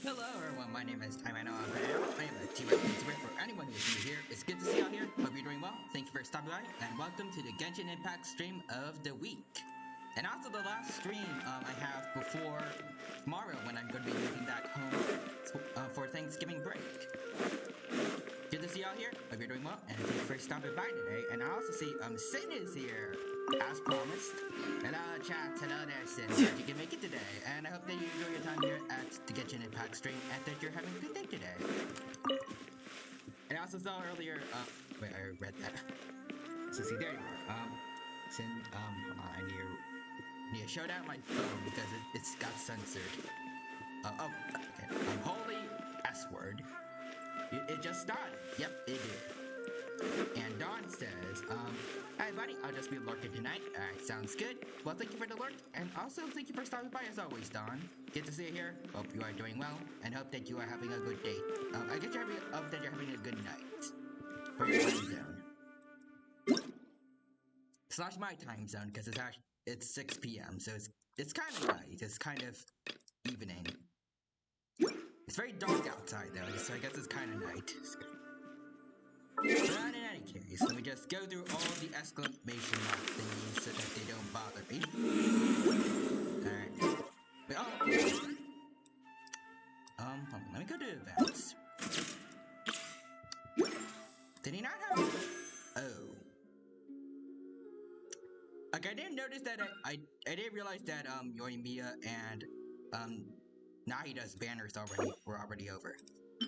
Hello everyone, my name is Time. I know I am a teammate for anyone who is new here. It's good to see y'all here. Hope you're doing well. Thank you for stopping by, and welcome to the Genshin Impact stream of the week. And also the last stream I have before tomorrow when I'm going to be moving back home for Thanksgiving break. Good to see y'all here. Hope you're doing well, and thank you for stopping by today. And I also see Sin is here, as promised. Hello chat, hello there Sin. Glad you can make it today. And I hope that you enjoy your time here at the Genshin Impact stream and that you're having a good day today. And I also saw earlier, wait, I read that. So see, there you are. Sin, hold on, I need to show down my phone because it's got censored. Okay. Holy S word. It just started. Yep, it did. And Dawn says, hi buddy, I'll just be lurking tonight. Alright, sounds good. Well, thank you for the lurk, and also thank you for stopping by as always, Dawn. Good to see you here. Hope you are doing well, and hope that you are having a good day. I guess hope that you're having a good night. For your time zone. Slash my time zone, because it's 6 p.m., so it's kind of night. It's kind of evening. It's very dark outside though, so I guess it's kind of night. But in any case, let me just go through all the exclamation mark thingies so that they don't bother me. Alright. Hold on, let me go to events. Did he not have... Oh. Like, I didn't notice that I didn't realize that, Yoimiya and, Nahida's banners were already over. I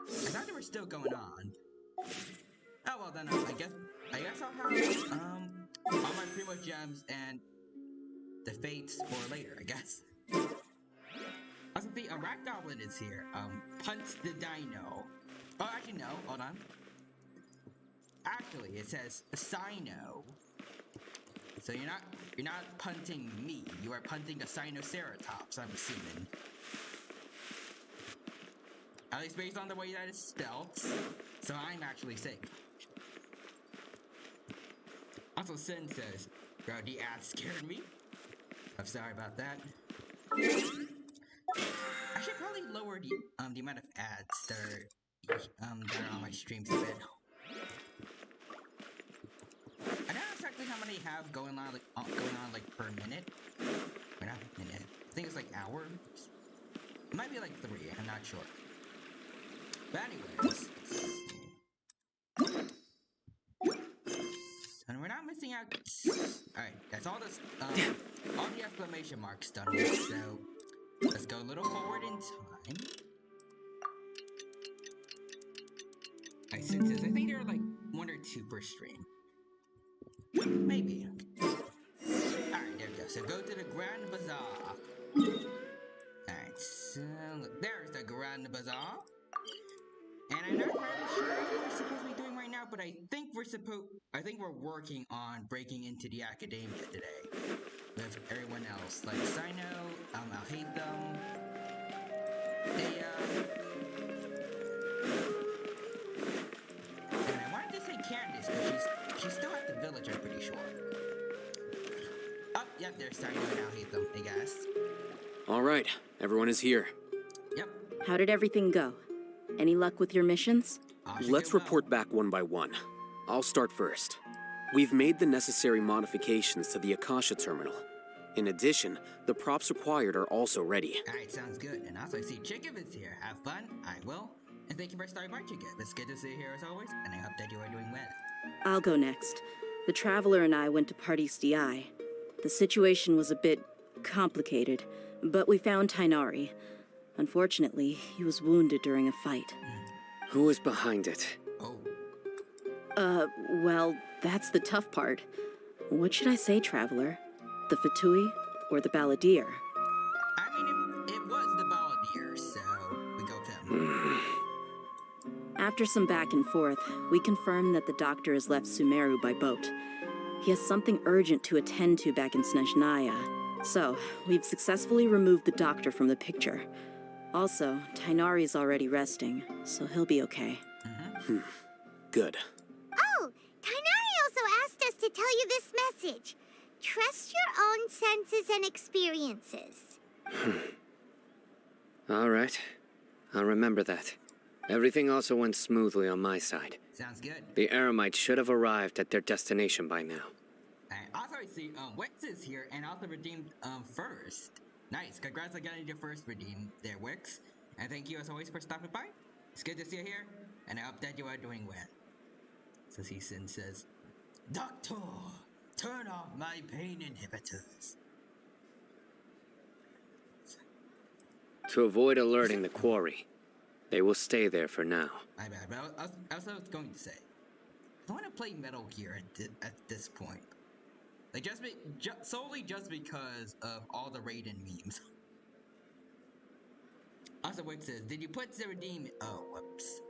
thought they were still going on. Oh well then I guess I'll have all my Primo gems and the fates for later, I guess. Also the Rat Goblin is here. Punch the Dino. Oh actually no, hold on. Actually it says Sino. So you're not punting me, you are punting a Sinoceratops, I'm assuming. At least based on the way that it's spelled. So I'm actually safe. Also, Sin says, bro, the ad scared me. I'm sorry about that. I should probably lower the amount of ads that are on my streams a bit. I don't know exactly how many I have going on like per minute. Or not minute. I think it's like hours. It might be like 3, I'm not sure. But anyways, and we're not missing out. Alright, that's all this, all the exclamation marks done with, so let's go a little forward in time. I think there are like 1 or 2 per stream. Maybe. Alright, there we go. So go to the Grand Bazaar. Alright, so there's the Grand Bazaar. And I'm not really sure what we're supposed to be doing right now, but I think we're working on breaking into the academia today. With everyone else. Like Sino, I'll hate them. And I wanted to say Candace, but she's still at the village, I'm pretty sure. Oh, yep, there's Sino and I'll hate them, I guess. Alright, everyone is here. Yep. How did everything go? Any luck with your missions? Let's report back one by one. I'll start first. We've made the necessary modifications to the Akasha terminal. In addition, the props required are also ready. Alright, sounds good. And also I see Chicken is here. Have fun, I will. And thank you for starting by, Chicken. It's good to see you here as always, and I hope that you are doing well. I'll go next. The Traveler and I went to Party's DI. The situation was a bit complicated, but we found Tainari. Unfortunately, he was wounded during a fight. Who is behind it? Oh. Well, that's the tough part. What should I say, Traveler? The Fatui or the Balladeer? I mean, it was the Balladeer, so we go with him. After some back and forth, we confirmed that the doctor has left Sumeru by boat. He has something urgent to attend to back in Snezhnaya. So, we've successfully removed the doctor from the picture. Also, Tainari's already resting, so he'll be okay. Good. Oh, Tainari also asked us to tell you this message. Trust your own senses and experiences. Alright, I'll remember that. Everything also went smoothly on my side. Sounds good. The Eremites should have arrived at their destination by now. Alright, also I see, Wix is here and also redeemed, first. Nice, congrats on getting your first redeem there, Wix. And thank you as always for stopping by. It's good to see you here, and I hope that you are doing well. So Sin says, Doctor, turn off my pain inhibitors. To avoid alerting the quarry, they will stay there for now. My bad, but I was going to say, I want to play Metal Gear at this point. Like, solely just because of all the Raiden memes. Also, Wick says, did you put the redeem? Oh, whoops.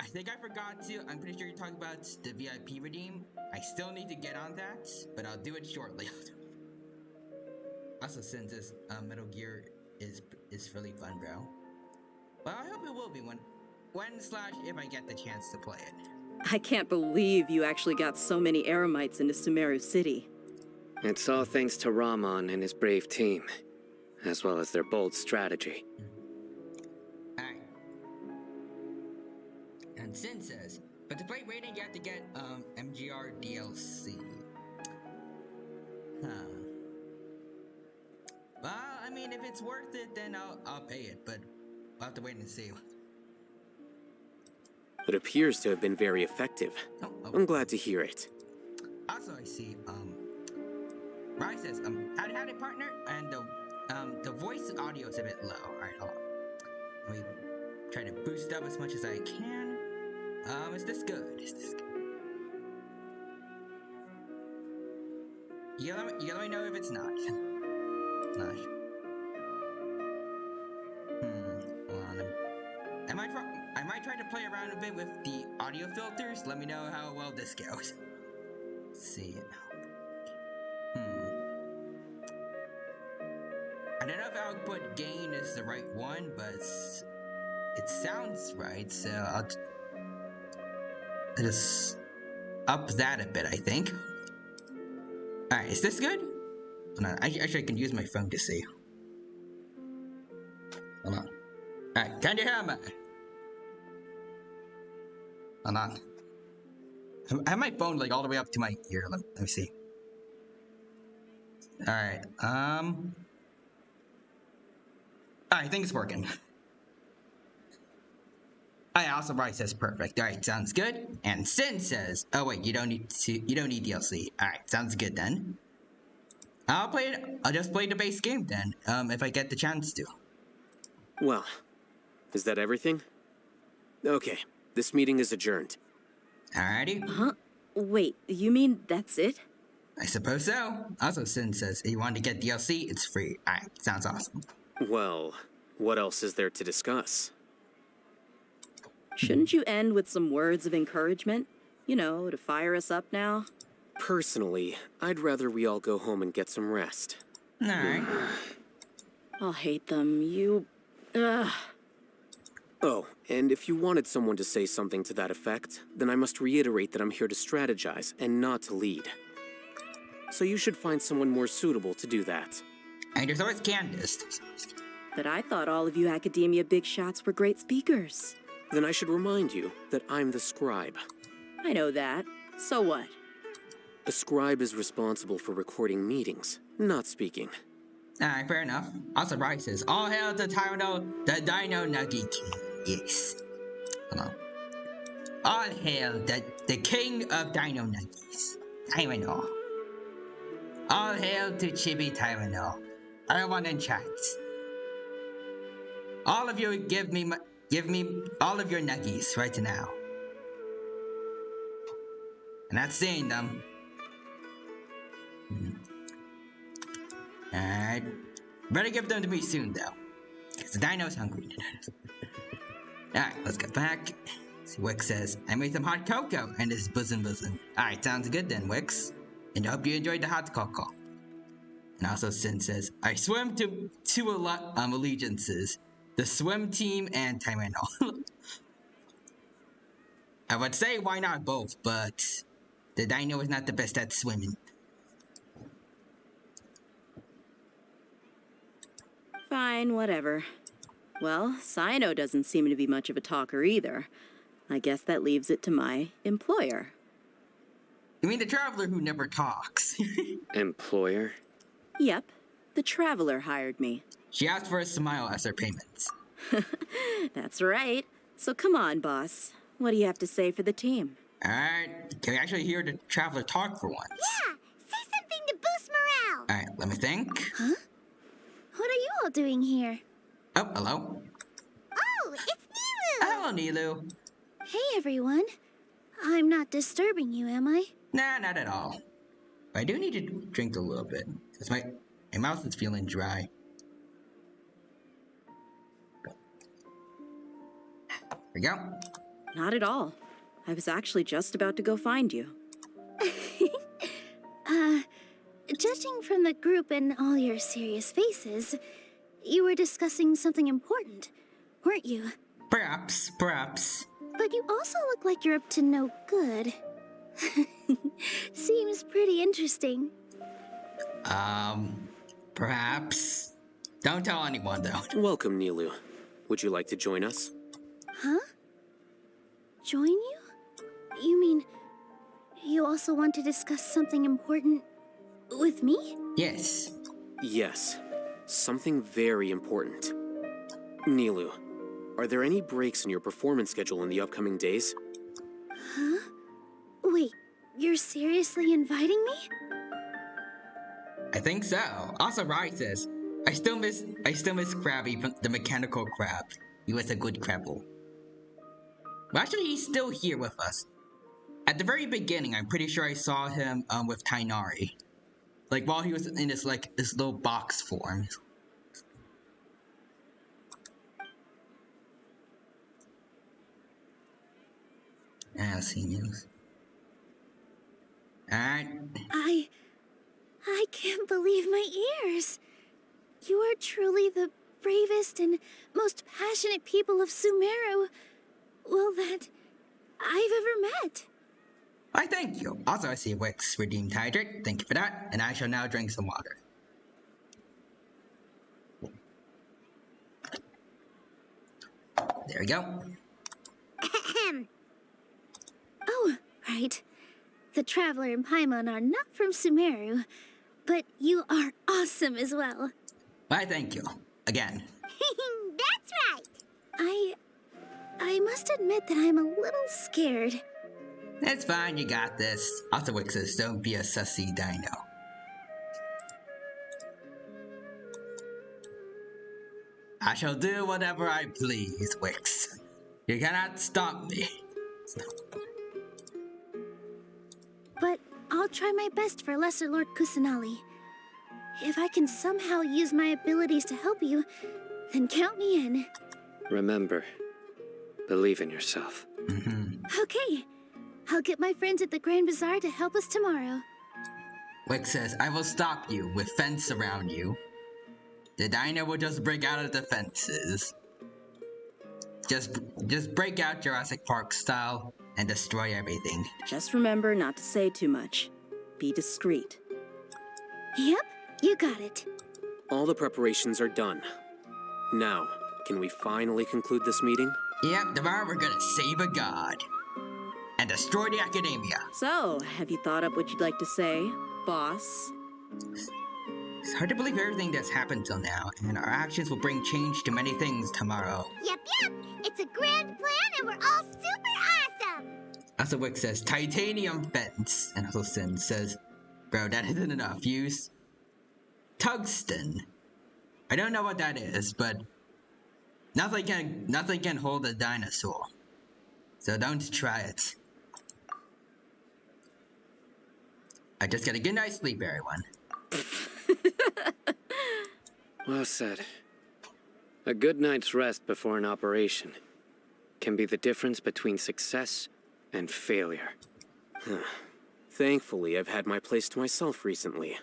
I think I forgot to. I'm pretty sure you're talking about the VIP redeem. I still need to get on that, but I'll do it shortly. Also, since this Metal Gear is really fun, bro. Well, I hope it will be when/if I get the chance to play it. I can't believe you actually got so many Eremites into Sumeru City. It's all thanks to Rahman and his brave team, as well as their bold strategy. Alright. And Sin says, but to play Raiden, you have to get MGR DLC. Huh. Well, I mean, if it's worth it, then I'll pay it, but I'll have to wait and see. It appears to have been very effective. I'm glad to hear it. Also, I see, Rai says, howdy, partner, and the voice audio is a bit low. Alright, hold on. Let me try to boost up as much as I can. Is this good? Is this good? You let me know if it's not. Not sure. Hold on. I might try to play around a bit with the audio filters. Let me know how well this goes. Let's see. I don't know if output gain is the right one, but it sounds right, so I'll just up that a bit, I think. Alright, is this good? Hold on, actually I can use my phone to see. Hold on. Alright, can you hear me? Hold on. I have my phone like all the way up to my ear. Let me see. Alright, I think it's working. Also Bryce says perfect. Alright, sounds good. And Sin says, oh wait, you don't need DLC. Alright, sounds good then. I'll just play the base game then, if I get the chance to. Well, is that everything? Okay, this meeting is adjourned. Alrighty. Huh? Wait, you mean that's it? I suppose so. Also, Sin says if you want to get DLC, it's free. Alright, sounds awesome. Well, what else is there to discuss? Shouldn't you end with some words of encouragement? You know, to fire us up now? Personally, I'd rather we all go home and get some rest. Alright. I'll hate them. Ugh. Oh, and if you wanted someone to say something to that effect, then I must reiterate that I'm here to strategize and not to lead. So you should find someone more suitable to do that. And there's always Candace. But I thought all of you academia big shots were great speakers. Then I should remind you that I'm the scribe. I know that. So what? A scribe is responsible for recording meetings, not speaking. Alright, fair enough. Also, Bryce says, all hail to Tyranno, the Dino Nugget King. Yes. Hold on. All hail the king of Dino Nuggies, Tyranno. All hail to Chibi Tyranno. Everyone in chat. All of you give me all of your nuggies right now. And that's saying them. Alright. Better give them to me soon though. Because the dino's hungry. Alright, let's get back. See, Wix says, I made some hot cocoa and it's buzzing. Alright, sounds good then, Wix. And I hope you enjoyed the hot cocoa. And also Sin says, I swim to two allegiances. The swim team and Tyranno. I would say why not both, but the dino is not the best at swimming. Fine, whatever. Well, Sino doesn't seem to be much of a talker either. I guess that leaves it to my employer. You mean the traveler who never talks? Employer? Yep, the Traveler hired me. She asked for a smile as her payments. That's right. So come on, boss. What do you have to say for the team? Alright, can we actually hear the traveler talk for once? Yeah, say something to boost morale. Alright, let me think. Huh? What are you all doing here? Oh, hello. Oh, it's Nilu. Hello, Nilu. Hey, everyone. I'm not disturbing you, am I? Nah, not at all. But I do need to drink a little bit, because my mouth is feeling dry. There we go. Not at all. I was actually just about to go find you. Judging from the group and all your serious faces, you were discussing something important, weren't you? Perhaps. But you also look like you're up to no good. Seems pretty interesting. Perhaps. Don't tell anyone, though. Welcome, Nilu. Would you like to join us? Huh? Join you? You mean you also want to discuss something important with me? Yes. Yes. Something very important. Nilu, are there any breaks in your performance schedule in the upcoming days? Huh? Wait, you're seriously inviting me? I think so. Also, Rai says, I still miss Krabby from the mechanical crab. He was a good crabble. Well, actually, he's still here with us. At the very beginning, I'm pretty sure I saw him with Tainari. Like, while he was in this little box form. Let's see news. Alright. I can't believe my ears. You are truly the bravest and most passionate people of Sumeru, well, that I've ever met. Why, thank you. Also, I see Wix redeemed hydrate. Thank you for that. And I shall now drink some water. There we go. Oh, right. The Traveler and Paimon are not from Sumeru, but you are awesome as well. Why, thank you. Again. That's right. I must admit that I'm a little scared. It's fine, you got this. Also, Wix says, don't be a sussy dino. I shall do whatever I please, Wix. You cannot stop me. But I'll try my best for Lesser Lord Kusanali. If I can somehow use my abilities to help you, then count me in. Remember, believe in yourself. Okay. I'll get my friends at the Grand Bazaar to help us tomorrow. Wix says, I will stop you with fence around you. The dino will just break out of the fences. Just break out Jurassic Park style and destroy everything. Just remember not to say too much. Be discreet. Yep, you got it. All the preparations are done. Now, can we finally conclude this meeting? Yep, tomorrow we're gonna save a god. And destroy the academia. So, have you thought up what you'd like to say, boss? It's hard to believe everything that's happened till now, and our actions will bring change to many things tomorrow. Yep. It's a grand plan and we're all super awesome. Also, Wick says, titanium fence. And also Sin says, bro, that isn't enough. Use tungsten. I don't know what that is, but nothing can hold a dinosaur. So don't try it. I just get a good night's sleep, everyone. Well said. A good night's rest before an operation can be the difference between success and failure. Thankfully, I've had my place to myself recently.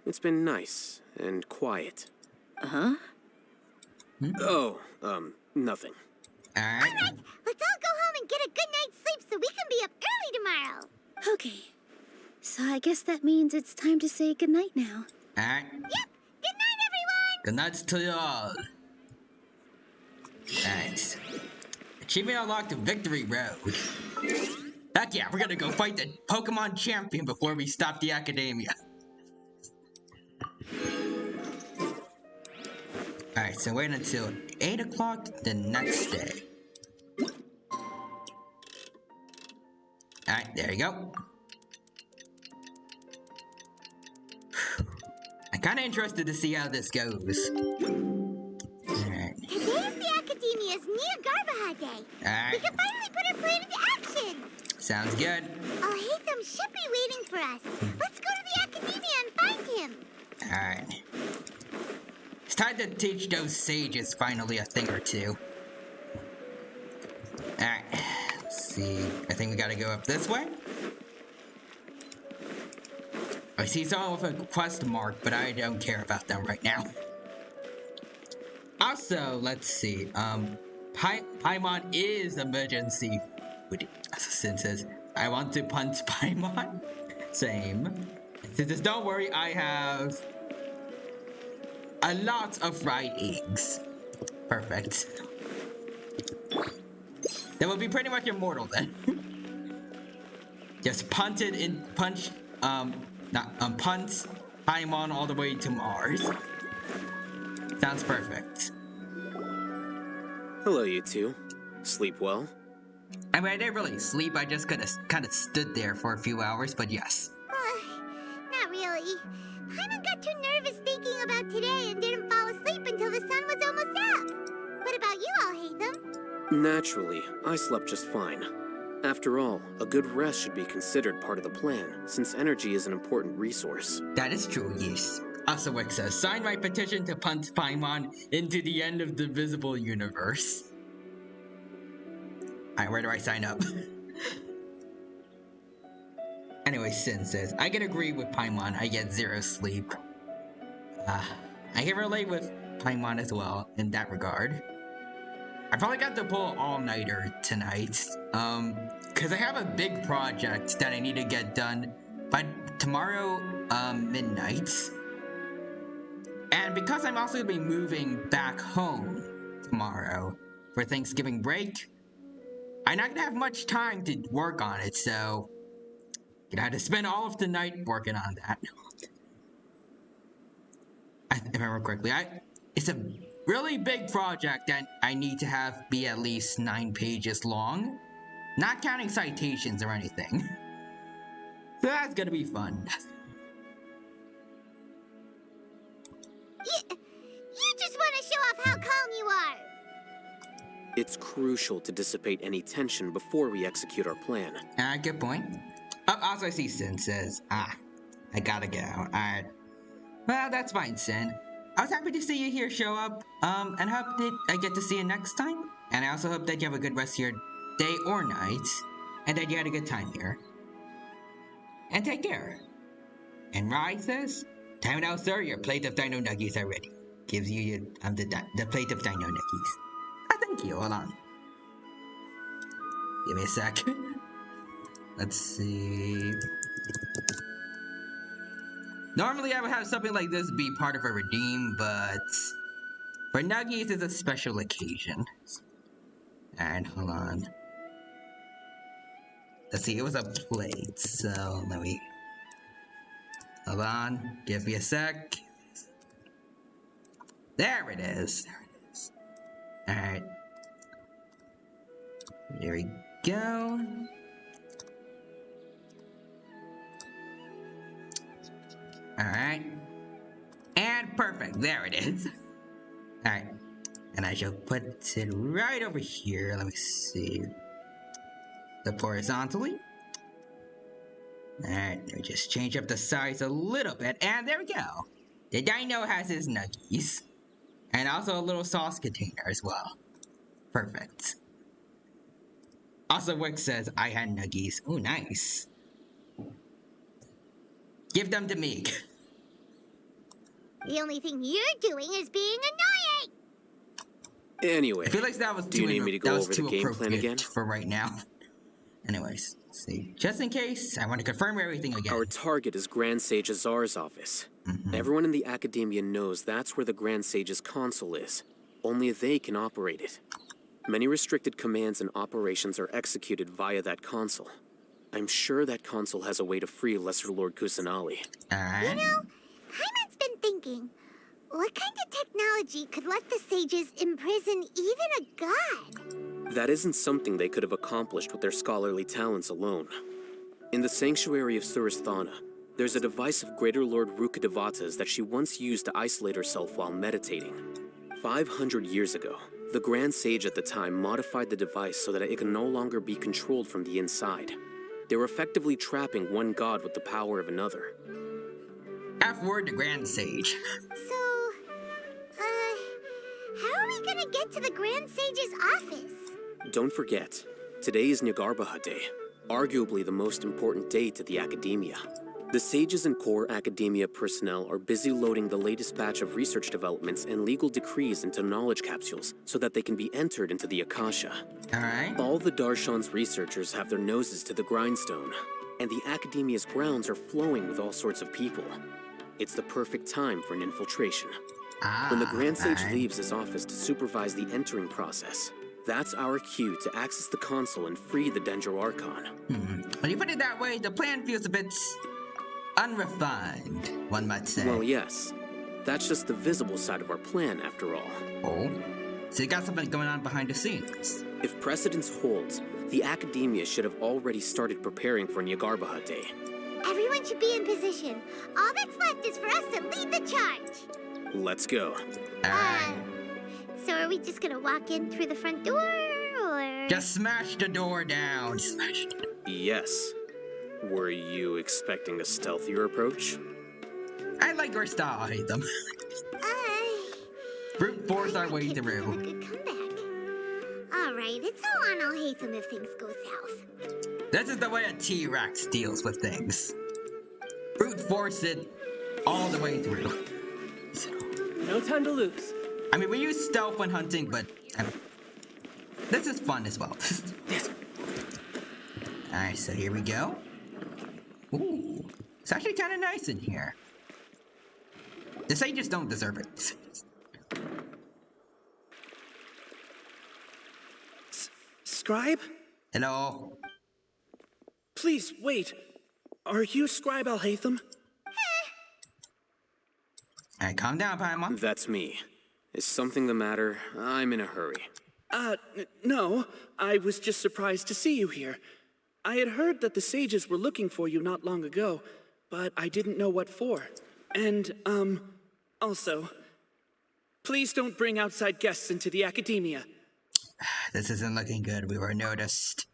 It's been nice and quiet. Huh? Oh, nothing. Alright. Alright, let's all go home and get a good night's sleep so we can be up early tomorrow. Okay. So I guess that means it's time to say goodnight now. Alright. Yep, good night everyone. Good night to you all. Alright. Achievement unlocked, Victory Road. Heck yeah, we're gonna go fight the Pokemon champion before we stop the Academia. Alright, so wait until 8 o'clock the next day. Alright, there you go. I'm kinda interested to see how this goes. Alright. Today's the Academia's Nia Garbaha Day. Alright. We can finally put our plan into action. Sounds good. Alhaitham should be waiting for us. Let's go to the Academia and find him. Alright. It's time to teach those sages finally a thing or two. Alright. Let's see. I think we gotta go up this way. I see someone with a quest mark, but I don't care about them right now. Also, let's see. Paimon is emergency. Assistant says, I want to punch Paimon. Same. Says, don't worry, I have a lot of fried eggs. Perfect. That would be pretty much immortal then. Just punch Paimon all the way to Mars. Sounds perfect. Hello, you two. Sleep well? I mean, I didn't really sleep, I just kind of stood there for a few hours, but yes. Not really. Paimon got too nervous thinking about today and didn't fall asleep until the sun was almost up. What about you, Alhaitham? Naturally, I slept just fine. After all, a good rest should be considered part of the plan, since energy is an important resource. That is true, yes. Asawek says, sign my petition to punt Paimon into the end of the visible universe. Alright, where do I sign up? Anyway, Sin says, I can agree with Paimon, I get 0 sleep. I can relate with Paimon as well, in that regard. I probably got to pull an all-nighter tonight, because I have a big project that I need to get done by tomorrow, midnight. And because I'm also going to be moving back home tomorrow for Thanksgiving break, I'm not going to have much time to work on it, so I'm going to have to spend all of the night working on that. If I remember correctly, it's a really big project that I need to have be at least 9 pages long, not counting citations or anything. So that's going to be fun. You just want to show off how calm you are. It's crucial to dissipate any tension before we execute our plan. Good point. Also I see Sin says, I gotta go. Alright. Well, that's fine, Sin. I was happy to see you here show up, and hope that I get to see you next time. And I also hope that you have a good rest of your day or night, and that you had a good time here. And take care. And Rai says, time it out, sir. Your plate of dino nuggies are ready. Gives you the plate of dino nuggies. Thank you. Hold on. Give me a sec. Let's see. Normally I would have something like this be part of a redeem, but for nuggies it's a special occasion. And hold on. Let's see, it was a plate, so let me... Hold on, give me a sec. There it is. Alright. There we go. Alright. And perfect, there it is. Alright. And I shall put it right over here. Let me see. Up horizontally. Alright, let me just change up the size a little bit. And there we go. The dino has his nuggies. And also a little sauce container as well. Perfect. Also, Wick says, I had nuggies. Ooh, nice. Give them to me. The only thing you're doing is being annoying. Anyway, I feel like that was do you need me to go over the game plan again? For right now. Anyways, let's see. Just in case, I want to confirm everything again. Our target is Grand Sage Azar's office. Everyone in the Academia knows that's where the Grand Sage's console is. Only they can operate it. Many restricted commands and operations are executed via that console. I'm sure that console has a way to free Lesser Lord Kusanali. Alright. You know, Paimon's been thinking, what kind of technology could let the sages imprison even a god? That isn't something they could have accomplished with their scholarly talents alone. In the sanctuary of Surasthana, there's a device of Greater Lord Rukkhadevata's that she once used to isolate herself while meditating. 500 years ago, the Grand Sage at the time modified the device so that it could no longer be controlled from the inside. They were effectively trapping one god with the power of another. F-word to Grand Sage. So, how are we gonna get to the Grand Sage's office? Don't forget, today is Nyargarbaha Day, arguably the most important day to the Academia. The sages and core Academia personnel are busy loading the latest batch of research developments and legal decrees into knowledge capsules so that they can be entered into the Akasha. Alright. All the Darshan's researchers have their noses to the grindstone, and the Academia's grounds are flowing with all sorts of people. It's the perfect time for an infiltration. When the Grand Sage alright. leaves his office to supervise the entering process, that's our cue to access the console and free the Dendro Archon. When you put it that way, the plan feels a bit unrefined, one might say. Well, yes. That's just the visible side of our plan, after all. Oh? So you got something going on behind the scenes. If precedence holds, the Academia should have already started preparing for Nyargarbaha Day. Everyone should be in position. All that's left is for us to lead the charge. Let's go. Alright. So are we just gonna walk in through the front door, or...? Just smash the door down. Smash it. Yes. Were you expecting a stealthier approach? I like your style, I hate them. Brute force our way A through. good comeback. Alright, it's all on Al-Haytham if things go south. This is the way a T-Rex deals with things. Brute force it all the way through. So, No time to lose. I mean, we use stealth when hunting, but this is fun as well. Alright, so here we go. Ooh, it's actually kind of nice in here. The sages don't deserve it. Scribe? Hello? Please, wait. Are you Scribe Al-Haytham? Alright, calm down, Paimon. That's me. Is something the matter? I'm in a hurry. No. I was just surprised to see you here. I had heard that the sages were looking for you not long ago, but I didn't know what for. And, also, please don't bring outside guests into the Academia. This isn't looking good. We were noticed.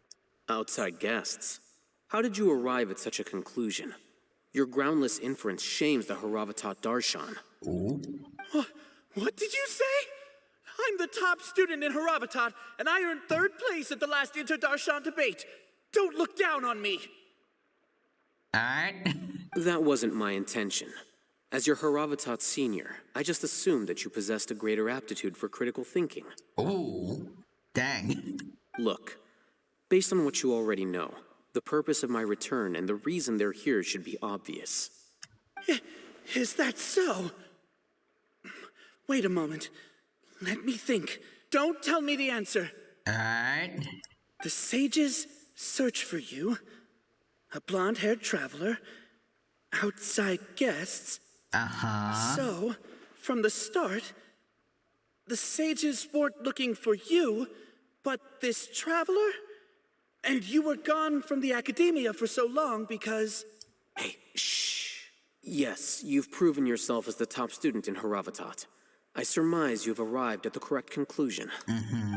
Outside guests. How did you arrive at such a conclusion? Your groundless inference shames the Haravatat Darshan. Ooh. What did you say? I'm the top student in Haravatat, and I earned 3rd place at the last Inter-Darshan debate. Don't look down on me. Alright. That wasn't my intention. As your Haravatat senior, I just assumed that you possessed a greater aptitude for critical thinking. Ooh. Dang. Look, based on what you already know, the purpose of my return and the reason they're here should be obvious. Is that so? Wait a moment. Let me think. Don't tell me the answer. Alright. The sages search for you. A blonde-haired traveler. Outside guests. Uh-huh. So, from the start, the sages weren't looking for you, but this traveler? And you were gone from the Academia for so long because... Hey, shh. Yes, you've proven yourself as the top student in Haravatat. I surmise you've arrived at the correct conclusion.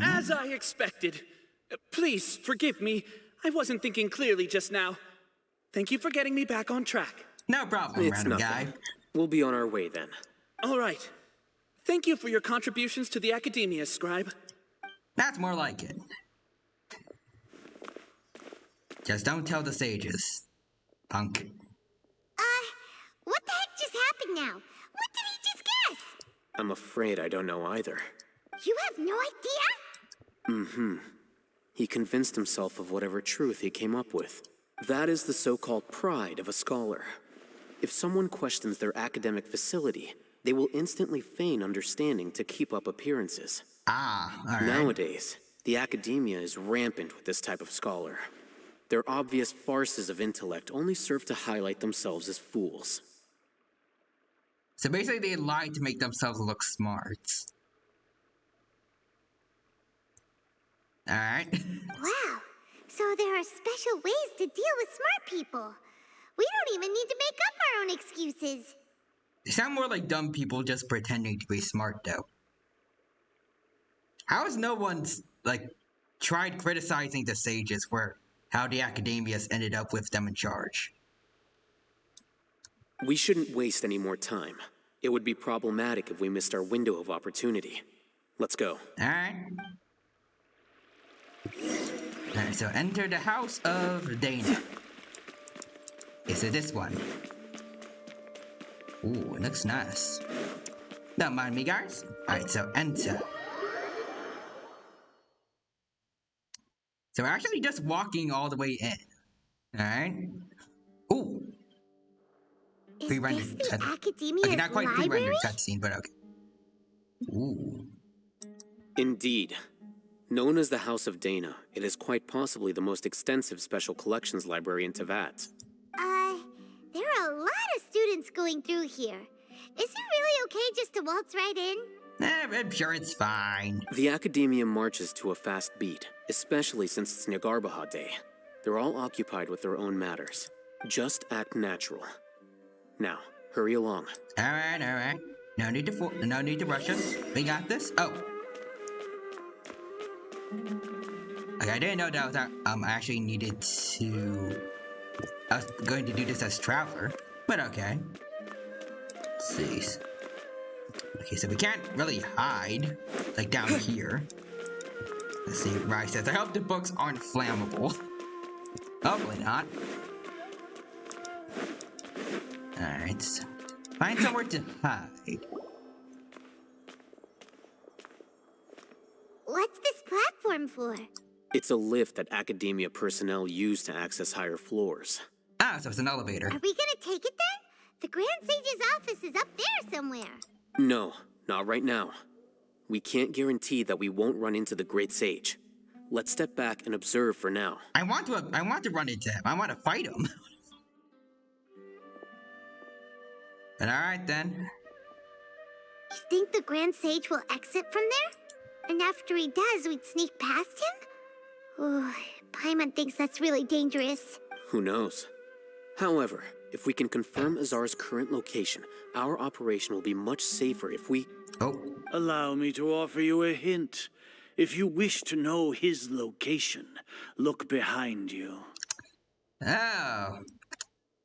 As I expected. Please, forgive me. I wasn't thinking clearly just now. Thank you for getting me back on track. No problem, It's random nothing. guy. We'll be on our way then. All right. Thank you for your contributions to the Academia, Scribe. That's more like it. Just don't tell the sages. Punk. What the heck just happened now? What did he just guess? I'm afraid I don't know either. You have no idea? He convinced himself of whatever truth he came up with. That is the so-called pride of a scholar. If someone questions their academic facility, they will instantly feign understanding to keep up appearances. Ah, alright. Nowadays, The academia is rampant with this type of scholar. Their obvious farces of intellect only serve to highlight themselves as fools. So basically, they lied to make themselves look smart. Alright. Wow. So there are special ways to deal with smart people. We don't even need to make up our own excuses. They sound more like dumb people just pretending to be smart, though. How has no one's, like, tried criticizing the sages for how the academia's ended up with them in charge? We shouldn't waste any more time. It would be problematic if we missed our window of opportunity. Let's go. Alright. Alright, so enter the house of Dana. Okay, so this one. Ooh, it looks nice. Don't mind me, guys. Alright, so enter. So we're actually just walking all the way in. Alright. Ooh. Is Pre-rendered. this the Academia's Okay, not quite library? pre-rendered cutscene, but okay. Ooh. Indeed. Known as the House of Dana, it is quite possibly the most extensive special collections library in Teyvat. There are a lot of students going through here. Is it really okay just to waltz right in? I'm sure it's fine. The Academia marches to a fast beat, especially since it's Nagarbaha Day. They're all occupied with their own matters. Just act natural. Now, hurry along. Alright. No need to rush us. We got this. Oh. Okay, I didn't know that I actually needed to... I was going to do this as Traveler, but okay. Let's see. Okay, so we can't really hide, like down here. Let's see, Rai says, I hope the books aren't flammable. Hopefully not. Alright, so find somewhere to hide. What's this platform for? It's a lift that Academia personnel use to access higher floors. Ah, so it's an elevator. Are we gonna take it then? The Grand Sage's office is up there somewhere. No, not right now. We can't guarantee that we won't run into the Great Sage. Let's step back and observe for now. I want to run into him. I want to fight him. But alright then. You think the Grand Sage will exit from there? And after he does, we'd sneak past him? Oh, Paimon thinks that's really dangerous. Who knows? However, if we can confirm Azar's current location, our operation will be much safer if we... Oh. Allow me to offer you a hint. If you wish to know his location, look behind you. Oh.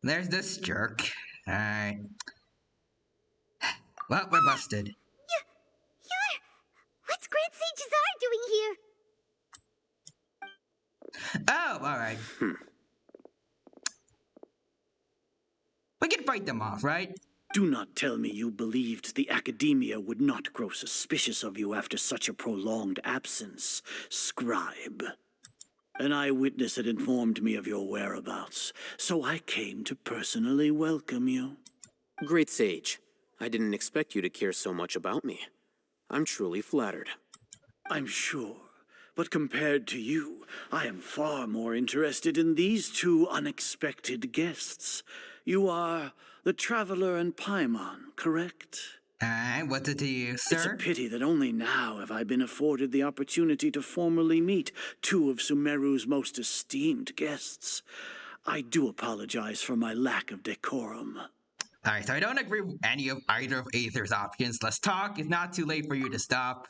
There's this jerk. Alright. Well, we're busted. What's Grand Sage Azar doing here? Oh, alright. We can fight them off, right? Do not tell me you believed the Academia would not grow suspicious of you after such a prolonged absence, scribe. An eyewitness had informed me of your whereabouts, so I came to personally welcome you. Great Sage, I didn't expect you to care so much about me. I'm truly flattered. I'm sure, but compared to you, I am far more interested in these two unexpected guests. You are the Traveler and Paimon, correct? Alright, what's it to you, sir? It's a pity that only now have I been afforded the opportunity to formally meet two of Sumeru's most esteemed guests. I do apologize for my lack of decorum. Alright, so I don't agree with either of Aether's options. Let's talk. It's not too late for you to stop.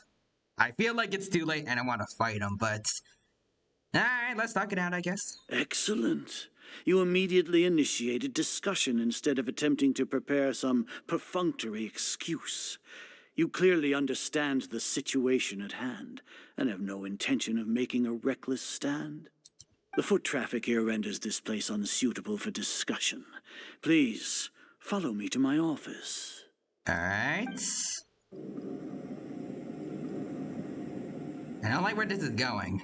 I feel like it's too late and I want to fight him, but... Alright, let's talk it out, I guess. Excellent. You immediately initiated discussion instead of attempting to prepare some perfunctory excuse. You clearly understand the situation at hand and have no intention of making a reckless stand. The foot traffic here renders this place unsuitable for discussion. Please, follow me to my office. Alright. I don't like where this is going.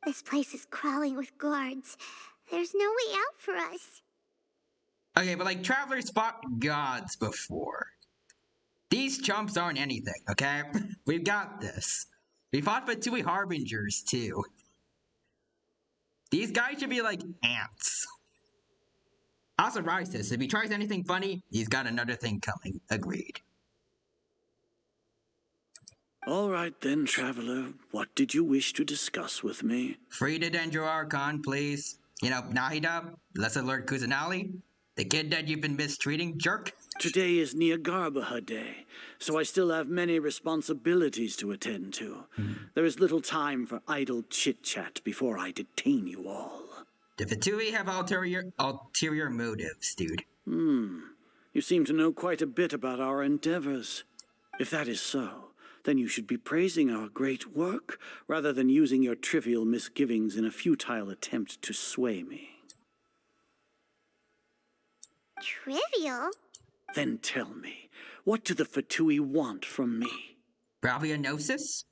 This place is crawling with guards. There's no way out for us. Okay, but like Travelers fought gods before. These chumps aren't anything, okay? We've got this. We fought Fatui Harbingers, too. These guys should be like ants. Also, Rai says, if he tries anything funny, he's got another thing coming. Agreed. All right then, traveler. What did you wish to discuss with me? Free the Dendro Archon, please. You know, Nahida, let's alert Kusanali. The kid that you've been mistreating, jerk. Today is Niagarbaha Day, so I still have many responsibilities to attend to. There is little time for idle chit-chat before I detain you all. The Fatui have ulterior motives, dude. You seem to know quite a bit about our endeavors. If that is so, then you should be praising our great work rather than using your trivial misgivings in a futile attempt to sway me. Trivial? Then tell me, what do the Fatui want from me? Probably a gnosis?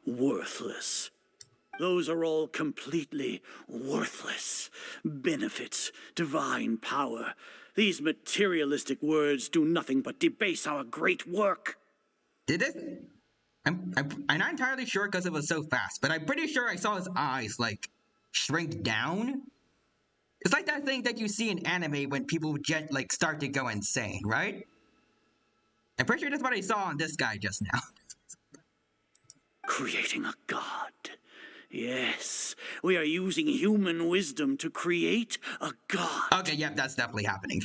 Worthless. Those are all completely worthless. Benefits, divine power. These materialistic words do nothing but debase our great work. Did it? I'm not entirely sure because it was so fast, but I'm pretty sure I saw his eyes, like, shrink down. It's like that thing that you see in anime when people start to go insane, right? I'm pretty sure that's what I saw on this guy just now. Creating a god. Yes, we are using human wisdom to create a god. Okay, yep, that's definitely happening.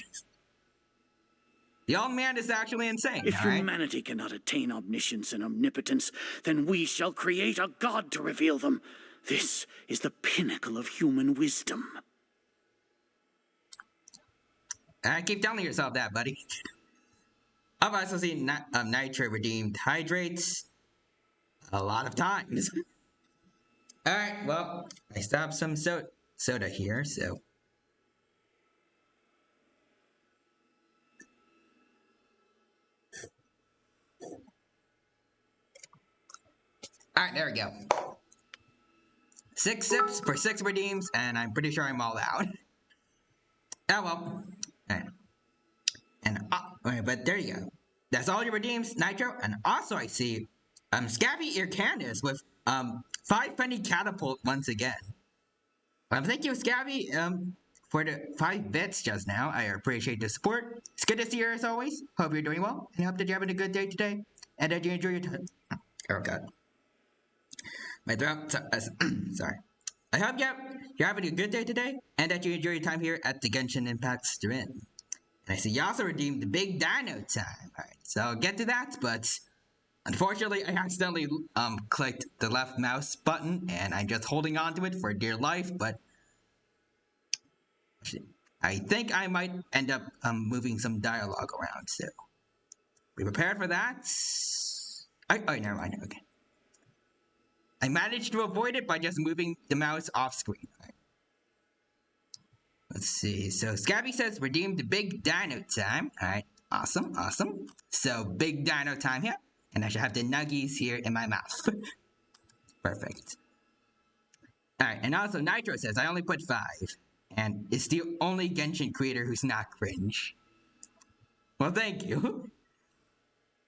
The old man is actually insane, If alright? humanity cannot attain omniscience and omnipotence, then we shall create a god to reveal them. This is the pinnacle of human wisdom. Keep telling yourself that, buddy. I've also seen Nitro redeemed hydrates a lot of times. Alright, well, I stopped some soda here, so... Alright, there we go. 6 sips for 6 redeems, and I'm pretty sure I'm all out. Oh well. Alright, but there you go. That's all your redeems, Nitro, and also I see Scabby Ircandus with 5 penny catapult once again. Thank you, Scabby, for the 5 bits just now. I appreciate the support. It's good to see you as always. Hope you're doing well, and hope that you're having a good day today, and that you enjoy your time. Oh god. My throat, sorry. I hope you're having a good day today, and that you enjoy your time here at the Genshin Impact stream. And I see you also redeemed the big dino time. Alright, so I'll get to that, but unfortunately I accidentally clicked the left mouse button, and I'm just holding on to it for dear life, but I think I might end up moving some dialogue around, so be prepared for that. Oh, never mind, okay. I managed to avoid it by just moving the mouse off screen. Right. Let's see. So Scabby says redeem the big dino time. Alright. Awesome. Awesome. So big dino time here. And I should have the nuggies here in my mouth. Perfect. Alright. And also Nitro says I only put 5. And it's the only Genshin creator who's not cringe. Well, thank you.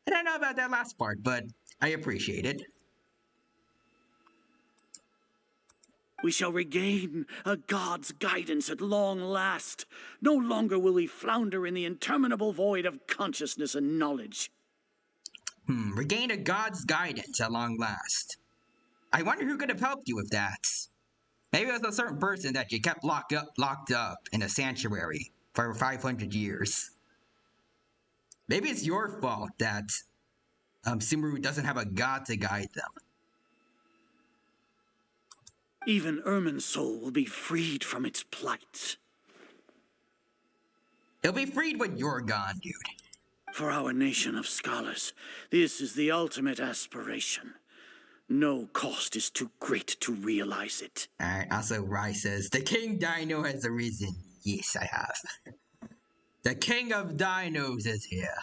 I don't know about that last part, but I appreciate it. We shall regain a god's guidance at long last. No longer will we flounder in the interminable void of consciousness and knowledge. Regain a god's guidance at long last. I wonder who could have helped you with that. Maybe it was a certain person that you kept locked up in a sanctuary for 500 years. Maybe it's your fault that Sumeru doesn't have a god to guide them. Even Ermin's soul will be freed from its plight. It'll be freed when you're gone, dude. For our nation of scholars, this is the ultimate aspiration. No cost is too great to realize it. Alright, also Rai says, the King Dino has arisen. Yes, I have. The King of Dinos is here.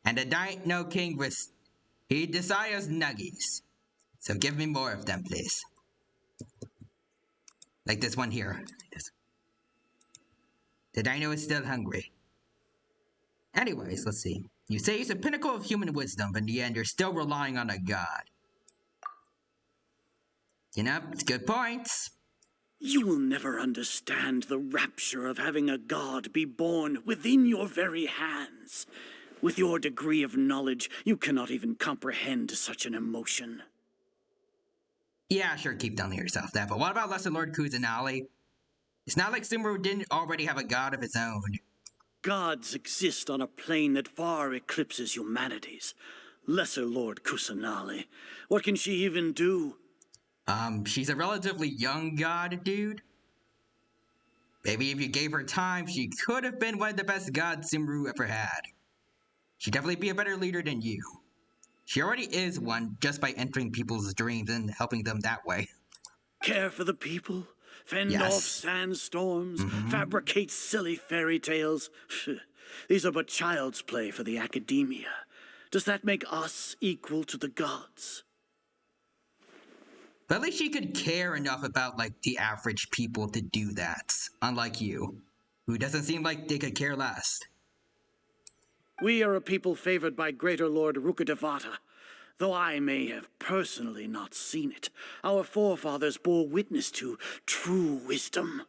And the Dino King he desires nuggies. So give me more of them, please. Like this one here. The dino is still hungry. Anyways, let's see. You say he's a pinnacle of human wisdom, but in the end, you're still relying on a god. You know, it's good points. You will never understand the rapture of having a god be born within your very hands. With your degree of knowledge, you cannot even comprehend such an emotion. Yeah, sure, keep telling yourself that, but what about Lesser Lord Kusanali? It's not like Sumeru didn't already have a god of his own. Gods exist on a plane that far eclipses humanity's. Lesser Lord Kusanali. What can she even do? She's a relatively young god, dude. Maybe if you gave her time, she could have been one of the best gods Sumeru ever had. She'd definitely be a better leader than you. She already is one just by entering people's dreams and helping them that way. Care for the people? Fend Yes. off sandstorms? Fabricate silly fairy tales? These are but child's play for the akademiya. Does that make us equal to the gods? But at least she could care enough about, like, the average people to do that. Unlike you, who doesn't seem like they could care less. We are a people favored by Greater Lord Rukadevata. Though I may have personally not seen it, our forefathers bore witness to true wisdom.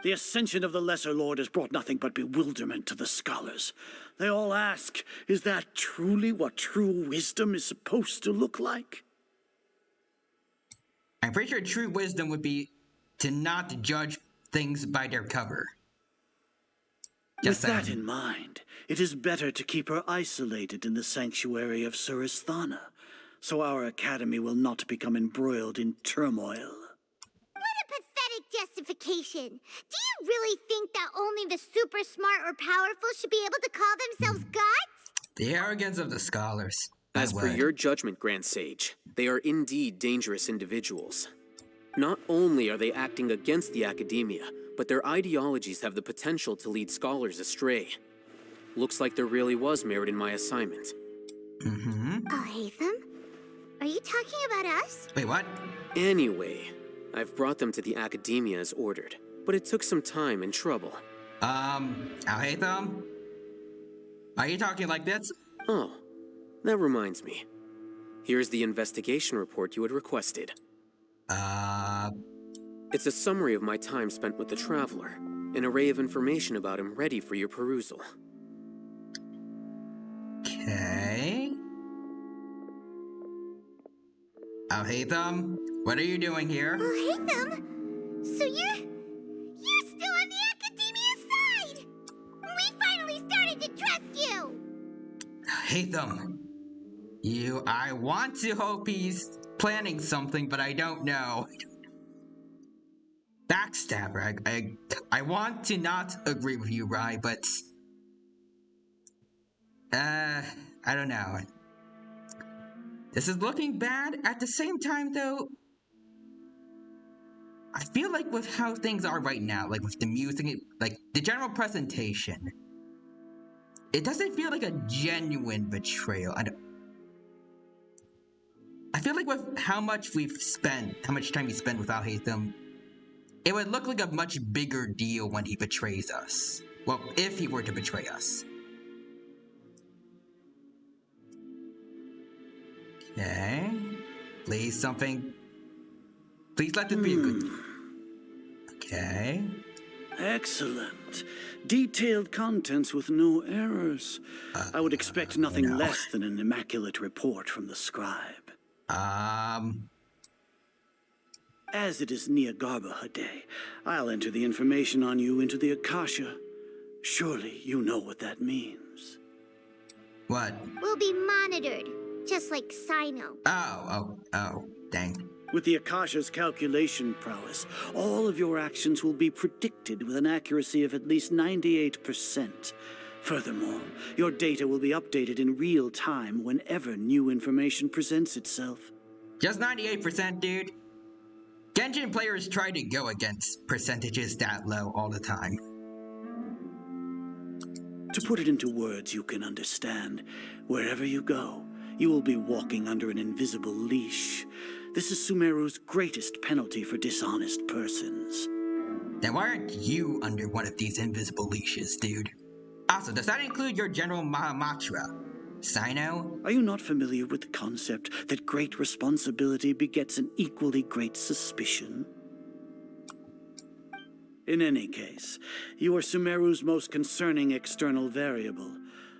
The ascension of the Lesser Lord has brought nothing but bewilderment to the scholars. They all ask, is that truly what true wisdom is supposed to look like? I'm pretty sure true wisdom would be to not judge things by their cover. With Just that saying. in mind, it is better to keep her isolated in the sanctuary of Suristhana, so our academy will not become embroiled in turmoil. What a pathetic justification. Do you really think that only the super smart or powerful should be able to call themselves gods? The arrogance of the scholars. As per your judgment, Grand Sage, they are indeed dangerous individuals. Not only are they acting against the academia, but their ideologies have the potential to lead scholars astray. Looks like there really was merit in my assignment. Oh, Hatham? Are you talking about us? Wait, what? Anyway, I've brought them to the academia as ordered, but it took some time and trouble. Alhaitham? Are you talking like this? Oh, that reminds me. Here's the investigation report you had requested. It's a summary of my time spent with the Traveler, an array of information about him ready for your perusal. Okay. Alhaitham, what are you doing here? Oh, Hatham? So you're still on the academia's side! We finally started to trust you! Hatham, I want to hope he's planning something, but I don't know. Backstabber, I want to not agree with you, Rai, but... I don't know. This is looking bad. At the same time, though, I feel like with how things are right now, like with the music, like the general presentation, it doesn't feel like a genuine betrayal. I feel like with how much time we spend without Hatham, it would look like a much bigger deal when he betrays us. Well, if he were to betray us. Okay. Please let this be a good... Okay. Excellent. Detailed contents with no errors. I would expect nothing no. less than an immaculate report from the scribe. As it is Niagarbaha Day, I'll enter the information on you into the Akasha. Surely you know what that means. What? We'll be monitored, just like Sino. Oh, dang. With the Akasha's calculation prowess, all of your actions will be predicted with an accuracy of at least 98%. Furthermore, your data will be updated in real time whenever new information presents itself. Just 98%, dude. Genshin players try to go against percentages that low all the time. To put it into words you can understand, wherever you go, you will be walking under an invisible leash. This is Sumeru's greatest penalty for dishonest persons. Then why aren't you under one of these invisible leashes, dude? Also, does that include your General Mahamatra, Sino? Are you not familiar with the concept that great responsibility begets an equally great suspicion? In any case, you are Sumeru's most concerning external variable.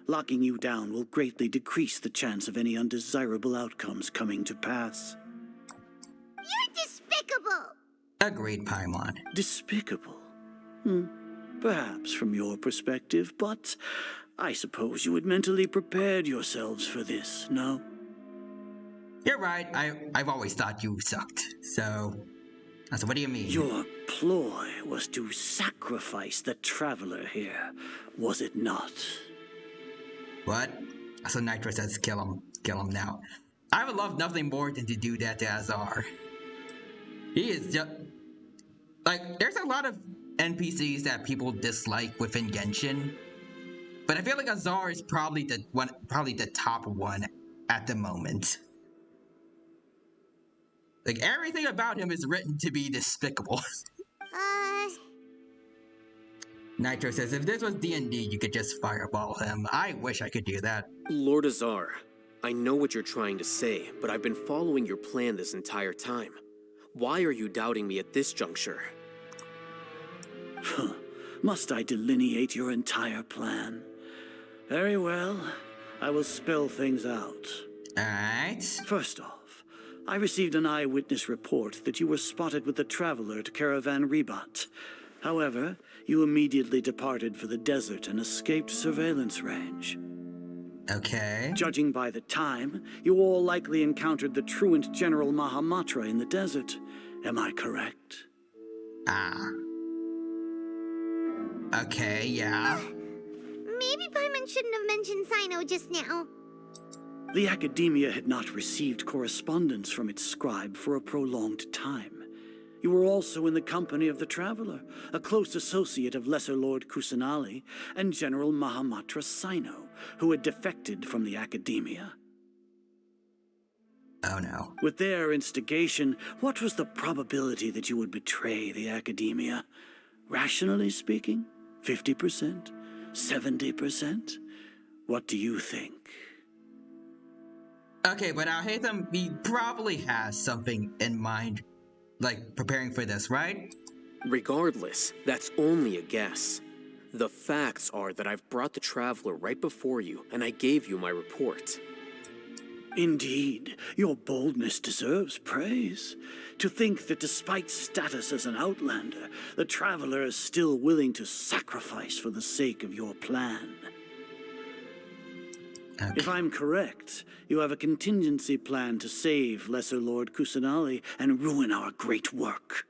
Locking you down will greatly decrease the chance of any undesirable outcomes coming to pass. You're despicable! Agreed, Paimon. Despicable? Perhaps from your perspective, but I suppose you had mentally prepared yourselves for this, no? You're right, I've always thought you sucked, so what do you mean? Your ploy was to sacrifice the traveler here, was it not? What? So Nitro says kill him now. I would love nothing more than to do that to Azar. He is just... Like, there's a lot of NPCs that people dislike within Genshin, but I feel like Azar is probably the top one at the moment. Like, everything about him is written to be despicable. Nitro says, if this was D&D, you could just fireball him. I wish I could do that. Lord Azar, I know what you're trying to say, but I've been following your plan this entire time. Why are you doubting me at this juncture? Must I delineate your entire plan? Very well. I will spell things out. Alright. First off, I received an eyewitness report that you were spotted with the traveler at Caravan Ribat. However, you immediately departed for the desert and escaped surveillance range. Okay. Judging by the time, you all likely encountered the truant General Mahamatra in the desert. Am I correct? Ah. Okay, yeah. Maybe Paimon shouldn't have mentioned Sino just now. The Academia had not received correspondence from its scribe for a prolonged time. You were also in the company of the Traveler, a close associate of Lesser Lord Kusanali and General Mahamatra Sino, who had defected from the Academia. Oh no. With their instigation, what was the probability that you would betray the Academia? Rationally speaking, 50%? 70%? What do you think? Okay, but Al-Haytham, he probably has something in mind, like preparing for this, right? Regardless, that's only a guess. The facts are that I've brought the Traveler right before you, and I gave you my report. Indeed, your boldness deserves praise. To think that despite status as an outlander, the Traveler is still willing to sacrifice for the sake of your plan. Okay. If I'm correct, you have a contingency plan to save Lesser Lord Kusanali and ruin our great work.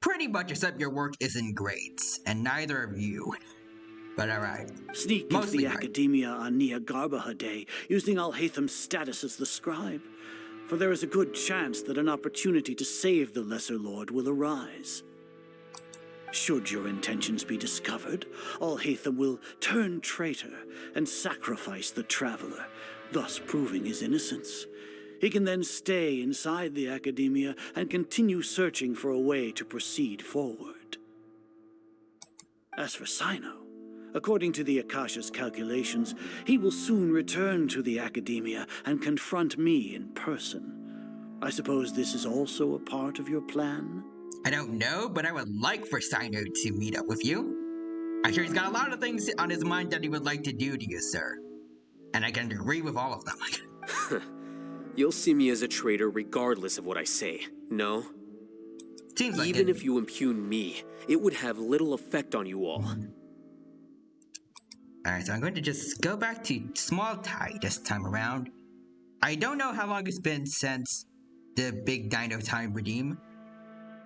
Pretty much, except your work isn't great, and neither of you. But alright. Sneak into Mostly the right. Academia on Nia Garbaha Day, using Al-Haytham's status as the scribe. For there is a good chance that an opportunity to save the Lesser Lord will arise. Should your intentions be discovered, Al-Haytham will turn traitor and sacrifice the Traveler, thus proving his innocence. He can then stay inside the Academia and continue searching for a way to proceed forward. As for Sino, according to the Akasha's calculations, he will soon return to the Academia and confront me in person. I suppose this is also a part of your plan? I don't know, but I would like for Sino to meet up with you. I'm sure he's got a lot of things on his mind that he would like to do to you, sir. And I can agree with all of them. You'll see me as a traitor regardless of what I say, no? Seems like Even it. if you impugn me, it would have little effect on you all. Alright, so I'm going to just go back to Small Tai this time around. I don't know how long it's been since the big Dino Time redeem,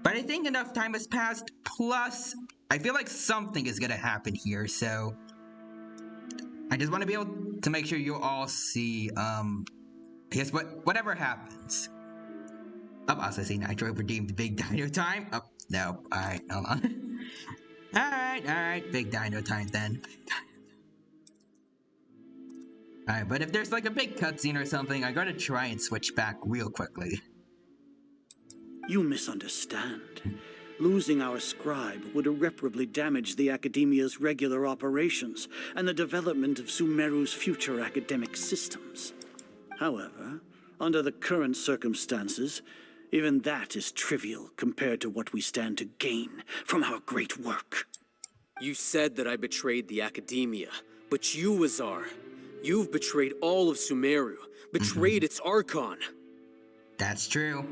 but I think enough time has passed, plus I feel like something is gonna happen here, so I just want to be able to make sure you all see, I guess whatever happens. Oh, I also see Nitro redeemed Big Dino Time. Oh, no. Alright, hold on. Alright, Big Dino Time then. Alright, but if there's like a big cutscene or something, I gotta try and switch back real quickly. You misunderstand. Losing our scribe would irreparably damage the Academia's regular operations and the development of Sumeru's future academic systems. However, under the current circumstances, even that is trivial compared to what we stand to gain from our great work. You said that I betrayed the Academia, but you, Azar, you've betrayed all of Sumeru, betrayed its Archon. That's true.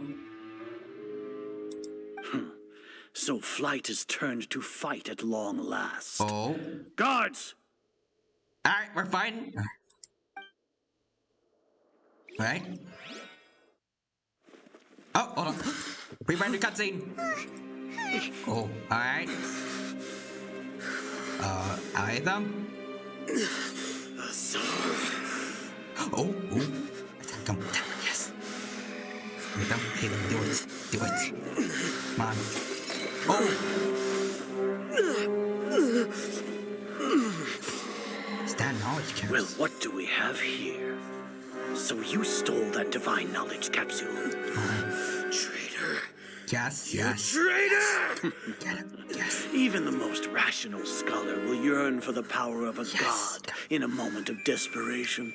So flight is turned to fight at long last. Oh. Guards! Alright, we're fighting. Right? Oh, hold on. Rewind the cutscene. Oh, alright. Item. Oh, attack him. Yes. Item, hit him. Do it. Do it. Come on. Oh! Is that knowledge capsule? Well, what do we have here? So you stole that divine knowledge capsule. Traitor. Yes, yes. Traitor! Get him. Yes. Even the most rational scholar will yearn for the power of a Yes. god in a moment of desperation.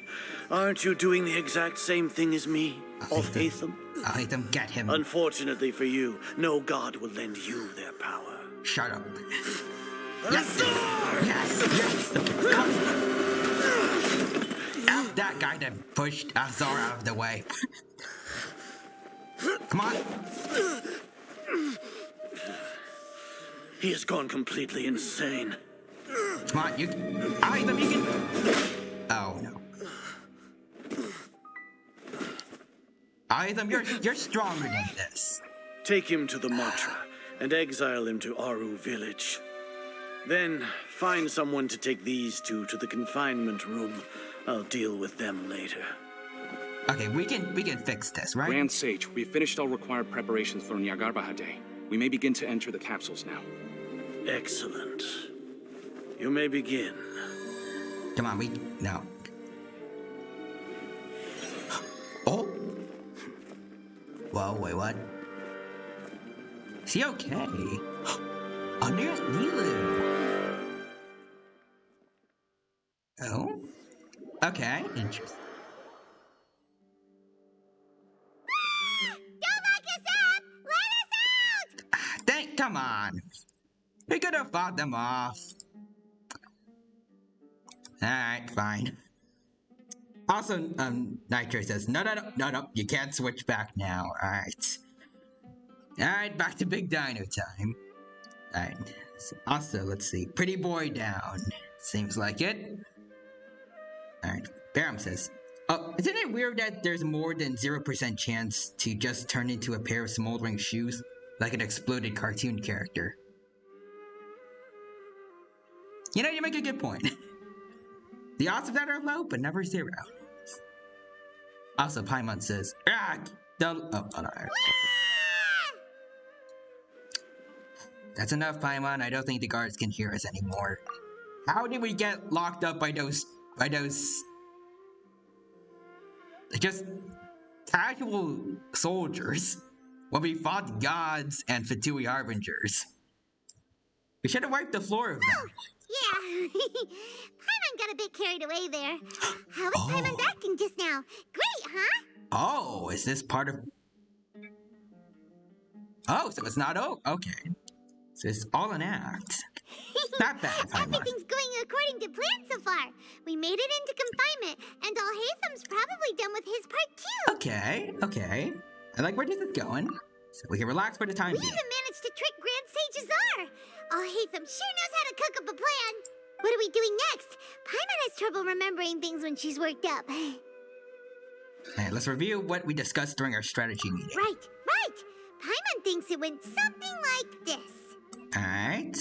Aren't you doing the exact same thing as me, Al-Haytham? Item, get him. Unfortunately for you, no god will lend you their power. Shut up. Yes. Yes. Yes. F that guy that pushed Azar out of the way. Come on. He has gone completely insane. Come on, you can. You can. Oh no. Item, you're stronger than this. Take him to the Matra and exile him to Aru village. Then find someone to take these two to the confinement room. I'll deal with them later. Okay, we can fix this, right? Grand Sage, we've finished all required preparations for Nyagarbha Day. We may begin to enter the capsules now. Excellent. You may begin. Come on, no. Oh. Whoa, wait, what? Is he okay? Oh, there's Nilu. Oh? Okay, interesting. Don't lock us up! Let us out! Come on. We could have fought them off. Alright, fine. Also, Nitro says, no, you can't switch back now. Alright. Alright, back to Big Dino time. Alright. So also, let's see. Pretty boy down. Seems like it. Alright. Barum says, oh, isn't it weird that there's more than 0% chance to just turn into a pair of smoldering shoes? Like an exploded cartoon character. You know, you make a good point. The odds of that are low, but never zero. Also, Paimon says, That's enough, Paimon. I don't think the guards can hear us anymore. How did we get locked up by those just casual soldiers when we fought gods and Fatui Harbingers? We should have wiped the floor of them. Yeah. Paimon got a bit carried away there. How was Paimon acting just now? Great, huh? Oh, is this part of... Oh, so it's not... Oh, okay. So it's all an act. Not bad, Paimon. Everything's going according to plan so far. We made it into confinement, and Al-Haytham's probably done with his part too. Okay. I like where this is going. So we can relax for the time We being. even managed to trick Grand Sage Azar. Al-Haytham sure knows how to cook up a plan. What are we doing next? Paimon has trouble remembering things when she's worked up. Alright, let's review what we discussed during our strategy meeting. Right. Paimon thinks it went something like this. Alright.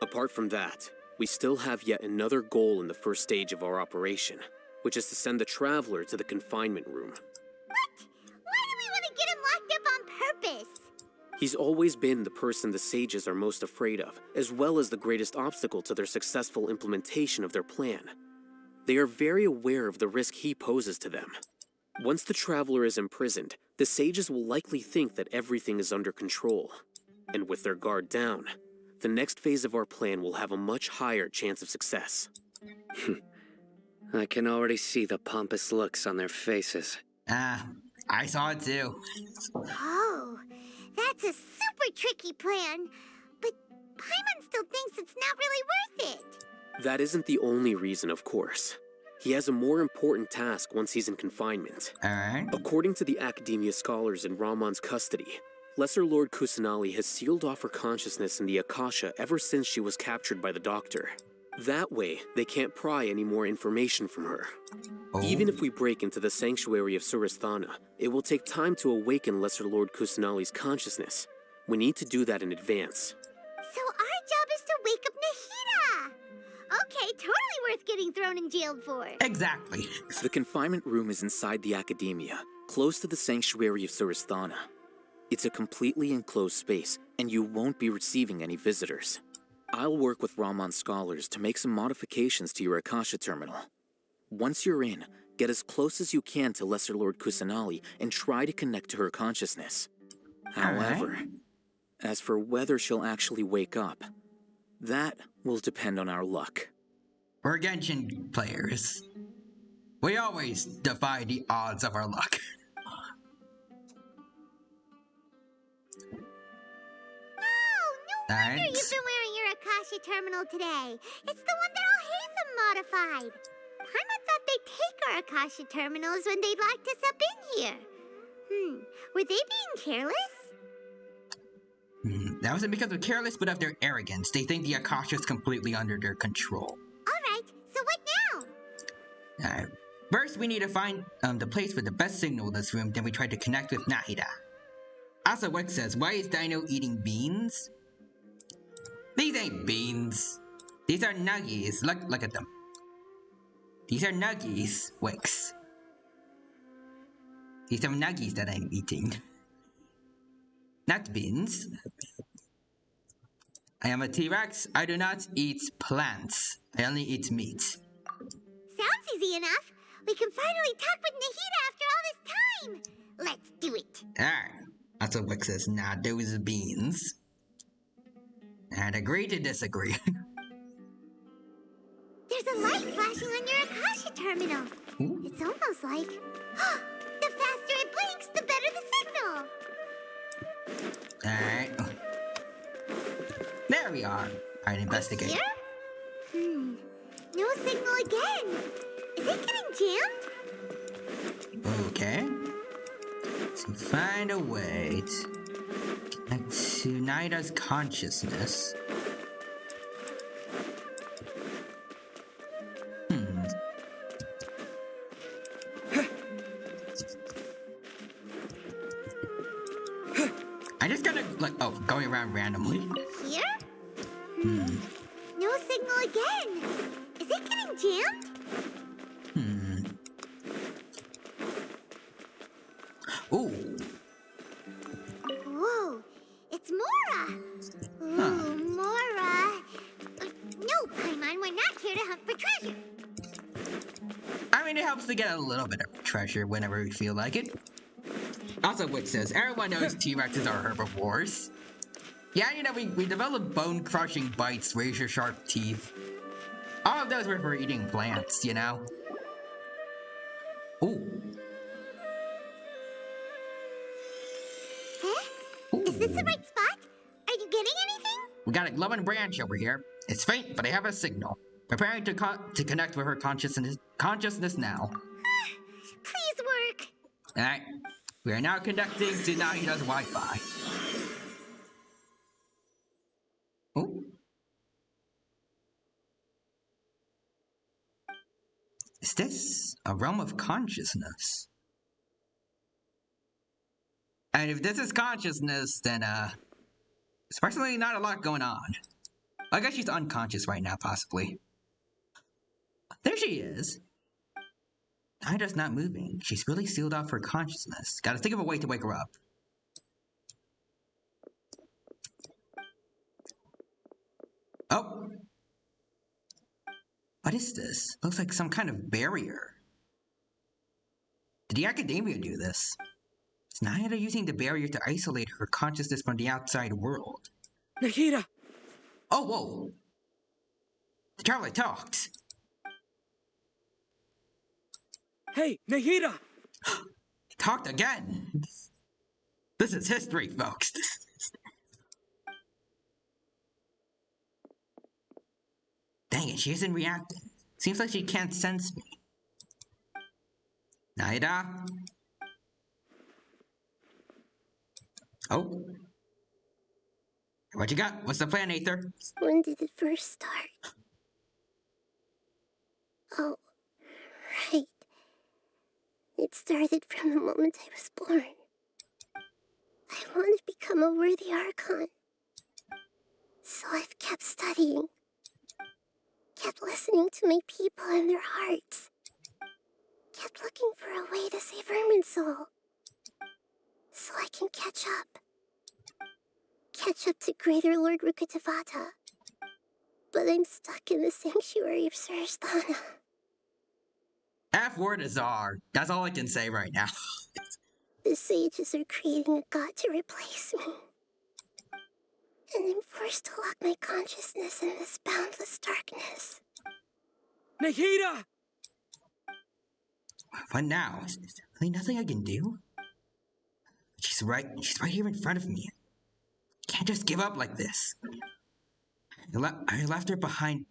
Apart from that, we still have yet another goal in the first stage of our operation, which is to send the Traveler to the confinement room. What? Why do we want to get him locked up on purpose? He's always been the person the sages are most afraid of, as well as the greatest obstacle to their successful implementation of their plan. They are very aware of the risk he poses to them. Once the traveler is imprisoned, the sages will likely think that everything is under control. And with their guard down, the next phase of our plan will have a much higher chance of success. I can already see the pompous looks on their faces. I saw it too. Oh, that's a super tricky plan. But Paimon still thinks it's not really worth it. That isn't the only reason, of course. He has a more important task once he's in confinement. Alright. According to the Akadmiya scholars in Ramon's custody, Lesser Lord Kusanali has sealed off her consciousness in the Akasha ever since she was captured by the Doctor. That way, they can't pry any more information from her. Oh. Even if we break into the sanctuary of Surasthana, it will take time to awaken Lesser Lord Kusanali's consciousness. We need to do that in advance. So our job is to wake up Nahida! Okay, totally worth getting thrown in jail for. Exactly. The confinement room is inside the Akademiya, close to the sanctuary of Surasthana. It's a completely enclosed space, and you won't be receiving any visitors. I'll work with Ramon's scholars to make some modifications to your Akasha terminal. Once you're in, get as close as you can to Lesser Lord Kusanali and try to connect to her consciousness. However, as for whether she'll actually wake up, that will depend on our luck. We're Genshin players. We always defy the odds of our luck. Oh, no wonder you've been wearing your Akasha terminal today. It's the one that all Hatham modified. Paimon thought they'd take our Akasha terminals when they locked us up in here. Were they being careless? That wasn't because of careless, but of their arrogance. They think the Akasha is completely under their control. Alright, so what now? First, we need to find the place with the best signal in this room, then we try to connect with Nahida. Also, Wick says, why is Dino eating beans? These ain't beans. These are nuggies. Look at them. These are nuggies, Wix. These are nuggies that I'm eating. Not beans. I am a T-Rex. I do not eat plants. I only eat meat. Sounds easy enough. We can finally talk with Nahida after all this time. Let's do it. Alright. That's what Wick says. Not those beans. And agree to disagree. There's a light flashing on your Akasha terminal. Ooh. It's almost like... the faster it blinks, the better the signal. Alright. There we are. Alright, investigate. Here? No signal again. Is it getting jammed? Okay. So find a way to connect to Naida's consciousness. I just gotta, going around randomly. Here? No signal again. Is it getting jammed? Ooh. Whoa, it's Mora. Ooh, Mora. No, Paimon, we're not here to hunt for treasure. I mean, it helps to get a little bit of treasure whenever we feel like it. Also, Wick says, everyone knows T-Rexes are herbivores. Yeah, you know, we develop bone-crushing bites, razor-sharp teeth. All of those were for eating plants, you know? Ooh. Huh? Is this the right spot? Are you getting anything? We got a glowing branch over here. It's faint, but I have a signal. Preparing to connect with her consciousness now. Please work. Alright. We are now connecting to Nahida's Wi-Fi. Oh. Is this a realm of consciousness? And if this is consciousness, then, there's personally not a lot going on. I guess she's unconscious right now, possibly. There she is. Hydra's not moving. She's really sealed off her consciousness. Gotta think of a way to wake her up. Oh. What is this? Looks like some kind of barrier. Did the academia do this? Is Nayada using the barrier to isolate her consciousness from the outside world? Nahida! Oh, whoa! The traveler talked. Hey, Nahida! He talked again. This is history, folks. Dang it, she isn't reacting. Seems like she can't sense me. Naida? Oh. What you got? What's the plan, Aether? When did it first start? Oh, right. It started from the moment I was born. I want to become a worthy Archon. So I've kept studying. Kept listening to my people and their hearts. Kept looking for a way to save Irminsul. So I can catch up. Catch up to Greater Lord Rukkhadevata. But I'm stuck in the sanctuary of Surasthana. F word is R. That's all I can say right now. The sages are creating a god to replace me. And I'm forced to lock my consciousness in this boundless darkness. Nahida! What now? Is there really nothing I can do? She's right here in front of me. Can't just give up like this. I left her behind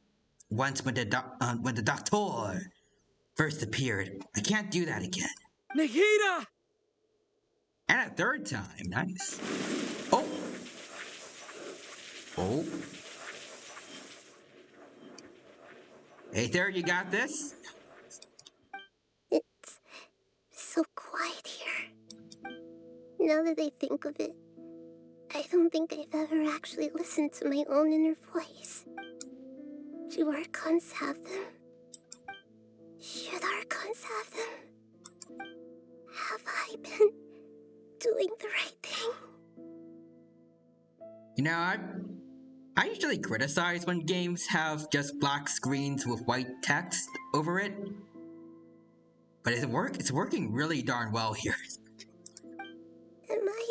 once when the doctor first appeared. I can't do that again. Nahida! And a third time. Nice. Oh. Oh. Aether, you got this? It's so quiet here. Now that I think of it, I don't think I've ever actually listened to my own inner voice. Do Archons have them? Should Archons have them? Have I been doing the right thing? You know, I usually criticize when games have just black screens with white text over it. But it's working really darn well here. Am I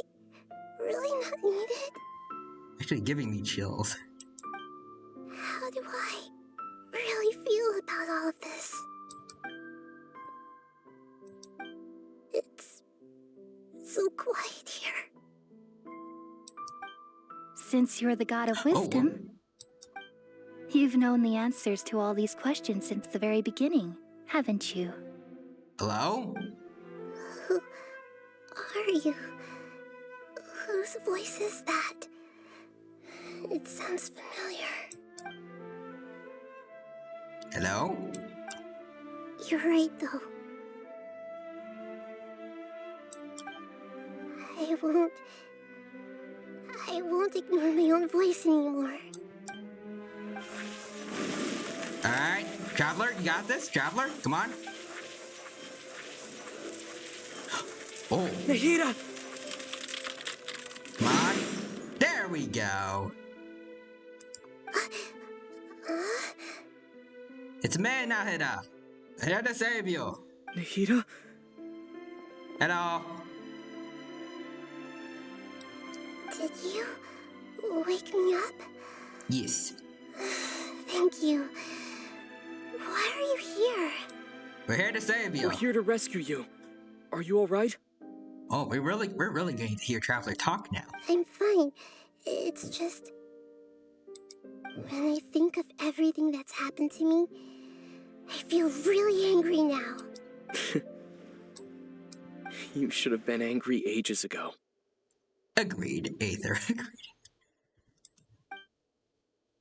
really not needed? Actually giving me chills. How do I really feel about all of this? It's so quiet here. Since you're the god of wisdom, you've known the answers to all these questions since the very beginning, haven't you? Hello? Who are you? Whose voice is that? It sounds familiar. Hello? You're right, though. I won't ignore my own voice anymore. Alright, Traveler, you got this? Traveler, come on. Oh. Nahida! Come on. There we go. It's me, Nahida. Here to save you. Nahida? Hello. Did you wake me up? Yes. Thank you. Why are you here? We're here to save you. We're here to rescue you. Are you alright? Oh, we're really going to hear Traveler talk now. I'm fine. It's just... when I think of everything that's happened to me, I feel really angry now. You should have been angry ages ago. Agreed, Aether. Agreed.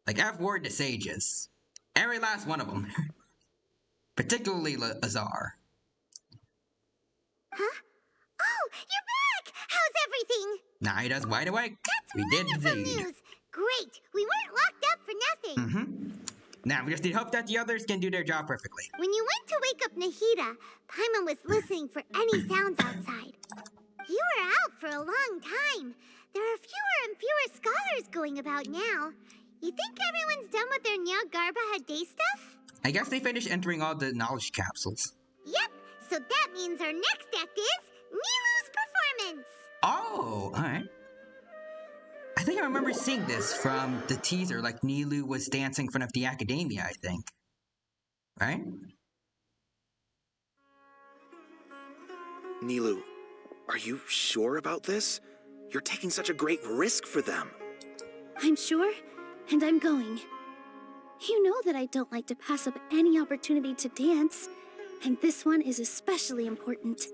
Like, I've word to sages. Every last one of them. Particularly Azar. Huh? Oh, you're back! How's everything? Naida's wide awake. That's we did wonderful indeed. news! Great! We weren't locked up for nothing! Mm-hmm. Now, we just need hope that the others can do their job perfectly. When you went to wake up Nahida, Paimon was listening for any sounds outside. You were out for a long time. There are fewer and fewer scholars going about now. You think everyone's done with their Nya Garbaha day stuff? I guess they finished entering all the knowledge capsules. Yep, So that means our next act is Nilu's performance. Oh, alright. I think I remember seeing this from the teaser, like Nilu was dancing in front of the Academia, I think. Right? Nilu, are you sure about this? You're taking such a great risk for them. I'm sure, and I'm going. You know that I don't like to pass up any opportunity to dance, and this one is especially important.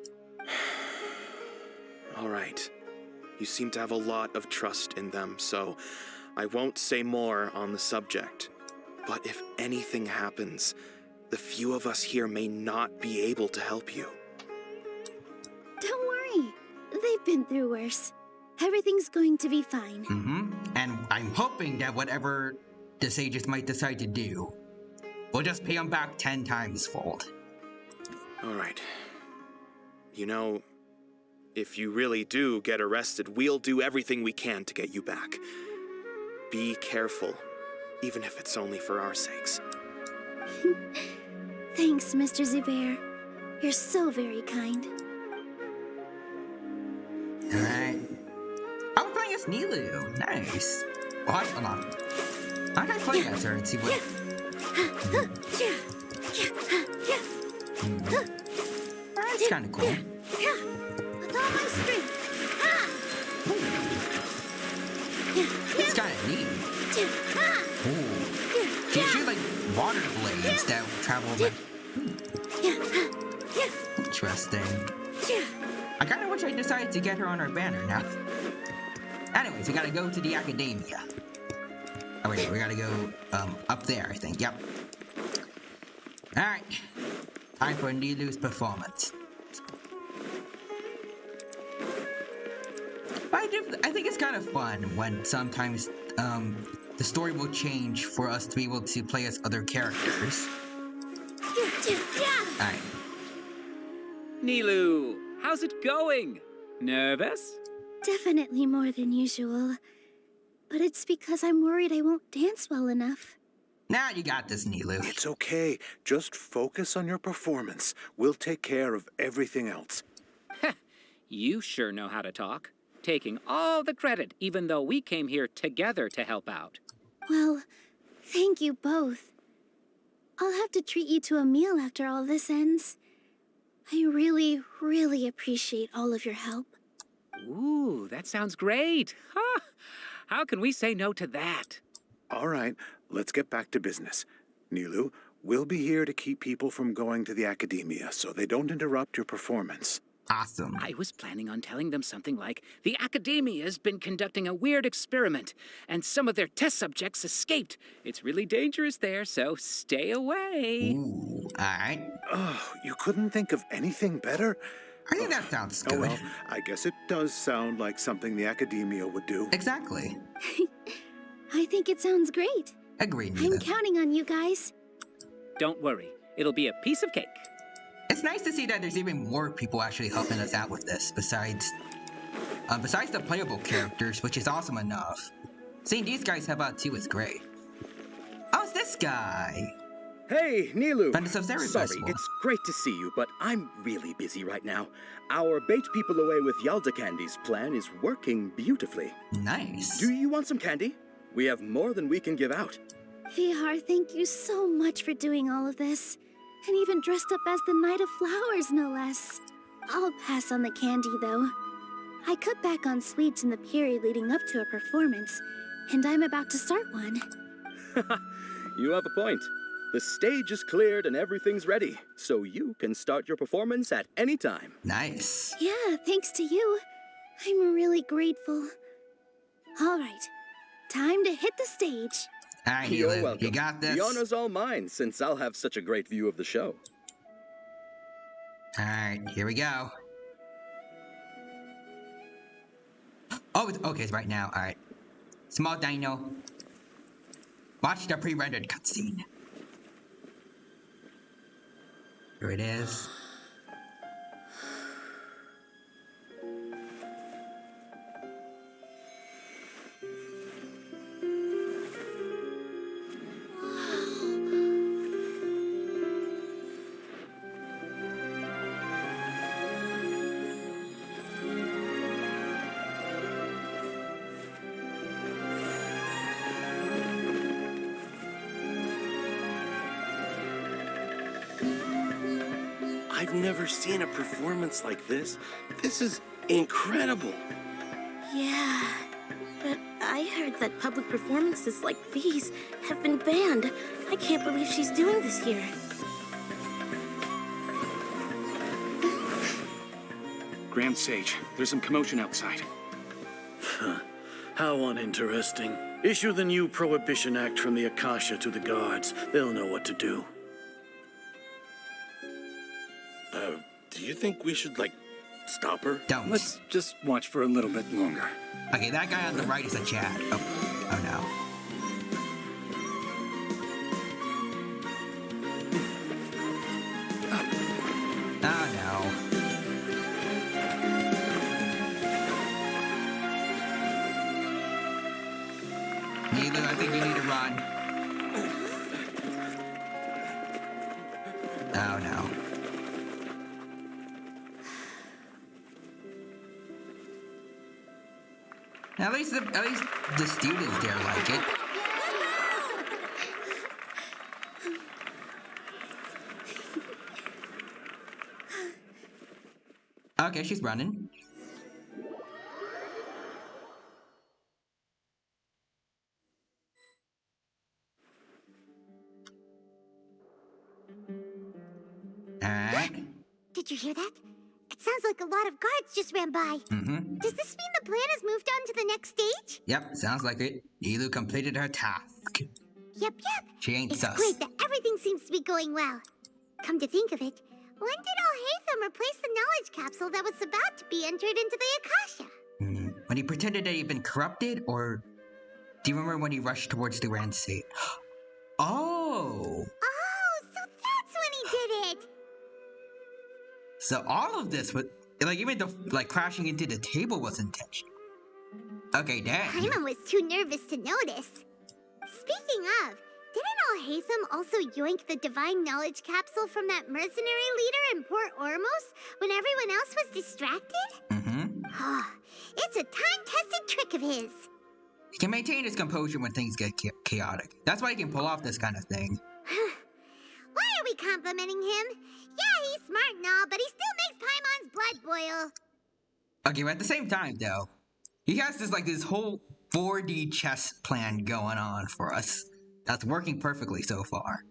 All right. You seem to have a lot of trust in them, so I won't say more on the subject. But if anything happens, the few of us here may not be able to help you. Don't worry. They've been through worse. Everything's going to be fine. Mm-hmm. And I'm hoping that whatever the sages might decide to do, we'll just pay them back 10 times fold. All right. You know, if you really do get arrested, we'll do everything we can to get you back. Be careful, even if it's only for our sakes. Thanks, Mr. Zubair. You're so very kind. Alright. I was playing as Nilu. Nice. What? Hold on. I'm gonna play as her and see what. That's kind of cool. With all my strength. It's kind of neat. Ooh. Can she like water blades that travel like. Interesting. I kind of wish I decided to get her on our banner now. Anyways, we gotta go to the Academia. Oh wait, we gotta go up there, I think. Yep. Alright. Time for Nilu's performance. But I think it's kind of fun when sometimes the story will change for us to be able to play as other characters. Alright. Nilu, how's it going? Nervous? Definitely more than usual. But it's because I'm worried I won't dance well enough. Now you got this, Nilu. It's okay. Just focus on your performance. We'll take care of everything else. You sure know how to talk. Taking all the credit, even though we came here together to help out. Well, thank you both. I'll have to treat you to a meal after all this ends. I really, really appreciate all of your help. Ooh, that sounds great. Huh? How can we say no to that? All right, let's get back to business. Nilu, we'll be here to keep people from going to the Academia so they don't interrupt your performance. Awesome. I was planning on telling them something like, the Academia's been conducting a weird experiment, and some of their test subjects escaped. It's really dangerous there, so stay away. Ooh, alright. Oh, you couldn't think of anything better? I think that sounds good. Oh, well, I guess it does sound like something the Academia would do. Exactly. I think it sounds great. Agreed, I'm Nilu. counting on you guys. Don't worry, it'll be a piece of cake. It's nice to see that there's even more people actually helping us out with this, besides the playable characters, which is awesome enough. Seeing these guys help out too is great. Oh, it's this guy! Hey, Nilu! Friend of Sub-Zero Sorry, Festival. it's great to see you, but I'm really busy right now. Our Bait People Away with Yalda Candies plan is working beautifully. Nice. Do you want some candy? We have more than we can give out. Vihar, thank you so much for doing all of this. And even dressed up as the Knight of Flowers, no less. I'll pass on the candy, though. I cut back on sweets in the period leading up to a performance, and I'm about to start one. You have a point. The stage is cleared and everything's ready, so you can start your performance at any time. Nice. Yeah, thanks to you. I'm really grateful. All right, time to hit the stage. Alright, You're Nilu, welcome. you got this. The honor's all mine, since I'll have such a great view of the show. Alright, here we go. Oh, okay, it's right now. Alright. Small dino. Watch the pre-rendered cutscene. Here it is. I've never seen a performance like this. This is incredible. Yeah, but I heard that public performances like these have been banned. I can't believe she's doing this here. Grand Sage, there's some commotion outside. How uninteresting. Issue the new Prohibition Act from the Akasha to the guards. They'll know what to do. Do you think we should, stop her? Don't. Let's just watch for a little bit longer. Okay, that guy on the right is a Chad. Oh no. Oh no. Nilu, I think you need to run. Oh no. At least the students there like it. Okay, she's running. Alright. Did you hear that? It sounds like a lot of guards just ran by. Mm-hmm. Does this mean the plan has moved on to the next stage? Yep, sounds like it. Nilu completed her task. Yep. She ain't It's sus. great that everything seems to be going well. Come to think of it, when did Alhaitham replace the knowledge capsule that was about to be entered into the Akasha? When he pretended that he'd been corrupted, or do you remember when he rushed towards the Grand State? Oh! Oh, so that's when he did it! So all of this was, even the, crashing into the table was intentional. Okay, dang. Paimon was too nervous to notice. Speaking of, didn't Alhaitham also yoink the divine knowledge capsule from that mercenary leader in Port Ormos when everyone else was distracted? Mm-hmm. Oh, it's a time-tested trick of his. He can maintain his composure when things get chaotic. That's why he can pull off this kind of thing. Why are we complimenting him? Yeah, he's smart and all, but he still makes Paimon's blood boil. Okay, but at the same time, though, he has this whole 4D chess plan going on for us. That's working perfectly so far.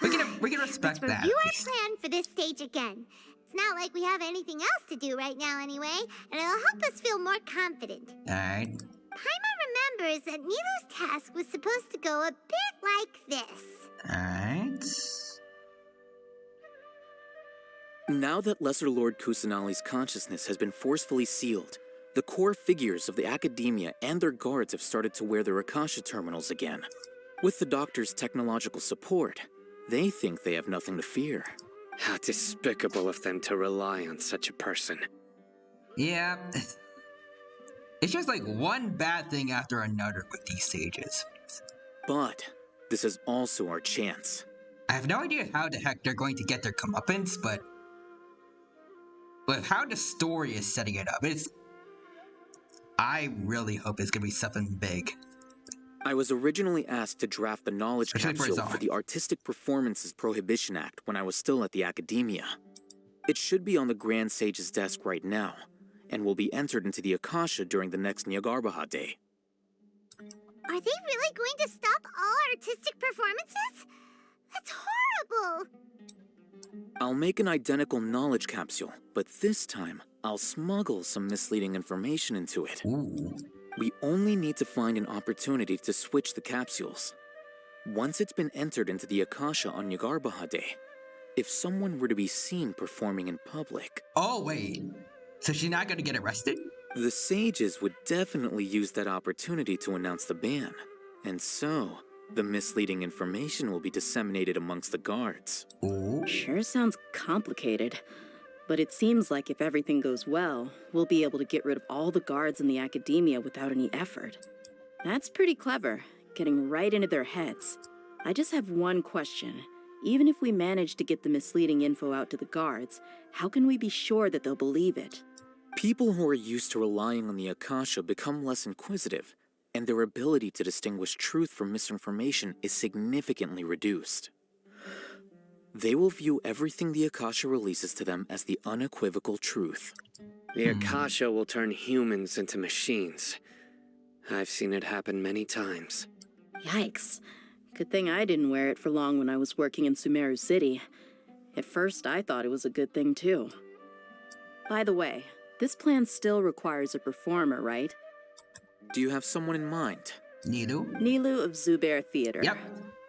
We can respect Let's that. review our plan for this stage again. It's not like we have anything else to do right now anyway, and it'll help us feel more confident. Alright. Paimon remembers that Nilu's task was supposed to go a bit like this. Alright. Now that Lesser Lord Kusanali's consciousness has been forcefully sealed, the core figures of the Akademiya and their guards have started to wear their Akasha terminals again. With the doctor's technological support, they think they have nothing to fear. How despicable of them to rely on such a person. Yeah. It's just one bad thing after another with these sages. But this is also our chance. I have no idea how the heck they're going to get their comeuppance, but how the story is setting it up, I really hope it's gonna be something big. I was originally asked to draft the knowledge capsule for Zahn. the Artistic Performances Prohibition Act when I was still at the Akademiya. It should be on the Grand Sage's desk right now, and will be entered into the Akasha during the next Nyargarbaha Day. Are they really going to stop all artistic performances? That's horrible! I'll make an identical knowledge capsule, but this time, I'll smuggle some misleading information into it. Ooh. We only need to find an opportunity to switch the capsules. Once it's been entered into the Akasha on Nyargarbaha Day, if someone were to be seen performing in public... Oh, wait. So she's not gonna get arrested? The sages would definitely use that opportunity to announce the ban. And so, the misleading information will be disseminated amongst the guards. Ooh. Sure sounds complicated. But it seems like if everything goes well, we'll be able to get rid of all the guards in the Akademiya without any effort. That's pretty clever, getting right into their heads. I just have one question. Even if we manage to get the misleading info out to the guards, how can we be sure that they'll believe it? People who are used to relying on the Akasha become less inquisitive, and their ability to distinguish truth from misinformation is significantly reduced. They will view everything the Akasha releases to them as the unequivocal truth. The Akasha will turn humans into machines. I've seen it happen many times. Yikes. Good thing I didn't wear it for long when I was working in Sumeru City. At first, I thought it was a good thing, too. By the way, this plan still requires a performer, right? Do you have someone in mind? Nilu? Nilu of Zubair Theater. Yep.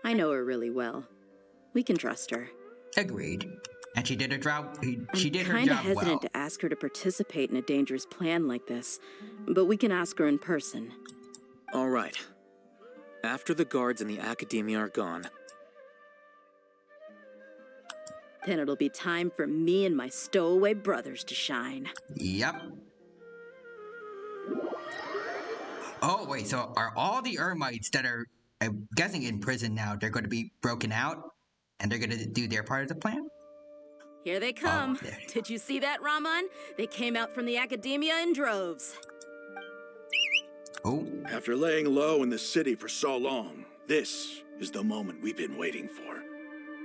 I know her really well. We can trust her. Agreed. And she did her job. She did her I'm kinda job well. hesitant to ask her to participate in a dangerous plan like this, but we can ask her in person. All right. After the guards and the Academia are gone, then it'll be time for me and my stowaway brothers to shine. Yep. Oh, wait, so are all the Ermites that are, I'm guessing, in prison now, they're going to be broken out? And they're going to do their part of the plan? Here they come. Oh, there. Did you see that, Raman? They came out from the Academia in droves. Oh. After laying low in the city for so long, this is the moment we've been waiting for.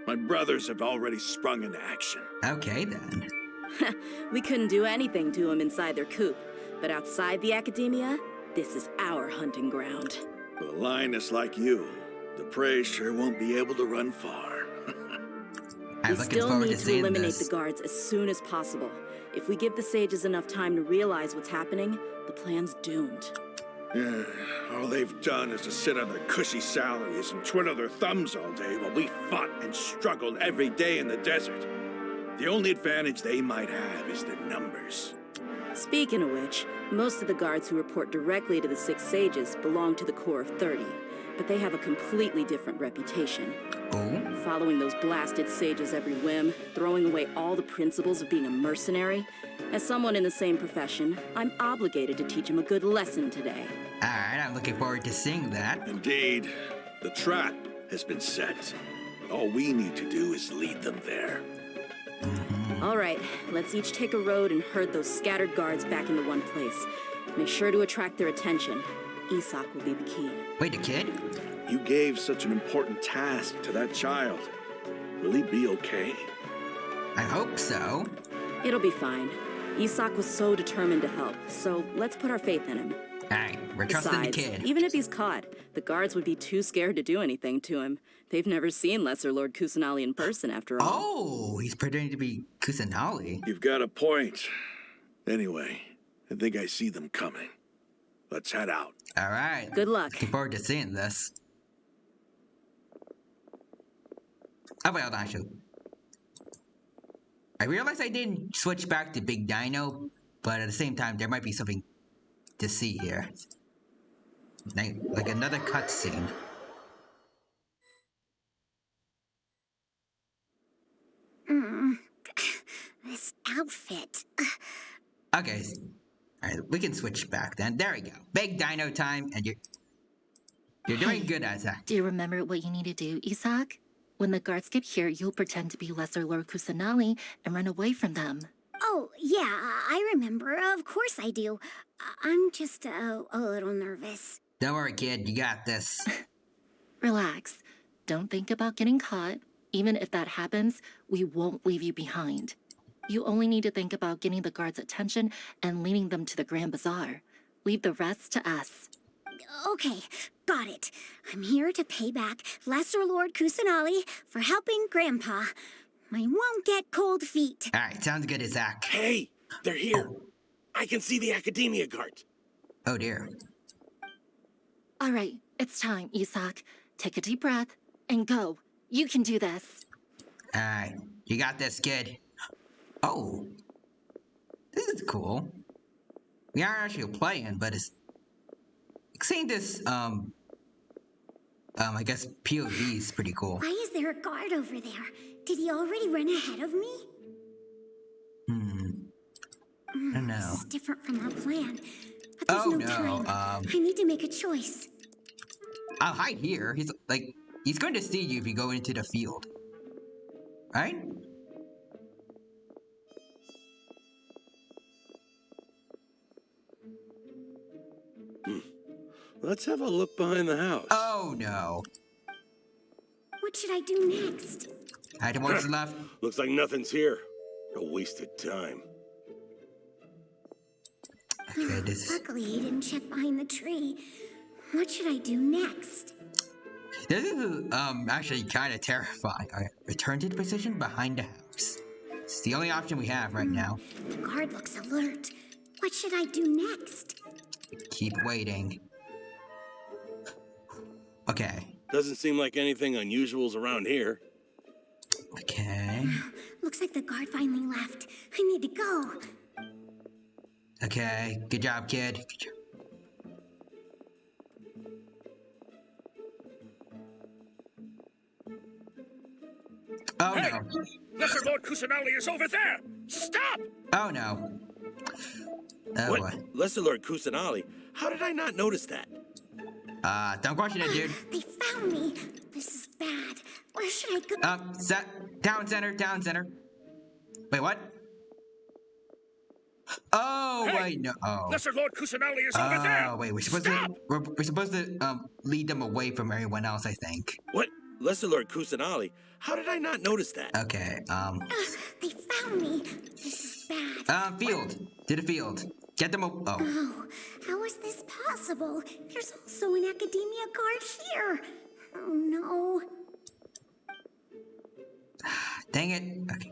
My brothers have already sprung into action. Okay, then. We couldn't do anything to them inside their coop, but outside the Academia, this is our hunting ground. With a lioness like you, the prey sure won't be able to run far. I'm we looking still forward need to to seeing eliminate this. the guards as soon as possible. If we give the sages enough time to realize what's happening, the plan's doomed. Yeah, all they've done is to sit on their cushy salaries and twiddle their thumbs all day while we fought and struggled every day in the desert. The only advantage they might have is their numbers. Speaking of which, most of the guards who report directly to the Six Sages belong to the Corps of 30, but they have a completely different reputation. Oh? Following those blasted sages every whim, throwing away all the principles of being a mercenary. As someone in the same profession, I'm obligated to teach them a good lesson today. Alright, I'm looking forward to seeing that. Indeed, the trap has been set. All we need to do is lead them there. All right, let's each take a road and herd those scattered guards back into one place. Make sure to attract their attention. Isak will be the key. Wait, a kid? You gave such an important task to that child. Will he be okay? I hope so. It'll be fine. Isak was so determined to help, so let's put our faith in him. Alright, we're trusting the Besides, kid. even if he's caught, the guards would be too scared to do anything to him. They've never seen Lesser Lord Kusanali in person, after all. Oh, he's pretending to be Kusanali. You've got a point. Anyway, I think I see them coming. Let's head out. Alright. Good luck. Looking forward to seeing this. Oh, wait, hold on, actually. I realize I didn't switch back to Big Dino, but at the same time, there might be something to see here. Like another cutscene. This outfit. Okay. Alright, we can switch back then. There we go. Big Dino time, and you're doing good, Asa. Do you remember what you need to do, Isak? When the guards get here, you'll pretend to be Lesser Lord Kusanali and run away from them. Oh, yeah, I remember. Of course I do. I'm just a little nervous. Don't worry, kid. You got this. Relax. Don't think about getting caught. Even if that happens, we won't leave you behind. You only need to think about getting the guards' attention and leading them to the Grand Bazaar. Leave the rest to us. Okay, got it. I'm here to pay back Lesser Lord Kusanali for helping Grandpa. I won't get cold feet. Alright, sounds good, Isaac. Hey, they're here. I can see the Academia guard. Oh dear. All right, it's time, Isak. Take a deep breath and go. You can do this. Alright, you got this, kid. Oh. This is cool. We aren't actually playing, but it's... Seeing this, I guess POV is pretty cool. Why is there a guard over there? Did he already run ahead of me? I don't know. This is different from our plan. But there's Oh no no, time. I need to make a choice. I'll hide here. He's going to see you if you go into the field. Right? Let's have a look behind the house. Oh no. What should I do next? Alright, what's left? Looks like nothing's here. A wasted time. Okay, this. Luckily, he didn't check behind the tree. What should I do next? This is actually kind of terrifying. Alright, return to the position behind the house. It's the only option we have right now. The guard looks alert. What should I do next? Keep waiting. Okay. Doesn't seem like anything unusual's around here. Okay. Looks like the guard finally left. I need to go. Okay. Good job, kid. Good job. Oh hey! no. Lesser Lord Kusanali is over there! Stop! Oh no. Oh What? boy. Lesser Lord Kusanali? How did I not notice that? Don't question it, dude. They found me. This is bad. Where should I go? Town center. Wait, what? Oh, hey! wait, no. Oh. Lesser Lord Kusanali is over there! Oh, wait, we're supposed to lead them away from everyone else, I think. What? Lesser Lord Kusanali? How did I not notice that? Okay, They found me. This is bad. Field. To the field. Get them Oh, how is this possible? There's also an academia guard here. Oh, no. Dang it. Okay.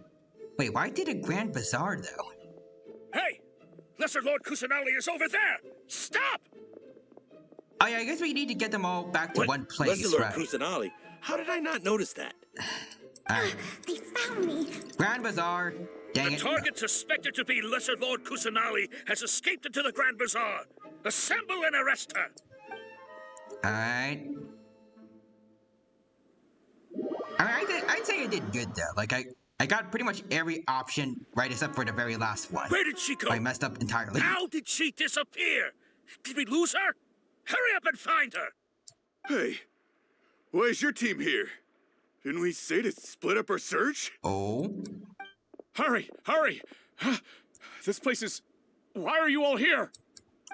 Wait, why did a Grand Bazaar, though? Hey! Lesser Lord Kusanali is over there! Stop! Oh, yeah, I guess we need to get them all back to one place, Lesser Lord right? Kusanali? How did I not notice that? Alright. They found me. Grand Bazaar. Dang the it. target suspected to be Lesser Lord Kusanali has escaped into the Grand Bazaar. Assemble and arrest her. Alright. I mean, I'd say I did good, though. Like, I got pretty much every option right except for the very last one. Where did she go? I messed up entirely. How did she disappear? Did we lose her? Hurry up and find her. Hey, why is your team here? Didn't we say to split up our search? Oh? Hurry! This place is... Why are you all here?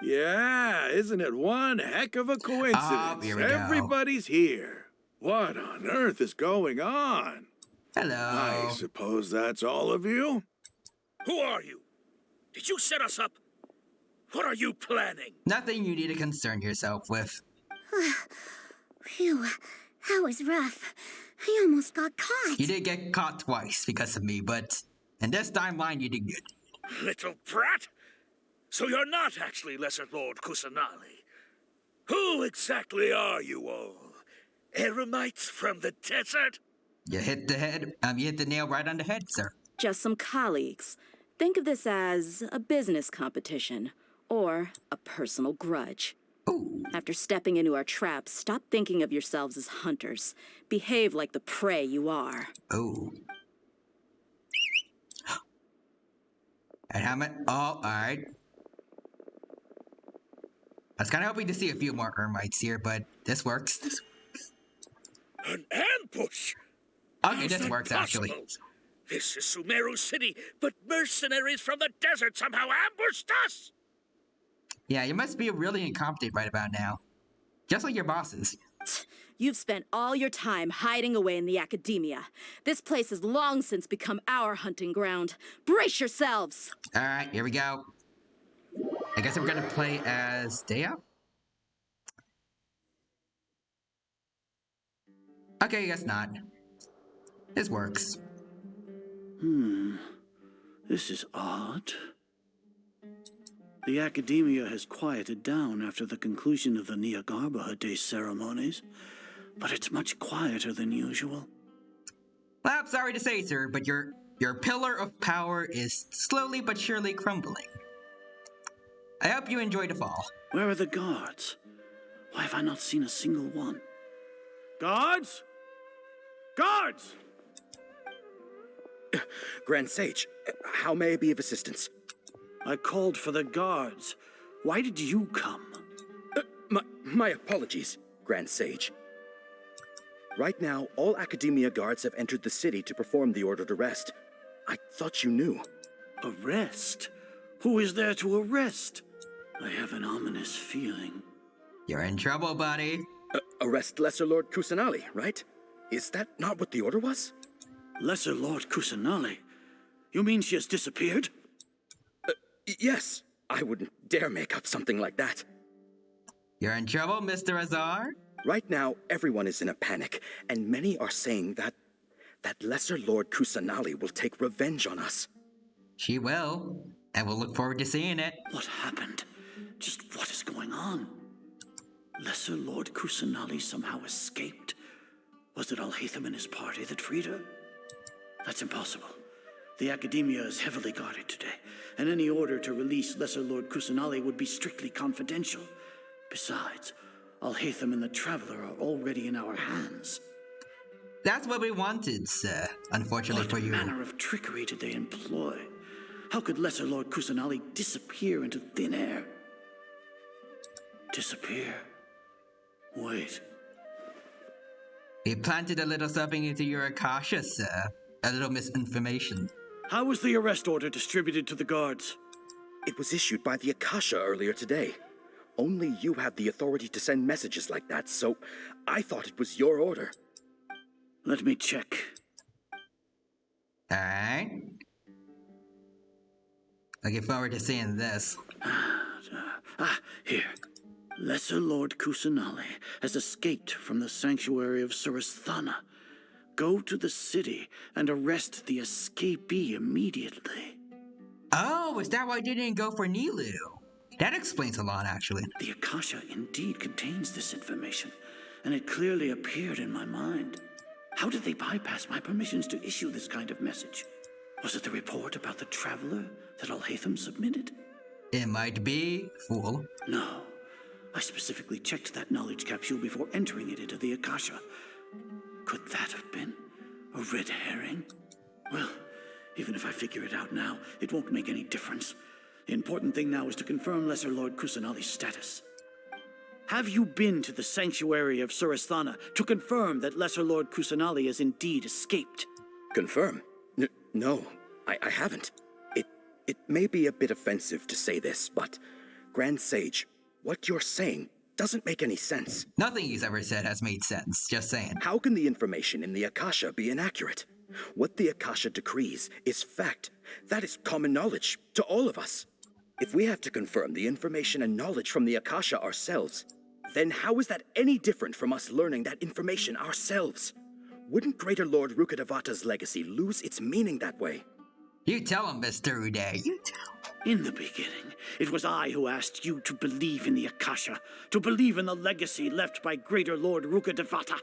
Yeah, isn't it one heck of a coincidence? Here we go. Everybody's here. What on earth is going on? Hello. I suppose that's all of you? Who are you? Did you set us up? What are you planning? Nothing you need to concern yourself with. Phew, that was rough. I almost got caught. You did get caught twice because of me, but in this timeline, you did good. Little brat! So you're not actually Lesser Lord Kusanali. Who exactly are you all? Eremites from the desert? You hit the nail right on the head, sir. Just some colleagues. Think of this as a business competition or a personal grudge. Ooh. After stepping into our traps, stop thinking of yourselves as hunters. Behave like the prey you are. Oh. And how much? Oh, alright. I was kind of hoping to see a few more Ermites here, but this works. An ambush? Okay, How's this that works, possible? actually. This is Sumeru City, but mercenaries from the desert somehow ambushed us! Yeah, you must be really incompetent right about now. Just like your bosses. You've spent all your time hiding away in the academia. This place has long since become our hunting ground. Brace yourselves! Alright, here we go. I guess I'm gonna play as Dea? Okay, I guess not. This works. This is odd. The academia has quieted down after the conclusion of the Niagarbha Day ceremonies, but it's much quieter than usual. Well, I'm sorry to say, sir, but your pillar of power is slowly but surely crumbling. I hope you enjoy the fall. Where are the guards? Why have I not seen a single one? Guards? Guards! Grand Sage, how may I be of assistance? I called for the guards. Why did you come? My apologies, Grand Sage. Right now, all Academia guards have entered the city to perform the ordered arrest. I thought you knew. Arrest? Who is there to arrest? I have an ominous feeling. You're in trouble, buddy. Arrest Lesser Lord Kusanali, right? Is that not what the order was? Lesser Lord Kusanali? You mean she has disappeared? Yes. I wouldn't dare make up something like that. You're in trouble, Mr. Azar? Right now, everyone is in a panic, and many are saying that Lesser Lord Kusanali will take revenge on us. She will, and we'll look forward to seeing it. What happened? Just what is going on? Lesser Lord Kusanali somehow escaped? Was it Alhaitham and his party that freed her? That's impossible. The Akademiya is heavily guarded today, and any order to release Lesser Lord Kusanali would be strictly confidential. Besides, Alhaitham and the Traveler are already in our hands. That's what we wanted, sir. Unfortunately for you. What manner of trickery did they employ? How could Lesser Lord Kusanali disappear into thin air? Disappear? Wait. He planted a little something into your Akasha, sir. A little misinformation. How was the arrest order distributed to the guards? It was issued by the Akasha earlier today. Only you have the authority to send messages like that, so I thought it was your order. Let me check. Alright. Looking forward to seeing this. Here. Lesser Lord Kusanali has escaped from the sanctuary of Surasthana. Go to the city and arrest the escapee immediately. Oh, is that why you didn't go for Nilu? That explains a lot, actually. The Akasha indeed contains this information, and it clearly appeared in my mind. How did they bypass my permissions to issue this kind of message? Was it the report about the Traveler that Alhaitham submitted? It might be, fool. No. I specifically checked that knowledge capsule before entering it into the Akasha. Could that have been a red herring? Well, even if I figure it out now, it won't make any difference. The important thing now is to confirm Lesser Lord Kusanali's status. Have you been to the sanctuary of Surasthana to confirm that Lesser Lord Kusanali has indeed escaped? Confirm? No, I haven't. It may be a bit offensive to say this, but Grand Sage, what you're saying doesn't make any sense. Nothing he's ever said has made sense, just saying. How can the information in the Akasha be inaccurate? What the Akasha decrees is fact. That is common knowledge to all of us. If we have to confirm the information and knowledge from the Akasha ourselves, then how is that any different from us learning that information ourselves? Wouldn't Greater Lord Rukkhadevata's legacy lose its meaning that way? You tell him, Mr. Uday. You tell him. In the beginning, it was I who asked you to believe in the Akasha, to believe in the legacy left by Greater Lord Rukkhadevata.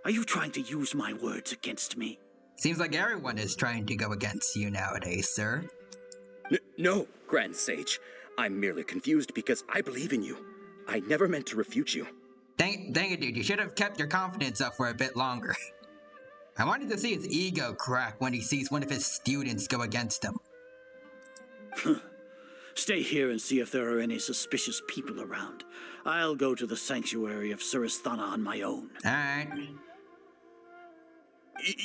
Are you trying to use my words against me? Seems like everyone is trying to go against you nowadays, sir. No, Grand Sage. I'm merely confused because I believe in you. I never meant to refute you. Dang it, dude. You should have kept your confidence up for a bit longer. I wanted to see his ego crack when he sees one of his students go against him. Stay here and see if there are any suspicious people around. I'll go to the sanctuary of Surasthana on my own. Alright.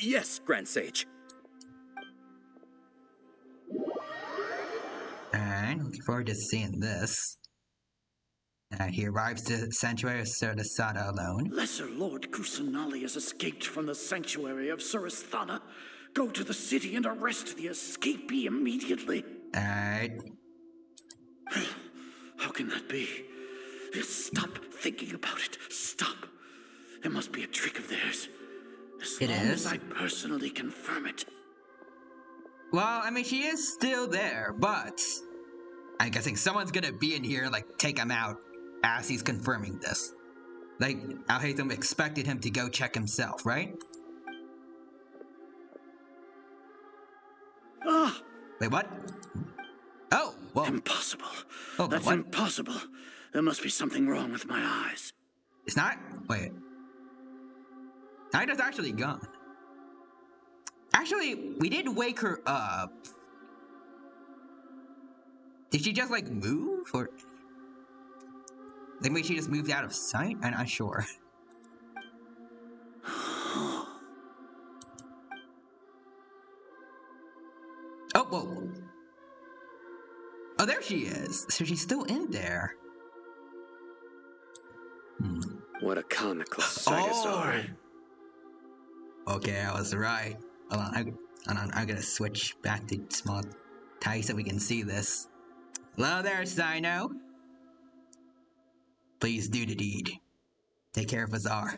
Yes, Grand Sage. Alright, looking forward to seeing this. He arrives to the sanctuary of Surasthana alone. Lesser Lord Kusanali has escaped from the sanctuary of Surasthana. Go to the city and arrest the escapee immediately. Alright. How can that be? Stop thinking about it. Stop. It must be a trick of theirs. As long as I personally confirm it. Well, I mean, she is still there, but I'm guessing someone's gonna be in here, like, take him out as he's confirming this. Like, Alhaitham expected him to go check himself, right? Ah! Wait, what? Oh, whoa. Impossible. Oh, that's what? impossible. There must be something wrong with my eyes. It's not? Wait. Ida's actually gone. Actually, we did wake her up. Did she just, like, move? Or... like, maybe she just moved out of sight? I'm not sure. Oh, whoa. Oh, there she is. So she's still in there. What a comical Sagasar. Okay, I was right. Hold on, I'm gonna switch back to small type so we can see this. Hello there, Sino. Please do the deed. Take care of Azar.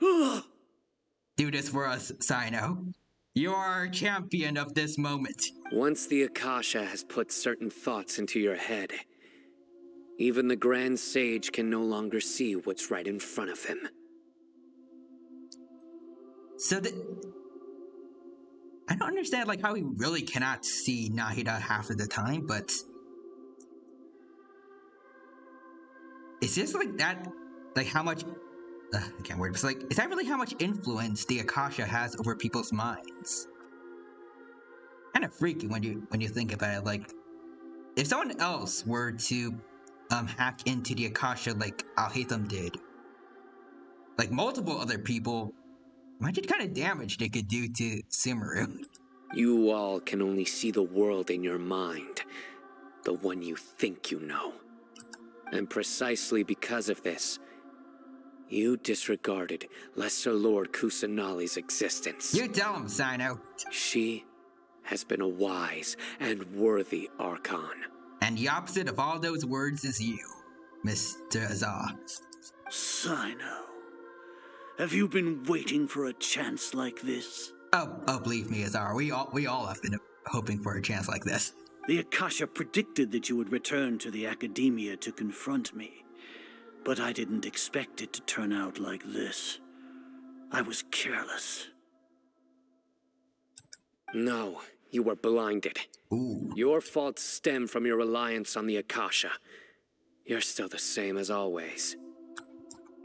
Do this for us, Sino. You are our champion of this moment. Once the Akasha has put certain thoughts into your head, even the Grand Sage can no longer see what's right in front of him. So I don't understand like how he really cannot see Nahida half of the time, but it's just like that, like how much I can't word. It's like, is that really how much influence the Akasha has over people's minds? Kind of freaky when you think about it. Like, if someone else were to hack into the Akasha like Al-Haytham did, like multiple other people, imagine kind of damage they could do to Sumeru. You all can only see the world in your mind, the one you think you know. And precisely because of this, you disregarded Lesser Lord Kusanali's existence. You tell him, Sino. She has been a wise and worthy Archon. And the opposite of all those words is you, Mr. Azar. Sino, have you been waiting for a chance like this? Oh, believe me, Azar. We all have been hoping for a chance like this. The Akasha predicted that you would return to the Akademiya to confront me. But I didn't expect it to turn out like this. I was careless. No, you were blinded. Ooh. Your faults stem from your reliance on the Akasha. You're still the same as always.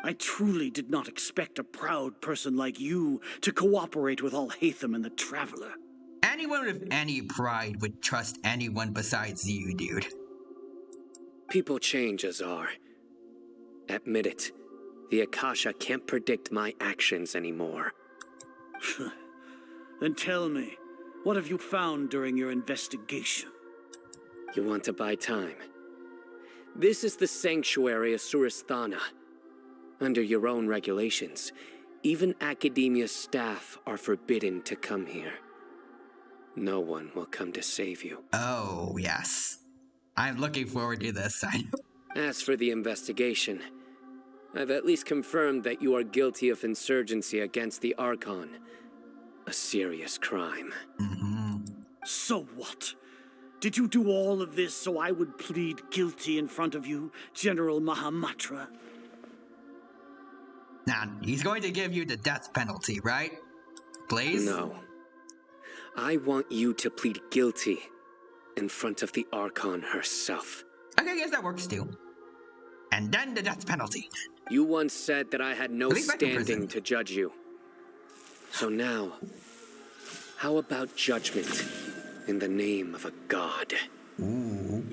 I truly did not expect a proud person like you to cooperate with Al-Haytham and the Traveler. Anyone with any pride would trust anyone besides you, dude. People change, Azar. Admit it. The Akasha can't predict my actions anymore. Then tell me, what have you found during your investigation? You want to buy time? This is the sanctuary of Suristhana. Under your own regulations, even Academia staff are forbidden to come here. No one will come to save you. Oh, yes. I'm looking forward to this. As for the investigation, I've at least confirmed that you are guilty of insurgency against the Archon. A serious crime. So what? Did you do all of this so I would plead guilty in front of you, General Mahamatra? Now, he's going to give you the death penalty, right? Please? No. I want you to plead guilty in front of the Archon herself. Okay, I guess that works too. And then the death penalty. You once said that I had no standing to judge you. So now, how about judgment in the name of a god? Ooh.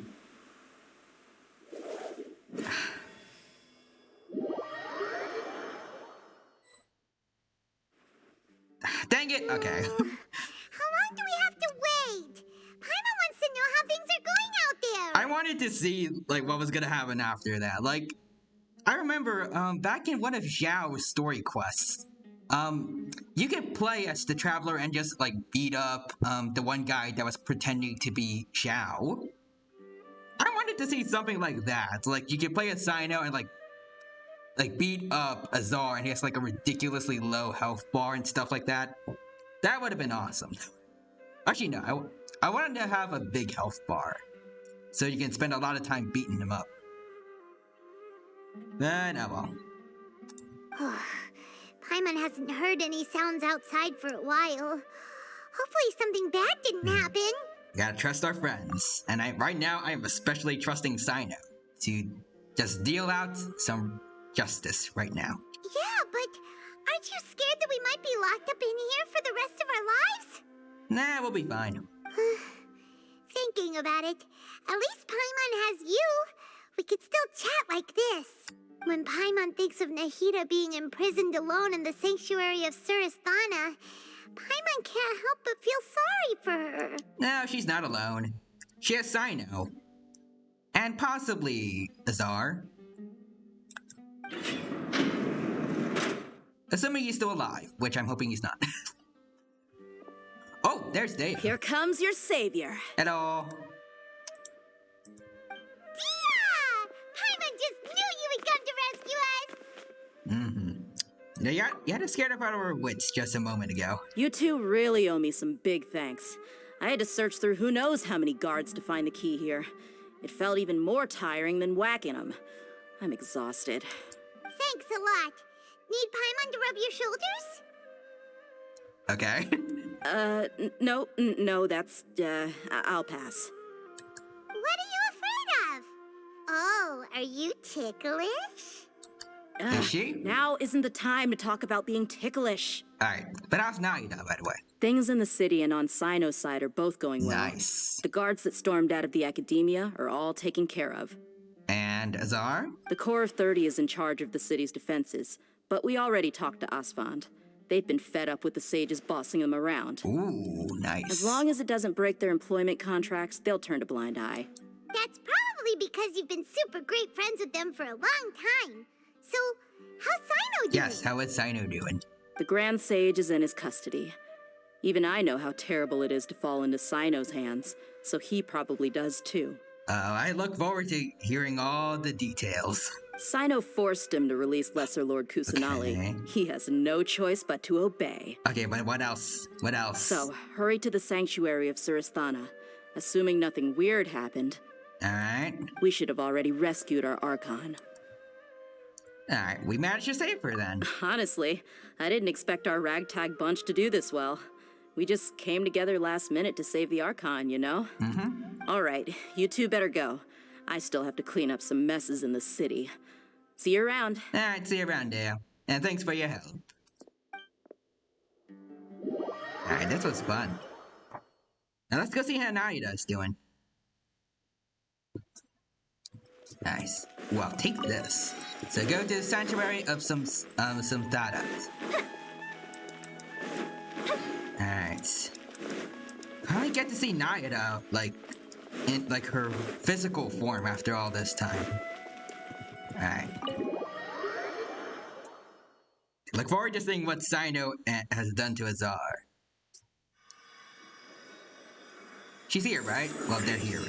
Dang it! Okay. How long do we have to wait? Paimon wants to know how things are going out there. I wanted to see like what was gonna happen after that. Like, I remember back in one of Xiao's story quests, you could play as the Traveler and just like beat up the one guy that was pretending to be Xiao. I wanted to see something like that. Like you could play as Sino and like beat up Azar and he has like a ridiculously low health bar and stuff like that. That would have been awesome. Actually, no, I wanted to have a big health bar so you can spend a lot of time beating him up. But oh well. Paimon hasn't heard any sounds outside for a while. Hopefully something bad didn't happen. We gotta trust our friends. And right now I am especially trusting Sino to just deal out some justice right now. Yeah, but aren't you scared that we might be locked up in here for the rest of our lives? Nah, we'll be fine. Thinking about it, at least Paimon has you. We could still chat like this. When Paimon thinks of Nahida being imprisoned alone in the sanctuary of Suristhana, Paimon can't help but feel sorry for her. No, she's not alone. She has Sino. And possibly Azar. Assuming he's still alive, which I'm hoping he's not. there's Dave. Here comes your savior. Hello. Dia! Paimon just knew you would come to rescue us! Now, you had us scared out of our wits just a moment ago. You two really owe me some big thanks. I had to search through who knows how many guards to find the key here. It felt even more tiring than whacking them. I'm exhausted. Thanks a lot. Need Paimon to rub your shoulders? Okay. No, that's, I'll pass. What are you afraid of? Oh, are you ticklish? Is she? Now isn't the time to talk about being ticklish. Alright, but how's Naida, by the way? Things in the city and on Sino's side are both going well. Nice. The guards that stormed out of the Akademiya are all taken care of. And Azar? The Corps of 30 is in charge of the city's defenses, but we already talked to Asfand. They've been fed up with the sages bossing them around. Ooh, nice. As long as it doesn't break their employment contracts, they'll turn a blind eye. That's probably because you've been super great friends with them for a long time. So, how's Sino doing? Yes, how is Sino doing? The Grand Sage is in his custody. Even I know how terrible it is to fall into Sino's hands, so he probably does too. I look forward to hearing all the details. Sino forced him to release Lesser Lord Kusanali. Okay. He has no choice but to obey. Okay, but what else? What else? So, hurry to the sanctuary of Surasthana. Assuming nothing weird happened, Alright. we should have already rescued our Archon. Alright, we managed to save her then. Honestly, I didn't expect our ragtag bunch to do this well. We just came together last minute to save the Archon, you know? Mm-hmm. All right, you two better go. I still have to clean up some messes in the city. See you around. Alright, see you around, Dale. And thanks for your help. Alright, this was fun. Now let's go see how Naida's doing. Nice. Well, take this. So go to the sanctuary of some Thada. Alright. Finally get to see Naida, like, in like her physical form after all this time. Alright. Look forward to seeing what Sino has done to Azar. She's here, right? Well, they're here.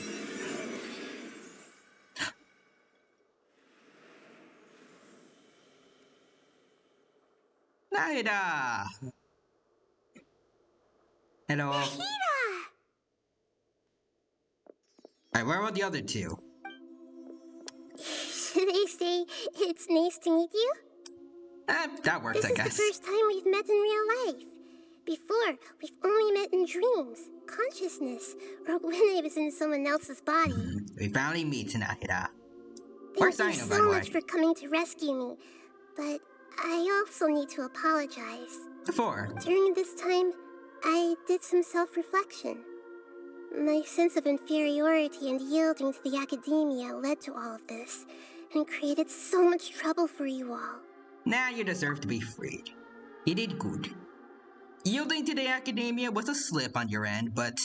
Naida! Hello. Alright, where were the other two? Should I say it's nice to meet you? That works, This I guess. is the first time we've met in real life. Before, we've only met in dreams, consciousness, or when I was in someone else's body. We finally meet tonight, Thank you so much for coming to rescue me, but I also need to apologize. For? During this time, I did some self-reflection. My sense of inferiority and yielding to the Akademiya led to all of this, and created so much trouble for you all. Now you deserve to be freed. You did good. Yielding to the Akademiya was a slip on your end, but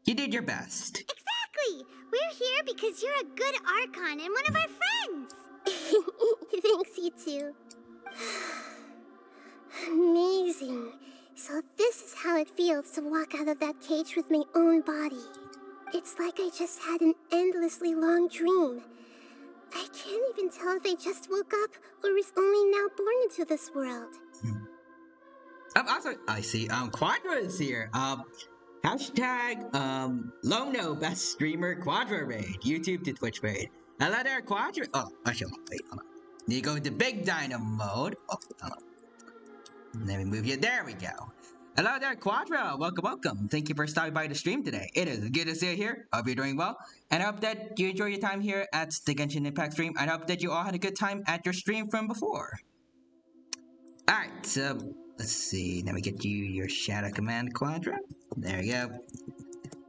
you did your best. Exactly! We're here because you're a good Archon and one of our friends! Thanks, you two. Amazing. So this is how it feels to walk out of that cage with my own body. It's like I just had an endlessly long dream. I can't even tell if I just woke up or was only now born into this world. Also, I see, Quadra is here. Hashtag, Lono Best Streamer Quadra Raid. YouTube to Twitch Raid. Hello there, Quadra. Oh, actually, wait, hold on. You go into Big Dino mode. Oh, hold on. Let me move you. There we go. Hello there, Quadra. Welcome, welcome. Thank you for stopping by the stream today. It is good to see you here. Hope you're doing well. And I hope that you enjoy your time here at the Genshin Impact stream. I hope that you all had a good time at your stream from before. Alright, so let's see. Let me get you your shadow command, Quadra. There you go.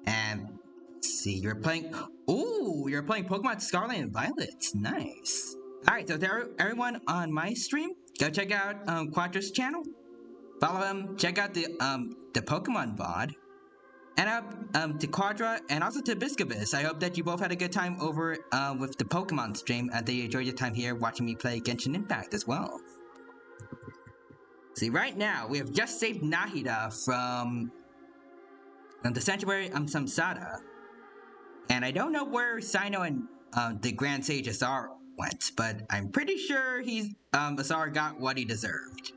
And let's see, you're playing. Ooh, you're playing Pokemon Scarlet and Violet. Nice. Alright, so to everyone on my stream, go check out Quadra's channel. Follow him. Check out the Pokemon VOD. And to Quadra and also to Biscabis. I hope that you both had a good time over with the Pokemon stream and that you enjoyed your time here watching me play Genshin Impact as well. See, right now we have just saved Nahida from the sanctuary Samsada. And I don't know where Sino and the Grand Sage Asar went, but I'm pretty sure Asar got what he deserved.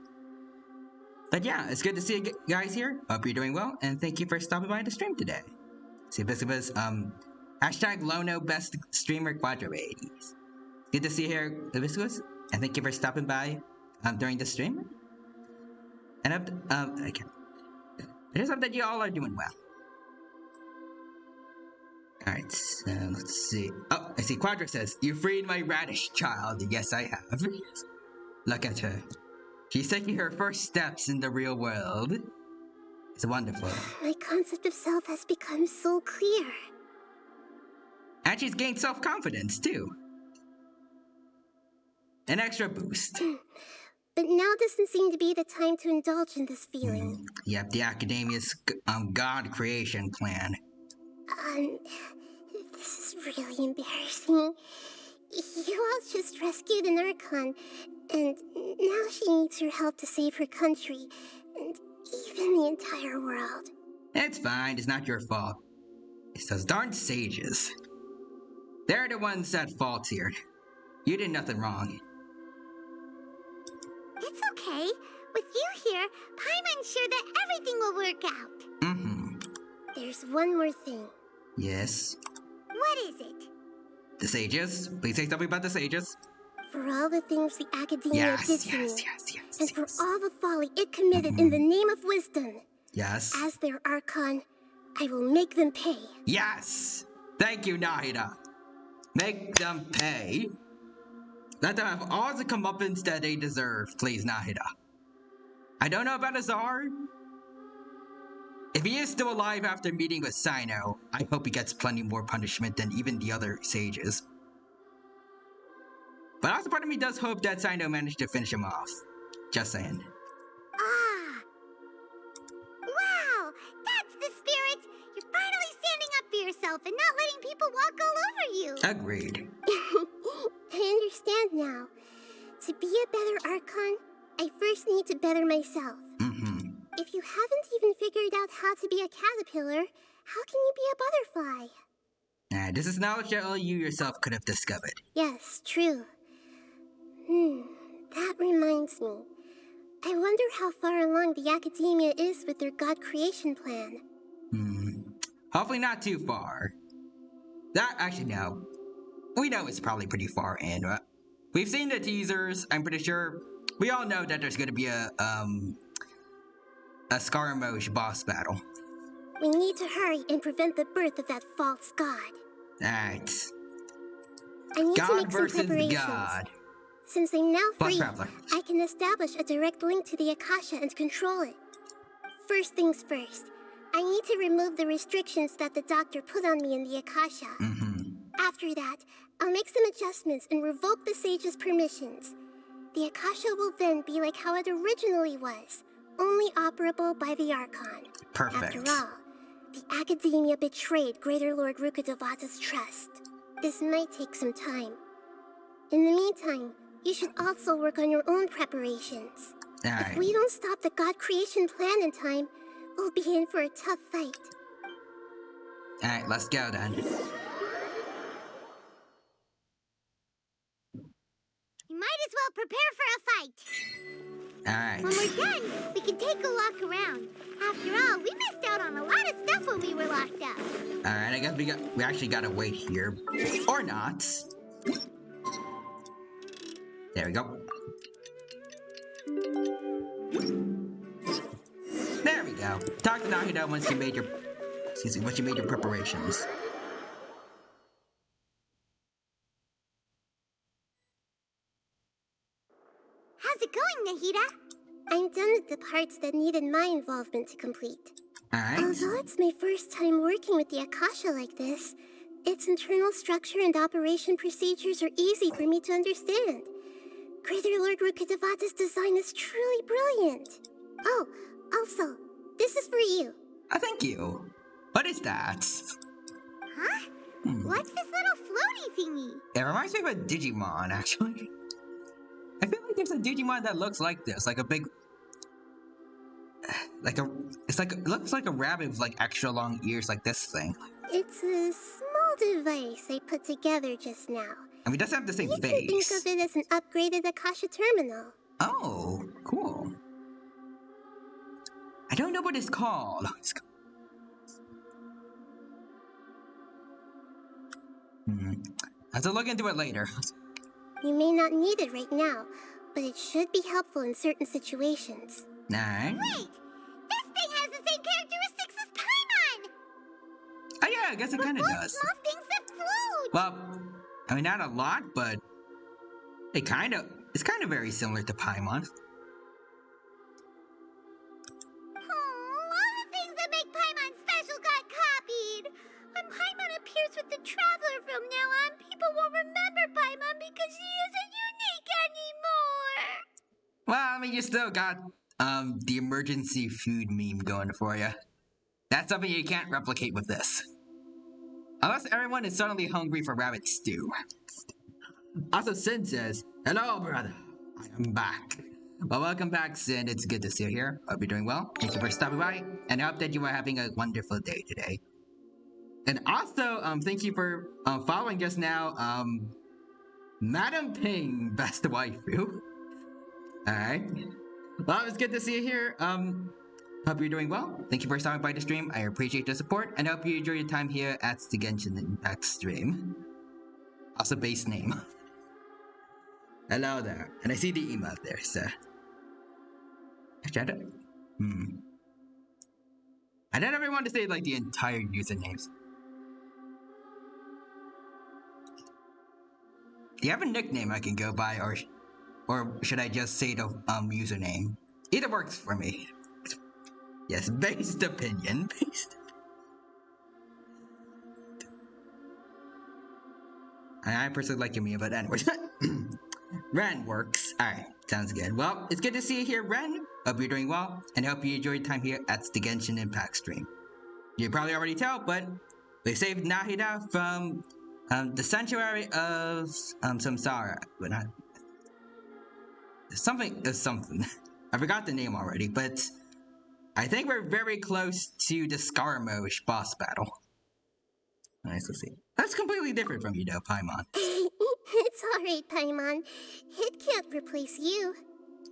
But yeah, it's good to see you guys here. Hope you're doing well, and thank you for stopping by the stream today. See, this was hashtag Lono Best Streamer Quadro 80s. Good to see you here, Hibiscus, and thank you for stopping by during the stream. And okay. I just hope that you all are doing well. Alright, so let's see. Oh, I see Quadra says, "You freed my radish child." Yes, I have. Look at her. She's taking her first steps in the real world. It's wonderful. My concept of self has become so clear. And she's gained self-confidence, too. An extra boost. But now doesn't seem to be the time to indulge in this feeling. Yep, the Academia's God creation plan. This is really embarrassing. You all just rescued an Archon, and now she needs your help to save her country, and even the entire world. It's fine, it's not your fault. It's those darn sages. They're the ones at fault here. You did nothing wrong. It's okay. With you here, Paimon's sure that everything will work out. There's one more thing. Yes? What is it? The sages? Please say something about the sages. For all the things the Academia did to me, and for all the folly it committed in the name of wisdom. Yes? As their Archon, I will make them pay. Yes! Thank you, Nahida. Make them pay. Let them have all the comeuppance that they deserve, please, Nahida. I don't know about Azar. If he is still alive after meeting with Sino, I hope he gets plenty more punishment than even the other sages. But also part of me does hope that Sino managed to finish him off. Just saying. Wow! That's the spirit! You're finally standing up for yourself and not letting people walk all over you! Agreed. I understand now. To be a better Archon, I first need to better myself. If you haven't even figured out how to be a caterpillar, how can you be a butterfly? This is knowledge that only you yourself could have discovered. Yes, true. That reminds me. I wonder how far along the Academia is with their God creation plan. Hopefully not too far. Actually, no. We know it's probably pretty far in. We've seen the teasers. I'm pretty sure we all know that there's going to be a Scaramouche boss battle. We need to hurry and prevent the birth of that false god. Alright. I need to God make some versus preparations. God. Since I'm now Plus free, Traveler. I can establish a direct link to the Akasha and control it. First things first, I need to remove the restrictions that the doctor put on me in the Akasha. After that, I'll make some adjustments and revoke the sage's permissions. The Akasha will then be like how it originally was, only operable by the Archon. Perfect. After all, the Academia betrayed Greater Lord Rukkhadevata's trust. This might take some time. In the meantime, you should also work on your own preparations. If we don't stop the God creation plan in time, we'll be in for a tough fight. Alright, let's go then. You might as well prepare for a fight. Alright. When we're done, we can take a walk around. After all, we missed out on a lot of stuff when we were locked up. Alright, I guess we actually gotta wait here. Or not. There we go. There we go. Talk to Nahida once you made your preparations. How's it going, Nahida? I'm done with the parts that needed my involvement to complete. Alright. Although it's my first time working with the Akasha like this, its internal structure and operation procedures are easy for me to understand. Greater Lord Rukkhadevata's design is truly brilliant. Oh, also, this is for you. Thank you. What is that? Huh? What's this little floaty thingy? It reminds me of a Digimon, actually. I feel like there's a Digimon that looks like this, like a big... It looks like a rabbit with like extra long ears like this thing. It's a small device I put together just now. I mean, it doesn't have the same You face. can think of it as an upgraded Akasha terminal. Oh, cool. I don't know what it's called. I have to look into it later. You may not need it right now, but it should be helpful in certain situations. Alright. Wait! This thing has the same characteristics as Paimon! Oh yeah, I guess it kinda does. Small things that float! Well, I mean, not a lot, but it's kind of very similar to Paimon. All the things that make Paimon special got copied! When Paimon appears with the Traveler from now on, people won't remember Paimon because she isn't unique anymore! Well, I mean, you still got, the emergency food meme going for you. That's something you can't replicate with this. Unless everyone is suddenly hungry for rabbit stew. Also, Sin says, "Hello, brother. I am back." Well, welcome back, Sin. It's good to see you here. Hope you're doing well. Thank you for stopping by, and I hope that you are having a wonderful day today. And also, thank you for following just now, Madam Ping, best waifu. Alright. Well, it's good to see you here. Hope you're doing well. Thank you for stopping by the stream. I appreciate the support, and I hope you enjoy your time here at the Genshin Impact stream. Also, base name. Hello there. And I see the email there, so. Actually, I don't ever want to say, like, the entire usernames. Do you have a nickname I can go by, or should I just say the username? Either works for me. Yes, based opinion. I personally like your meme, but anyways. Ren works. Alright, sounds good. Well, it's good to see you here, Ren. Hope you're doing well, and I hope you enjoyed time here at the Genshin Impact stream. You probably already tell, but we saved Nahida from the Sanctuary of Samsara. But not something. I forgot the name already, but I think we're very close to the Skarmosh boss battle. Nice to see. That's completely different from you, though, Paimon. It's alright, Paimon. It can't replace you.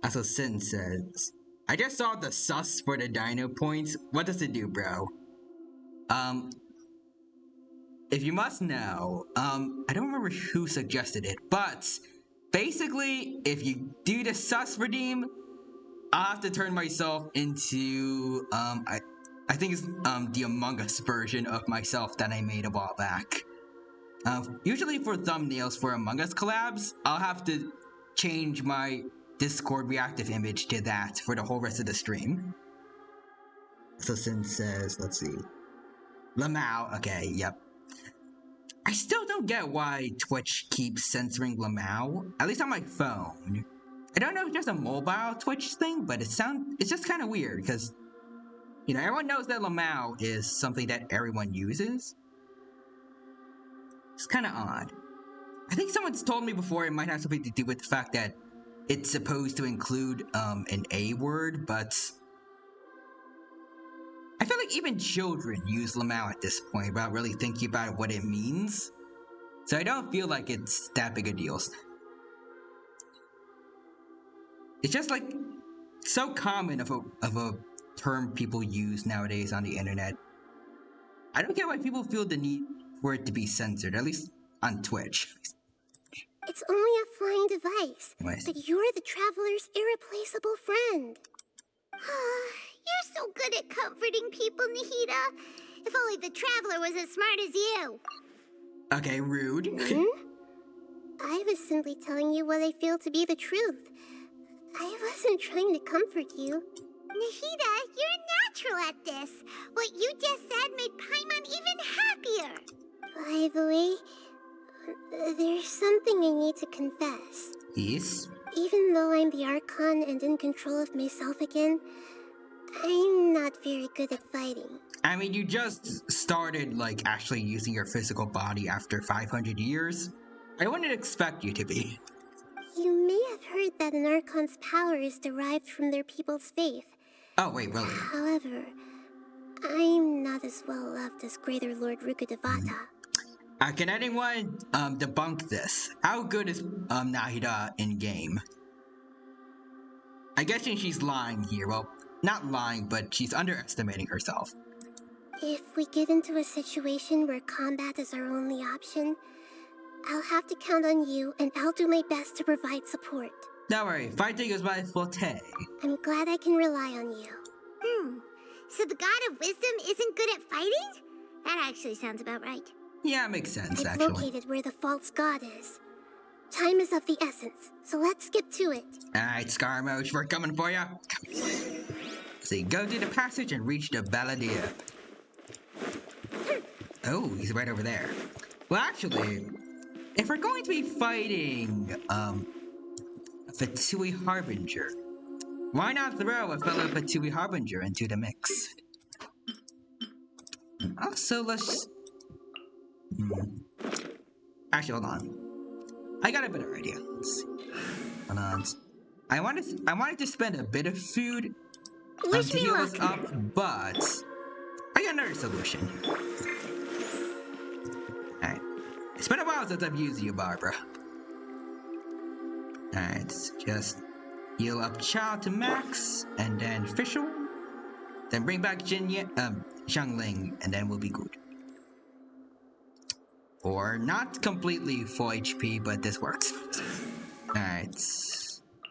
Also, Sin says, I just saw the sus for the dino points. What does it do, bro? If you must know, I don't remember who suggested it, but basically, if you do the sus redeem, I'll have to turn myself into, I think it's, the Among Us version of myself that I made a while back. Usually for thumbnails for Among Us collabs, I'll have to change my Discord reactive image to that for the whole rest of the stream. So Sin says, let's see. Lamau, okay, yep. I still don't get why Twitch keeps censoring Lamau, at least on my phone. I don't know if it's just a mobile Twitch thing, but it's just kind of weird, because, you know, everyone knows that Lamau is something that everyone uses. It's kind of odd. I think someone's told me before it might have something to do with the fact that it's supposed to include an A word, but I feel like even children use Lamau at this point without really thinking about what it means. So I don't feel like it's that big a deal. It's just like so common of a term people use nowadays on the internet. I don't get why people feel the need for it to be censored, at least on Twitch. It's only a flying device, What? but you're the Traveler's irreplaceable friend. You're so good at comforting people, Nahida. If only the Traveler was as smart as you. Okay, rude. I was simply telling you what I feel to be the truth. I wasn't trying to comfort you. Nahida, you're natural at this. What you just said made Paimon even happier. By the way, there's something I need to confess. Yes? Even though I'm the Archon and in control of myself again, I'm not very good at fighting. I mean, you just started, like, actually using your physical body after 500 years. I wouldn't expect you to be. You may have heard that an Archon's power is derived from their people's faith. Oh, wait, really? However, I'm not as well loved as Greater Lord Rukkhadevata. Can anyone debunk this? How good is Nahida in game? I guess she's lying here. Well, not lying, but she's underestimating herself. If we get into a situation where combat is our only option, I'll have to count on you, and I'll do my best to provide support. Don't worry, fighting is my forte. I'm glad I can rely on you. So the God of Wisdom isn't good at fighting? That actually sounds about right. Yeah, it makes sense, I've actually. located where the false god is. Time is of the essence, so let's skip to it. Alright, Scarmoge, we're coming for ya. See, go through the passage and reach the Balladeer. Oh, he's right over there. Well, actually, if we're going to be fighting, Fatui Harbinger, why not throw a fellow Fatui Harbinger into the mix? Also, let's... Actually, hold on. I got a better idea. Let's see. Hold on. I wanted to spend a bit of food to heal us up, but I got another solution. Alright. It's been a while since I've used you, Barbara. Alright, just heal up Child to max, and then Fischl. Then bring back Xiangling, and then we'll be good. Or not completely full HP, but this works. Alright.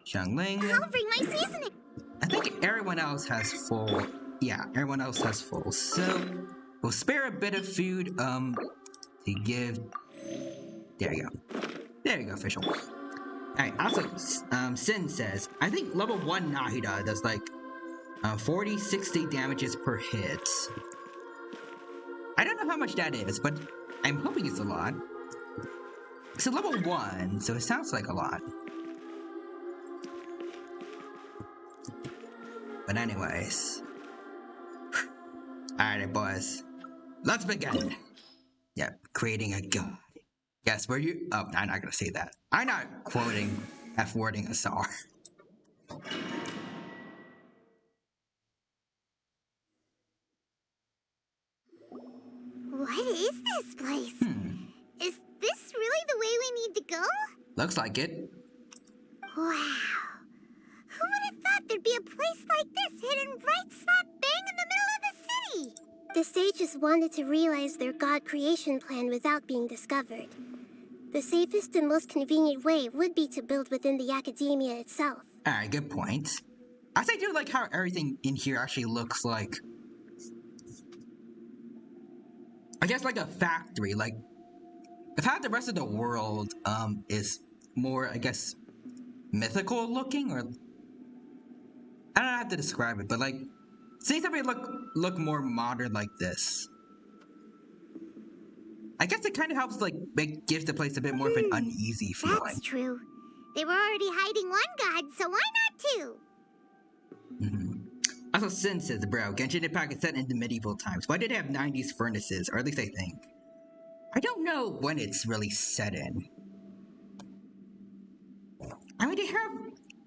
Xiangling. I'll bring my seasoning. I think everyone else has full. Yeah, everyone else has full. So we'll spare a bit of food to give. There you go. There you go, Fischl. Alright, also, Sin says, I think level 1 Nahida does like 40-60 damages per hit. I don't know how much that is, but I'm hoping it's a lot. It's a level 1, so it sounds like a lot. But anyways. Alright, boys. Let's begin. Yep, creating a god. Yes, were you? Oh, I'm not gonna say that. I'm not quoting F-wording Asar. What is this place? Is this really the way we need to go? Looks like it. Wow. Who would have thought there'd be a place like this hidden right slap bang in the middle of the city? The sages wanted to realize their god creation plan without being discovered. The safest and most convenient way would be to build within the academia itself. Alright, good point. I do like how everything in here actually looks like, I guess, like a factory. Like, if how the rest of the world is more, I guess, mythical looking, or I don't know how to describe it, but like, seeing something look more modern like this, I guess it kind of helps, like, gives the place a bit more of an uneasy feeling. That's true. They were already hiding one god, so why not two? Also, Sin says, bro, Genshin Impact is set in the medieval times. Why did it have 90s furnaces? Or at least I think. I don't know when it's really set in. I mean, they have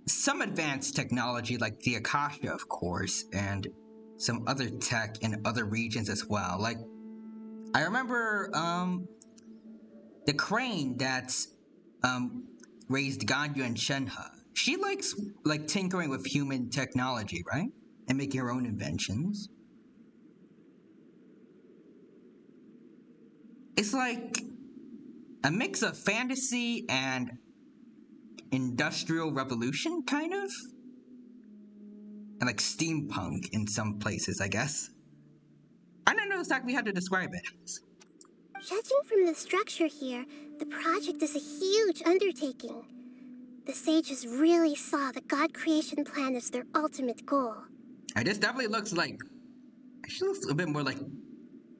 some advanced technology like the Akasha, of course, and some other tech in other regions as well. Like, I remember the crane that's raised Ganyu and Shenhe. She likes like tinkering with human technology, right? And making her own inventions. It's like a mix of fantasy and industrial revolution, kind of? And like steampunk in some places, I guess. I don't know exactly how to describe it. Judging from the structure here, the project is a huge undertaking. The sages really saw the god creation plan as their ultimate goal. This definitely looks like, actually looks a bit more like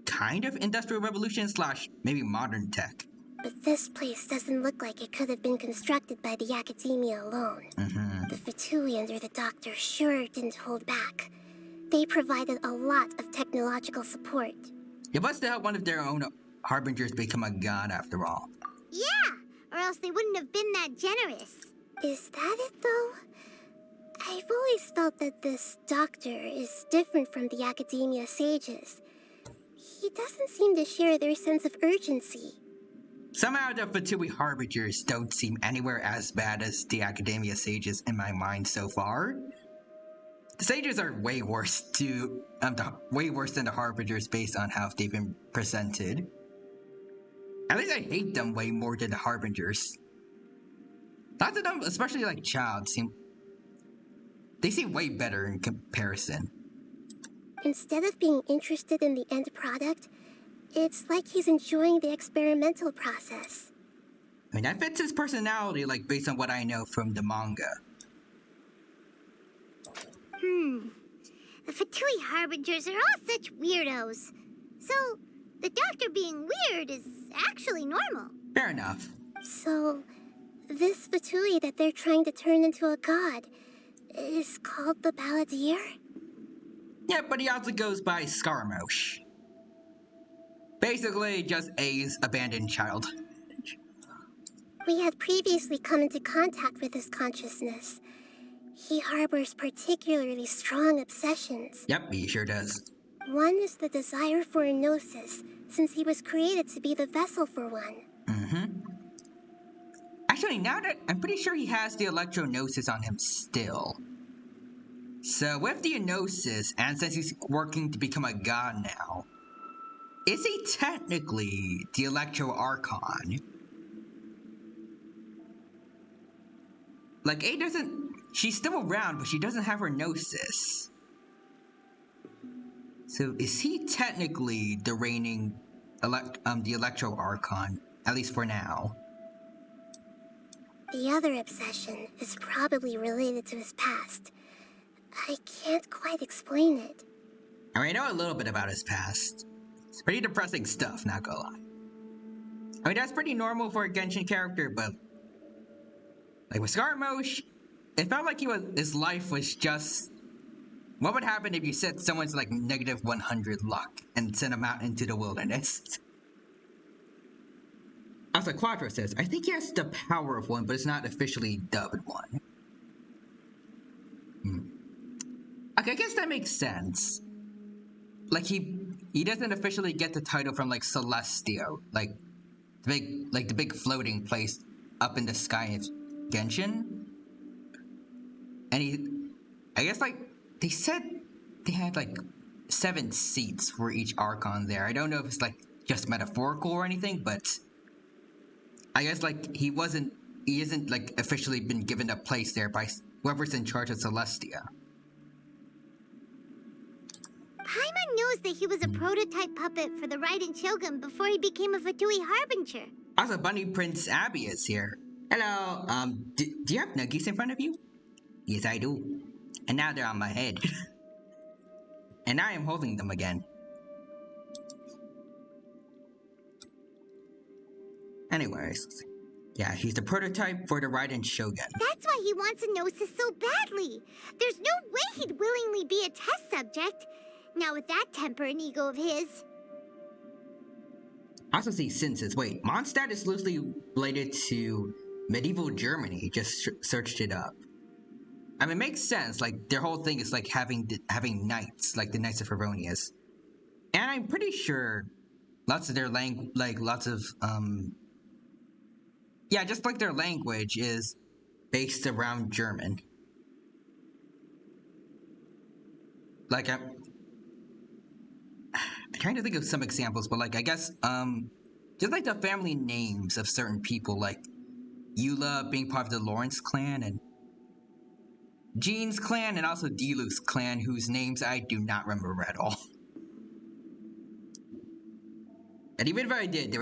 kind of industrial revolution / maybe modern tech. But this place doesn't look like it could have been constructed by the academia alone. The Fatui under the doctor sure didn't hold back. They provided a lot of technological support. It must have helped one of their own harbingers become a god after all. Yeah, or else they wouldn't have been that generous. Is that it, though? I've always felt that this doctor is different from the academia sages. He doesn't seem to share their sense of urgency. Somehow the Fatui Harbingers don't seem anywhere as bad as the academia sages in my mind so far. The sages are way worse way worse than the Harbingers based on how they've been presented. At least I hate them way more than the Harbingers. Lots of them, especially like Child, seem way better in comparison. Instead of being interested in the end product, it's like he's enjoying the experimental process. I mean, that fits his personality, like, based on what I know from the manga. The Fatui Harbingers are all such weirdos. So, the doctor being weird is actually normal. Fair enough. So, this Fatui that they're trying to turn into a god is called the Balladeer? Yeah, but he also goes by Scaramouche. Basically, just A's abandoned child. We had previously come into contact with his consciousness. He harbors particularly strong obsessions. Yep, he sure does. One is the desire for a gnosis, since he was created to be the vessel for one. Actually, now that I'm pretty sure he has the electro-gnosis on him still. So with the gnosis, and since he's working to become a god now, is he technically the Electro Archon? Like, A doesn't... She's still around, but she doesn't have her gnosis. So is he technically the reigning... the Electro Archon, at least for now? The other obsession is probably related to his past. I can't quite explain it. I mean, I know a little bit about his past. It's pretty depressing stuff, not gonna lie. I mean, that's pretty normal for a Genshin character, but... Like, with Scaramouche, it felt like his life was just... What would happen if you set someone's, like, negative 100 luck and sent them out into the wilderness? Also, Quadro says, I think he has the power of one, but it's not officially dubbed one. Okay, I guess that makes sense. Like, he doesn't officially get the title from, like, Celestio, like the big floating place up in the sky of Genshin. And I guess, like, they said they had, like, 7 seats for each Archon there. I don't know if it's, like, just metaphorical or anything, but I guess, like, he isn't, like, officially been given a place there by whoever's in charge of Celestia. Paimon knows that he was a prototype puppet for the Raiden Shogun before he became a Fatui Harbinger. Also, Bunny Prince Abby is here. Hello, do you have nuggies in front of you? Yes, I do. And now they're on my head. And I am holding them again. Anyways, yeah, he's the prototype for the Raiden Shogun. That's why he wants a gnosis so badly. There's no way he'd willingly be a test subject. Now with that temper and ego of his. I also see Sinses. Wait, Mondstadt is loosely related to medieval Germany. Just searched it up. I mean, it makes sense. Like, their whole thing is like having knights, like the Knights of Favonius. And I'm pretty sure lots of their yeah, just like their language is based around German. Like, I'm trying to think of some examples, but like, I guess, just like the family names of certain people, like Eula being part of the Lawrence clan, and Jean's clan, and also Diluc's clan, whose names I do not remember at all. And even if I did,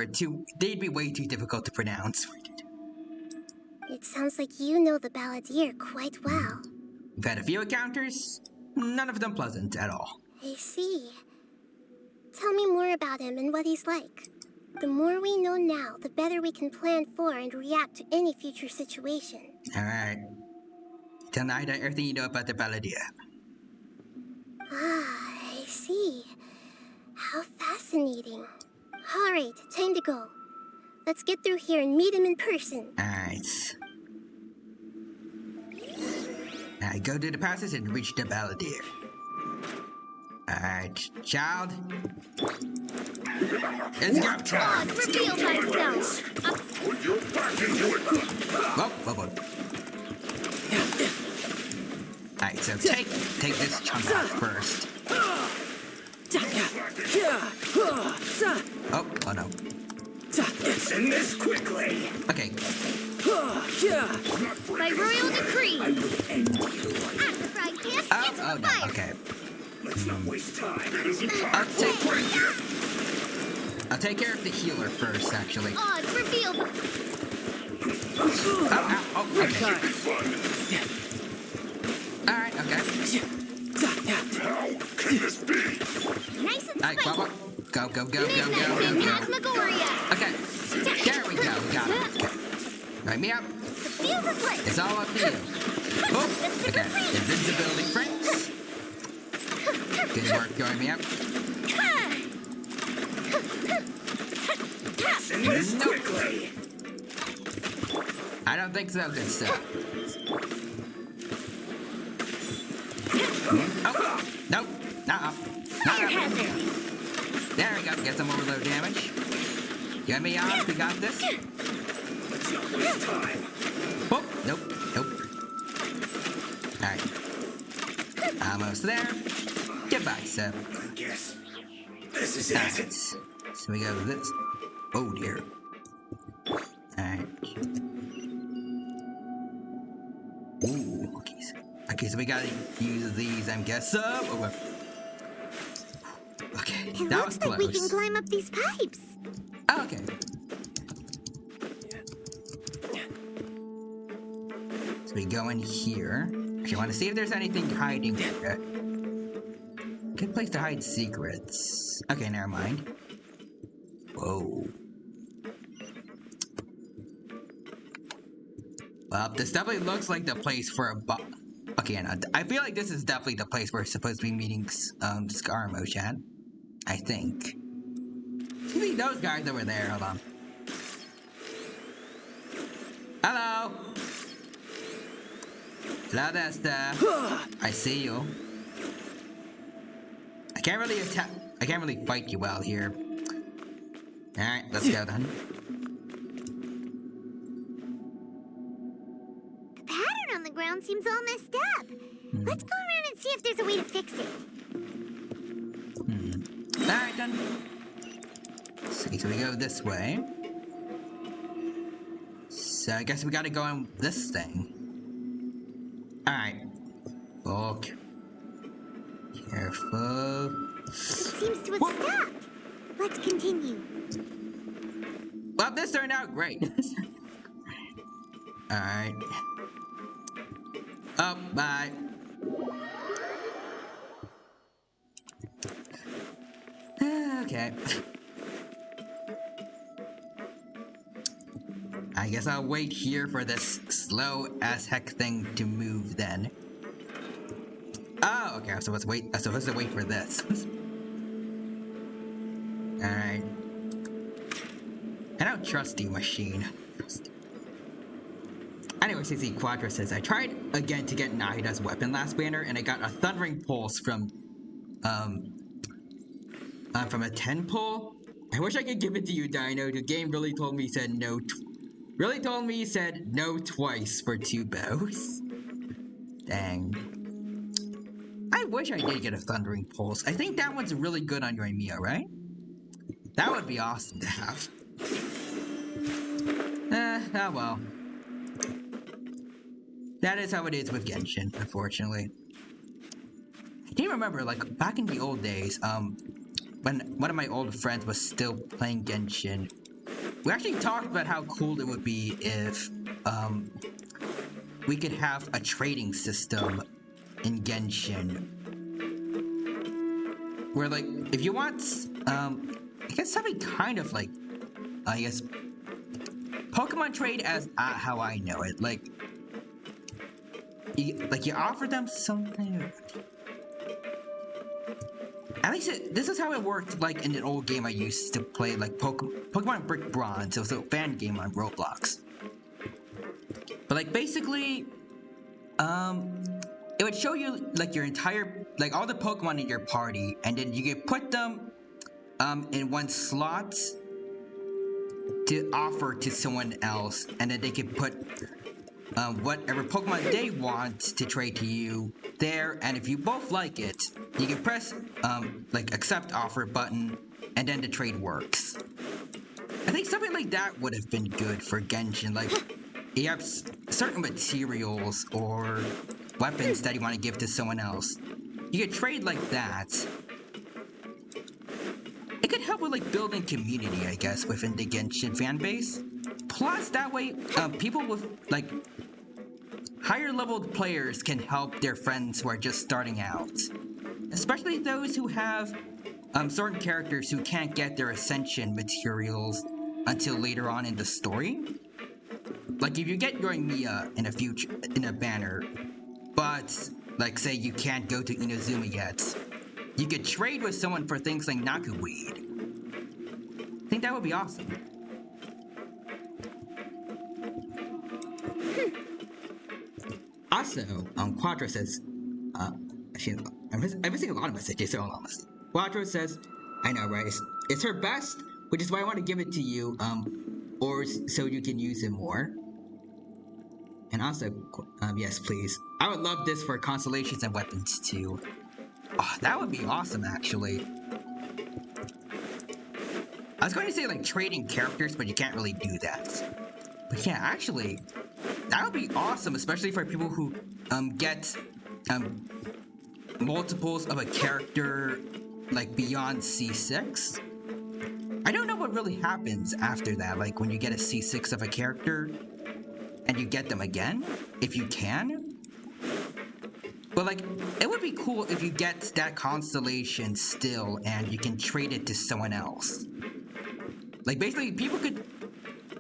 they'd be way too difficult to pronounce. It sounds like you know the Balladeer quite well. We've had a few encounters, none of them pleasant at all. I see. Tell me more about him and what he's like. The more we know now, the better we can plan for and react to any future situation. Alright. Tell Naida everything you know about the Balladeer. Ah, I see. How fascinating. Alright, time to go. Let's get through here and meet him in person. Alright. Alright, go to the passage and reach the Balladeer. Alright, child. Let's go, child. Reveal myself. Whoa. Alright, so take this chunk off first. Oh no. Let's end this quickly. Okay. By royal decree. At the frying pan, it's Oh no, okay. Let's not waste time. I'll take care of the healer first, actually. Odds reveal. Oh, okay. Alright, okay. How can this be? Nice and Alright, spicy. Bubba. Go. Phantasmagoria. Okay. There we go. We got it. Okay. Right, me up. The fuse is lit. It's all up to you. Oh, okay. Invincibility frames. Good work going me up. End this quickly. I don't think so, good stuff. Oh, nope. Fire hazard. There we go. Get some overload damage. Get me on. We got this. Let's not waste time. Oh, nope. Alright. Almost there. Goodbye, Seb. I guess this is Alright. it. So we go with this. Oh dear. Alright. Ooh, okay, so we gotta use these, I'm guessing. Oh, okay, It that looks was like we can close. climb up these pipes. Oh, okay. So we go in here. Actually, I want to see if there's anything hiding here. Good place to hide secrets. Okay, never mind. Whoa. Well, this definitely looks like the place for a okay, no, I feel like this is definitely the place we're supposed to be meeting Scarmo-chan. I think. See those guys over there, hold on. Hello! Hello there, Steph. I see you. I can't really fight you well here. Alright, let's go then. The pattern on the ground seems all messed up. Let's go around and see if there's a way to fix it. Alright then. See, so we go this way. So I guess we gotta go on this thing. Alright. Okay. Careful. It seems to have stopped. Let's continue. Well, this turned out great. Alright. Oh, bye. Okay. I guess I'll wait here for this slow as heck thing to move then. Oh, okay, I'm supposed to wait for this. Alright. I don't trust you, machine. Anyway, CC Quadra says, I tried again to get Nahida's weapon last banner, and I got a thundering pulse from a 10 pull. I wish I could give it to you, Dino. The game really told me said no. He said no twice for 2 bows. Dang. I wish I did get a thundering pulse. I think that one's really good on Yoimiya, right? That would be awesome to have. Oh well. That is how it is with Genshin, unfortunately. I do remember, like, back in the old days, when one of my old friends was still playing Genshin, we actually talked about how cool it would be if, we could have a trading system in Genshin. Where, like, if you want, I guess something kind of like, I guess, Pokemon trade as how I know it, like you offer them something. At least this is how it worked, like in an old game I used to play, like Pokemon Brick Bronze. It was a fan game on Roblox. But like basically, it would show you like your entire, like all the Pokemon in your party, and then you could put them in one slot to offer to someone else, and then they could put whatever Pokemon they want to trade to you there, and if you both like it, you can press like accept offer button, and then the trade works. I think something like that would have been good for Genshin. Like, you have certain materials or weapons that you want to give to someone else. You could trade like that. It could help with like building community, I guess, within the Genshin fan base. Plus, that way, people with like higher leveled players can help their friends who are just starting out. Especially those who have certain characters who can't get their ascension materials until later on in the story. Like if you get your Mia in a banner, but like say you can't go to Inazuma yet, you could trade with someone for things like Nakuweed. I think that would be awesome. Also, Quadro says, actually, I'm missing a lot of messages, so honestly. Quadro says, I know, right? It's her best, which is why I want to give it to you, or so you can use it more. And also, yes, please. I would love this for constellations and weapons too. Oh, that would be awesome, actually. I was going to say like trading characters, but you can't really do that. But yeah, actually, that would be awesome, especially for people who get multiples of a character like beyond C6. I don't know what really happens after that, like when you get a C6 of a character and you get them again, if you can. But like, it would be cool if you get that constellation still and you can trade it to someone else. Like basically,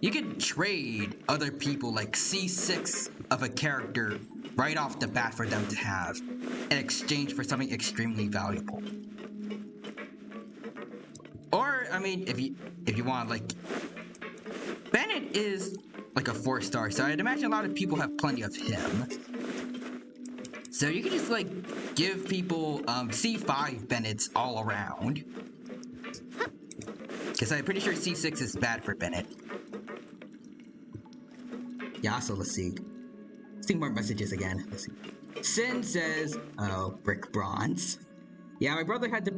you could trade other people like C6 of a character right off the bat for them to have in exchange for something extremely valuable. Or, I mean, if you want, like, Bennett is like a 4-star, so I'd imagine a lot of people have plenty of him. So you can just like give people C5 Bennetts all around. Because I'm pretty sure C6 is bad for Bennett. Yeah, so let's see. See more messages again. Let's see. Sin says, oh, brick bronze. Yeah, my brother had the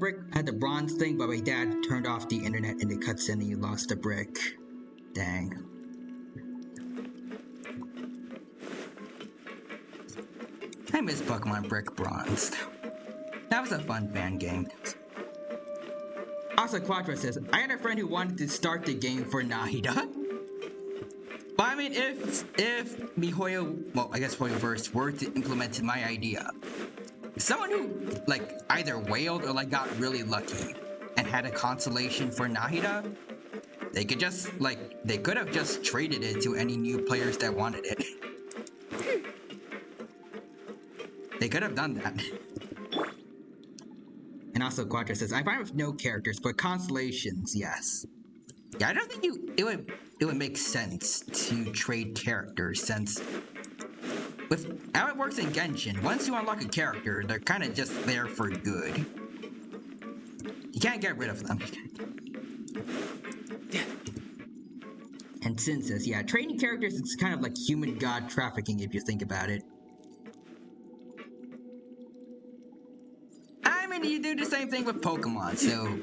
bronze thing, but my dad turned off the internet in the cutscene and he lost the brick. Dang. I miss Pokemon Brick Bronze. That was a fun fan game. Also, Quadra says, I had a friend who wanted to start the game for Nahida. But I mean, if MiHoYo, well, I guess Hoyoverse were to implement my idea, someone who, like, either whaled or, like, got really lucky and had a consolation for Nahida, they could just, like, they could have just traded it to any new players that wanted it. They could have done that. And also Quadra says, I'm fine with no characters, but constellations, yes. Yeah, I don't think it would make sense to trade characters, since with how it works in Genshin, once you unlock a character, they're kind of just there for good. You can't get rid of them. And Sin says, yeah, trading characters is kind of like human god trafficking if you think about it. I mean, you do the same thing with Pokemon, so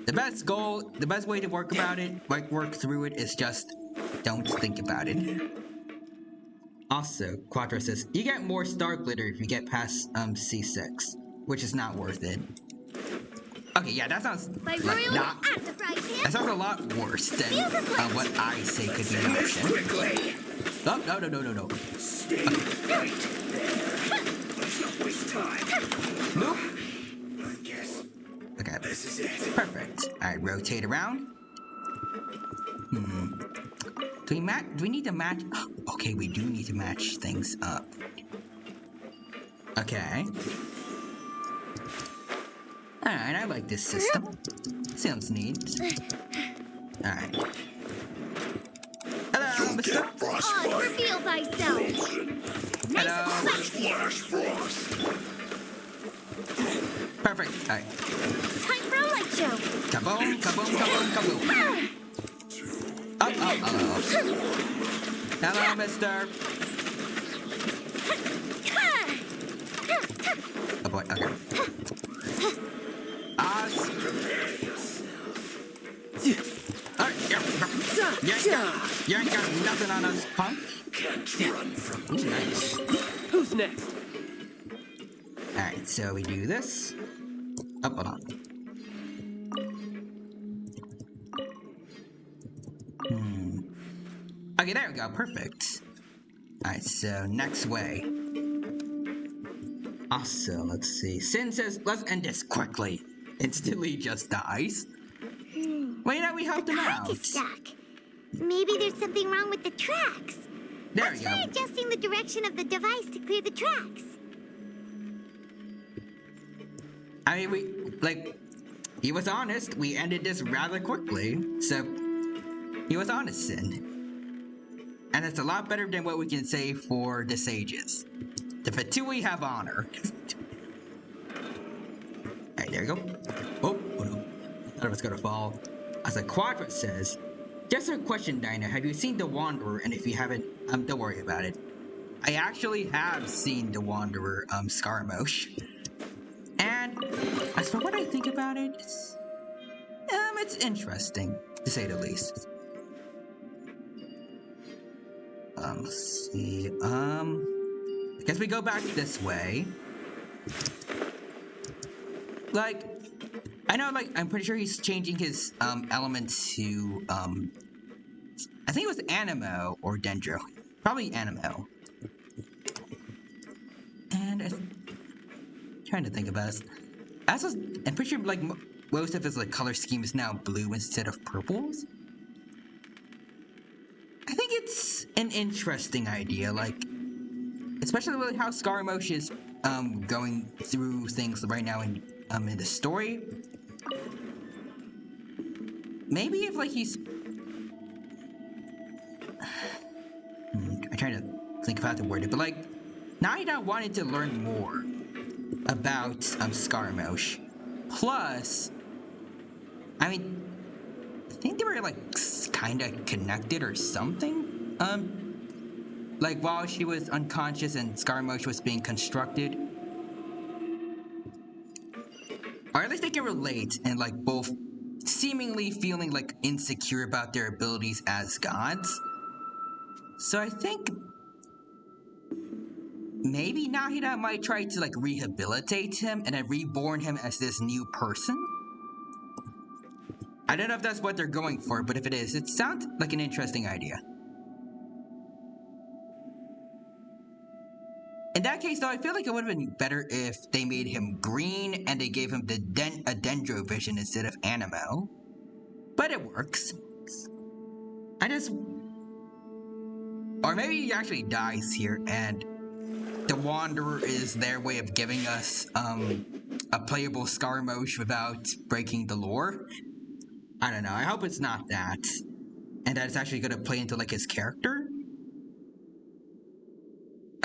the best way to work through it is just don't think about it. Also, Quadra says, you get more star glitter if you get past C6, which is not worth it. Okay, yeah, that sounds like that sounds a lot worse than what I say could be an option. Oh, no. Stay right there. Let's not waste time. Nope. I guess. Okay. This is it. Perfect. Alright, rotate around. Do we need to match? Okay, we do need to match things up. Okay. Alright, I like this system. Sounds neat. Alright. Hello, Mr. Reveal thyself. Nice Hello. and spicy. Flash frost. Perfect. Alright. Time for a light show. Kaboom, kaboom, kaboom, kaboom. Oh, oh, oh. Hello, mister. Oh boy, okay. Alright, you ain't got nothing on us, punk. Ooh, nice. Who's next? Alright, so we do this. Oh, hold on. Okay, there we go. Perfect. Alright, so next way. Also, let's see. Sin says, let's end this quickly. Instantly just dies. Well, you know, we helped him out. Is stuck. Maybe there's something wrong with the tracks. There Let's we go. try adjusting the direction of the device to clear the tracks. I mean, he was honest. We ended this rather quickly. So, he was honest, Sin. And it's a lot better than what we can say for the sages. The Fatui have honor. Alright, there we go. Oh no. I thought it was gonna fall. As a Quadra says, just a question, Dinah. Have you seen The Wanderer? And if you haven't, don't worry about it. I actually have seen The Wanderer, Scaramouche. And as for what I think about it, it's interesting, to say the least. Let's see, I guess we go back this way. I know, I'm pretty sure he's changing his, element to, I think it was Animo or Dendro. Probably Animo. And trying to think about this. I'm pretty sure, most of his, color scheme is now blue instead of purples. I think it's an interesting idea, especially with how Scaramouche is, going through things right now in the story. Maybe if, he's... I'm trying to think of how to word it, but, Naida wanted to learn more about, Scaramouche. Plus, I think they were, kinda connected or something? While she was unconscious and Scaramouche was being constructed. Or at least they can relate and, both seemingly feeling, insecure about their abilities as gods. So I think maybe Nahida might try to, rehabilitate him and then reborn him as this new person? I don't know if that's what they're going for, but if it is, it sounds like an interesting idea. In that case, though, I feel like it would have been better if they made him green and they gave him a Dendro vision instead of Animo. But it works. Or maybe he actually dies here and the Wanderer is their way of giving us, a playable Scaramouche without breaking the lore. I don't know, I hope it's not that. And that it's actually gonna play into, his character.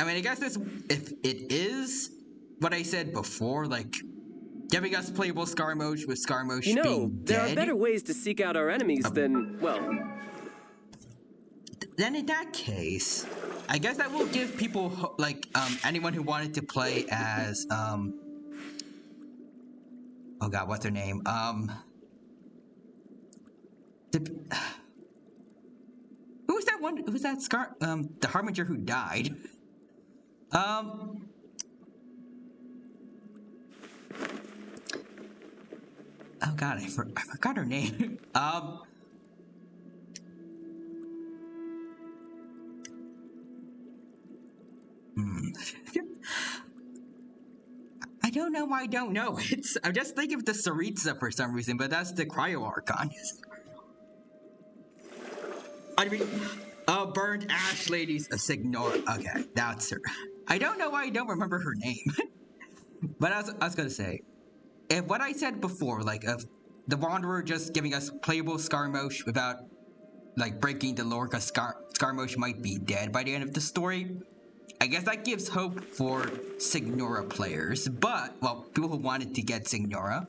I guess if it is what I said before, giving us playable Scaramouche with Scaramouche being dead. There are better ways to seek out our enemies than, well... Then in that case, I guess that will give people, anyone who wanted to play as, oh god, what's her name? Who's that one? Who's that the Harbinger who died? Oh god, I forgot her name. I don't know why I don't know. I'm just thinking of the Saritsa for some reason, but that's the Cryo Archon. Burned Ash Ladies of Signor. Okay, that's her. I don't know why I don't remember her name. But I was gonna say, if what I said before, of the Wanderer just giving us playable Scaramouche without, breaking the lore because Scaramouche might be dead by the end of the story, I guess that gives hope for Signora players, but, well, people who wanted to get Signora.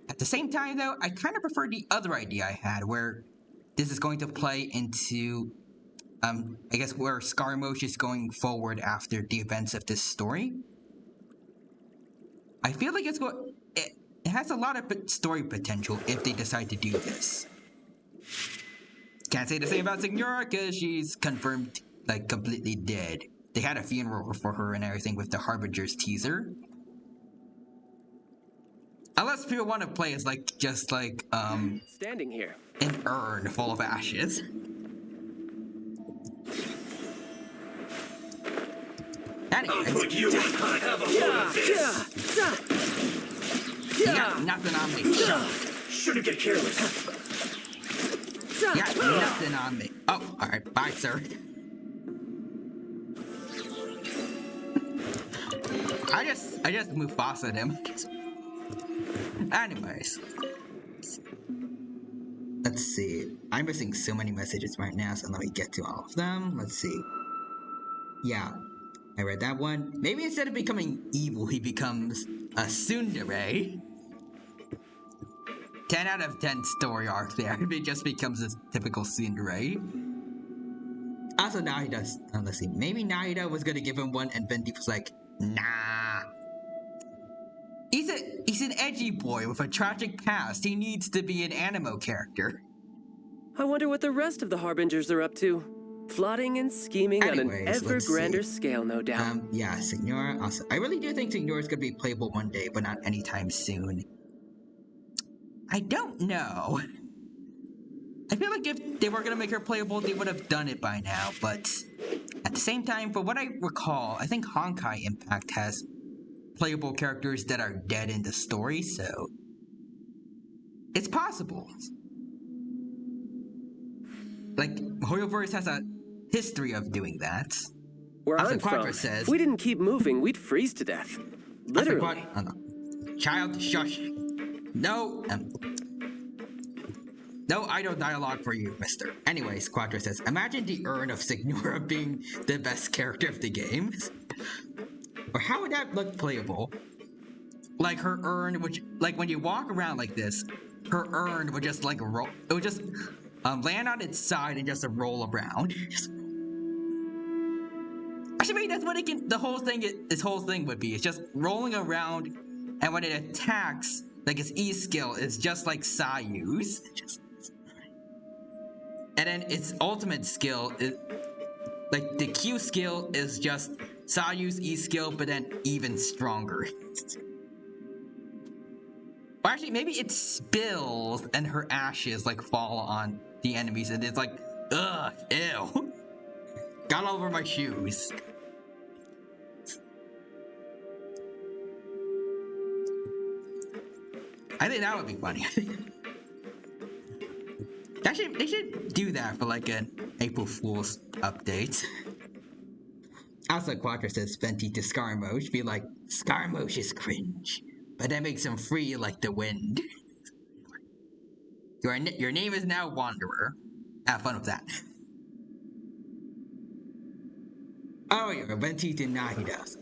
At the same time, though, I kind of prefer the other idea I had, where this is going to play into, I guess, where Scaramouche is going forward after the events of this story. I feel like it has a lot of story potential if they decide to do this. Can't say the same about Signora, because she's confirmed, like, completely dead. They had a funeral for her and everything with the Harbinger's teaser. Unless people want to play as, like, just like, standing here. An urn full of ashes. Anyways. You got nothing on me. Shouldn't get careless. You got nothing on me. Oh, alright. Bye, sir. I just Mufasa'd him. Anyways. Let's see. I'm missing so many messages right now, so let me get to all of them. Let's see. Yeah. I read that one. Maybe instead of becoming evil, he becomes a tsundere. 10 out of 10 story arc there. He just becomes a typical tsundere. Also, Nahida. Let's see. Maybe Nahida was gonna give him one, and Bendy was like, nah. He's an edgy boy with a tragic past. He needs to be an anime character. I wonder what the rest of the Harbingers are up to. Plotting and scheming on an ever grander scale, no doubt. Yeah, Signora. Also, I really do think Signora's gonna be playable one day, but not anytime soon. I don't know. I feel like if they were gonna make her playable, they would have done it by now, but at the same time, from what I recall, I think Honkai Impact has playable characters that are dead in the story, so it's possible. Like, Hoyoverse has a history of doing that. Where I'm from, if we didn't keep moving, we'd freeze to death. Literally. Child, shush. No. No idle dialogue for you, mister. Anyways, Quadra says, imagine the urn of Signora being the best character of the game. Or how would that look playable? Like her urn, which, like when you walk around like this, her urn would just like roll. It would just land on its side and just roll around. Actually, maybe that's what it can. This whole thing would be. It's just rolling around, and when it attacks, like its E skill is just like Sayu's. And then its ultimate skill is like the Q skill is just Sayu's E skill, but then even stronger. Or actually, maybe it spills and her ashes like fall on the enemies, and it's like, ugh, ew. Got all over my shoes. I think that would be funny. They should do that for like an April Fool's update. Also, Quadra says Venti to Scaramouche, be like, Scaramouche is cringe, but that makes him free like the wind. Your name is now Wanderer. Have fun with that. Oh yeah, Venti to Nahida.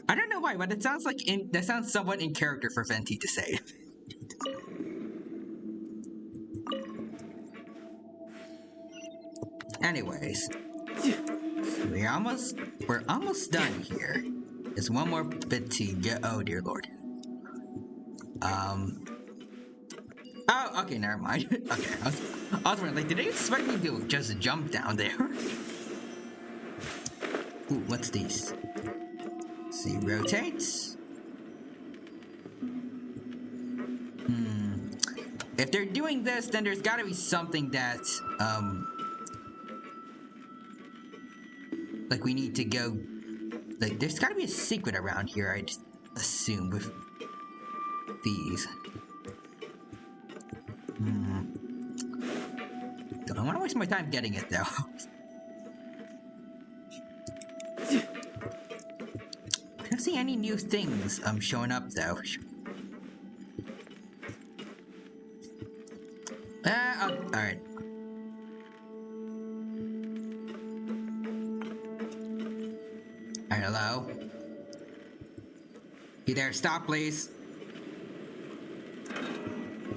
I don't know why, but it sounds like that sounds somewhat in character for Venti to say. Anyways, we're almost done here. There's one more bit to get. Oh dear lord. Oh, okay, never mind. Okay, I was wondering, like, did they expect me to just jump down there? Ooh, what's these? See, rotates. If they're doing this, then there's gotta be something that, like we need to go, like there's gotta be a secret around here, I'd assume, with these. Don't wanna waste my time getting it though. I don't see any new things showing up though. Alright. go. You there, stop please.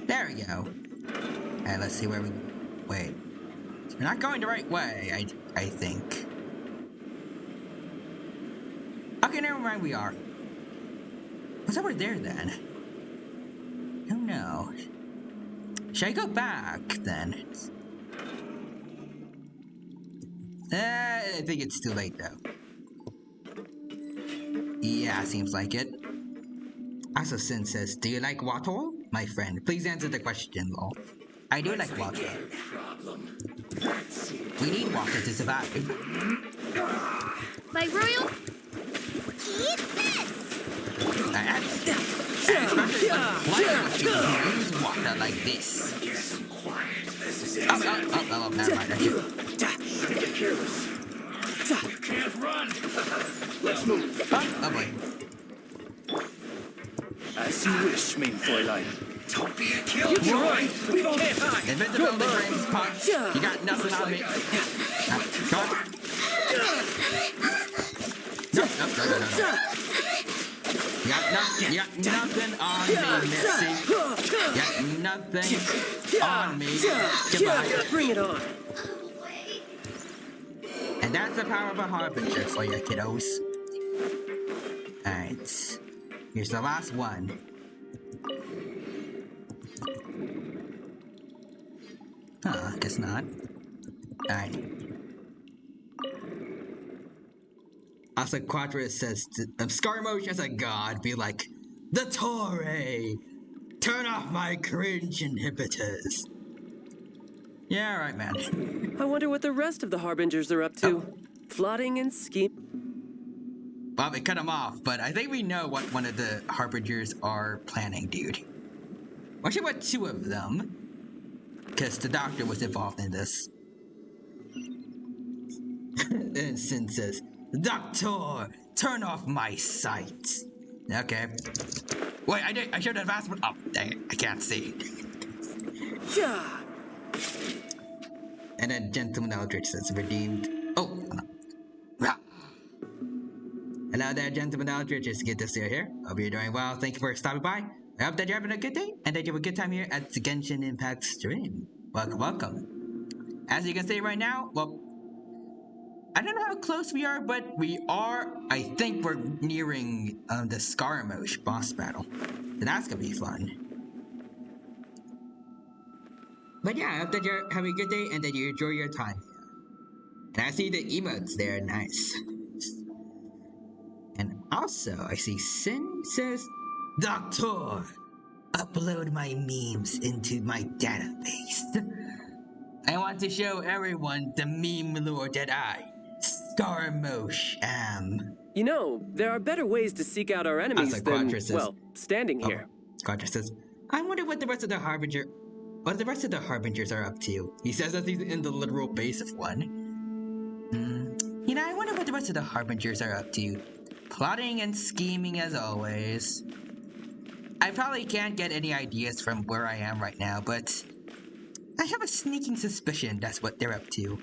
There we go. Alright, let's see where we... Wait. We're not going the right way, I think. Okay, never mind, we are. What's over there then? Oh no. Should I go back then? I think it's too late though. Yeah, seems like it. Assassin says, do you like water? My friend, please answer the question, lol. I do like water. We need water to survive. My royal... Eat this! Use water like this. Oh, never mind. Get careless. You can't run. Let's move. Oh boy. As you wish, mein Fräulein. Don't be a killjoy. We can't hide. Invisibility frames punch. You got nothing on me. Go on. No. You got nothing on me, Missy. You got nothing on me. Goodbye. Bring it on. And that's the power of a harbinger for you, kiddos. Alright. Here's the last one. Huh, guess not. Alright. Also, Quadra says, Scarmosh as a god be like, the Torre! Turn off my cringe inhibitors! Yeah, alright, man. I wonder what the rest of the Harbingers are up to. Plotting and scheme. Well, we cut them off, but I think we know what one of the Harbingers are planning, dude. Actually, what two of them? Because the doctor was involved in this. And Sin says, Doctor, turn off my sight. Okay. Wait, I should have asked. Oh, dang it, I can't see. Yeah. And then Gentleman Eldritch says redeemed. Oh, no. Hello there, Gentleman Eldritch. It's good to see you here. Hope you're doing well. Thank you for stopping by. I hope that you're having a good day and that you have a good time here at the Genshin Impact stream. Welcome, welcome. As you can see right now, well, I don't know how close we are, but we are. I think we're nearing the Scarmosh boss battle. So that's gonna be fun. But yeah, I hope that you're having a good day and that you enjoy your time here. And I see the emotes there, nice. And also, I see Sin says, Doctor, upload my memes into my database. I want to show everyone the meme lord that I, Scarmosh, am. You know, there are better ways to seek out our enemies than, well, standing here. Quadra says, I wonder what the rest of the Harbingers are up to. He says that he's in the literal base of one. You know, I wonder what the rest of the Harbingers are up to. Plotting and scheming as always. I probably can't get any ideas from where I am right now, but I have a sneaking suspicion that's what they're up to.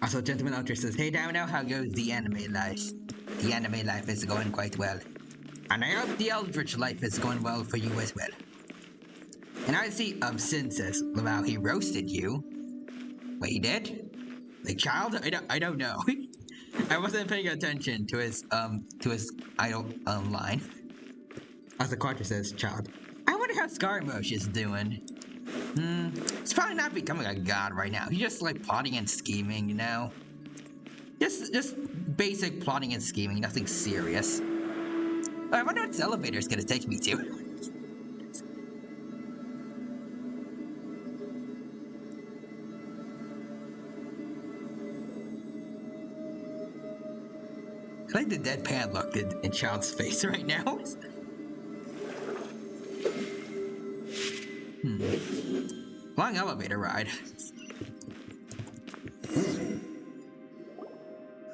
Also, Gentleman Ultra says, hey, now how goes the anime life? The anime life is going quite well. And I hope the Eldritch life is going well for you as well. And I see Sin says, wow, he roasted you. Wait, he did? Like, child? I don't know. I wasn't paying attention to his idol line. As the Quadra says, child. I wonder how Scarmosh is doing. He's probably not becoming a god right now. He's just like plotting and scheming, you know? Just basic plotting and scheming, nothing serious. Oh, I wonder what this elevator's gonna take me to. I like the deadpan look in Child's face right now. Long elevator ride.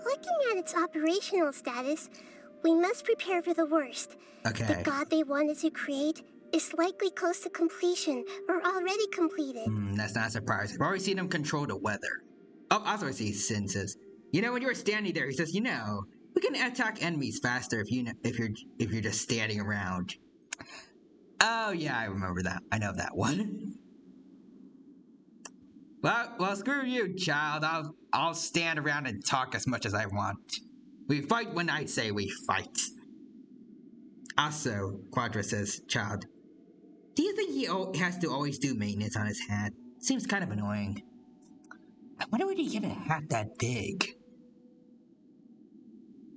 Looking at its operational status, we must prepare for the worst. Okay. The god they wanted to create is likely close to completion or already completed. That's not surprising. I've already seen him control the weather. Oh, also I see Sin says, you know, when you were standing there, he says, you know, we can attack enemies faster if you're just standing around. Oh yeah, I remember that. I know that one. Well, screw you, child. I'll stand around and talk as much as I want. We fight when I say we fight. Also, Quadra says, child, do you think he has to always do maintenance on his hat? Seems kind of annoying. I wonder where he get a hat that big.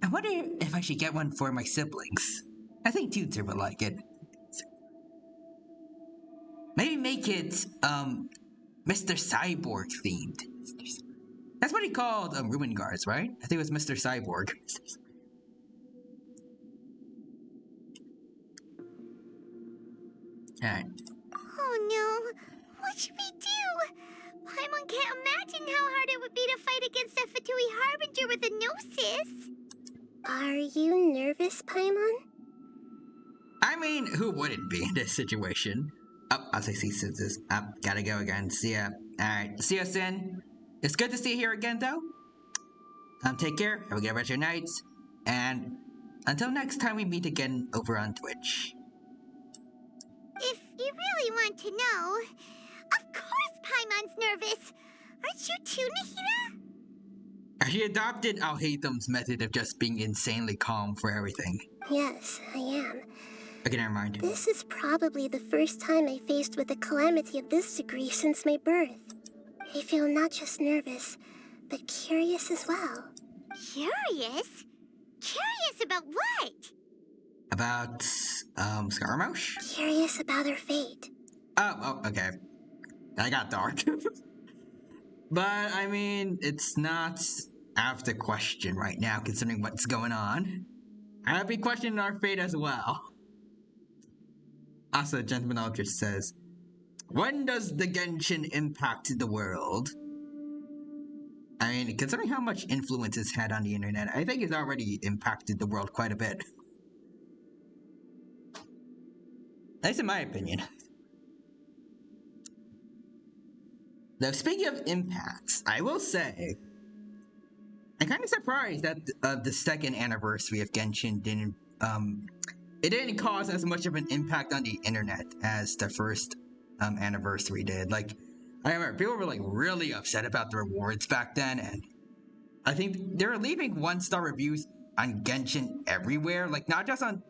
I wonder if I should get one for my siblings. I think Tutor would like it. Maybe make it, Mr. Cyborg themed. That's what he called Ruin Guards, right? I think it was Mr. Cyborg. Alright. Oh no, what should we do? Paimon can't imagine how hard it would be to fight against a Fatui Harbinger with a Gnosis. Are you nervous, Paimon? I mean, who wouldn't be in this situation? Oh, as I see Sin gotta go again. See ya. Alright, see ya, Sin. It's good to see you here again, though. Take care, have a good rest of your nights, and until next time we meet again over on Twitch. If you really want to know, of course Paimon's nervous. Aren't you too, Nahida? She adopted Alhaitham's method of just being insanely calm for everything. Yes, I am. Okay, never mind. This is probably the first time I faced with a calamity of this degree since my birth. I feel not just nervous, but curious as well. Curious? Curious about what? About, Scaramouche? Curious about her fate. Oh, okay. That got dark. But, I mean, it's not out of the question right now, considering what's going on. I'll be questioning our fate as well. Also, Gentleman Aldrich says, when does the Genshin impact the world? I mean, considering how much influence it's had on the internet, I think it's already impacted the world quite a bit. At least in my opinion. Now, speaking of impacts, I will say, I'm kind of surprised that the second anniversary of Genshin didn't, it didn't cause as much of an impact on the internet as the first anniversary did. Like, I remember people were like really upset about the rewards back then, and I think they were leaving 1-star reviews on Genshin everywhere. Like, not just on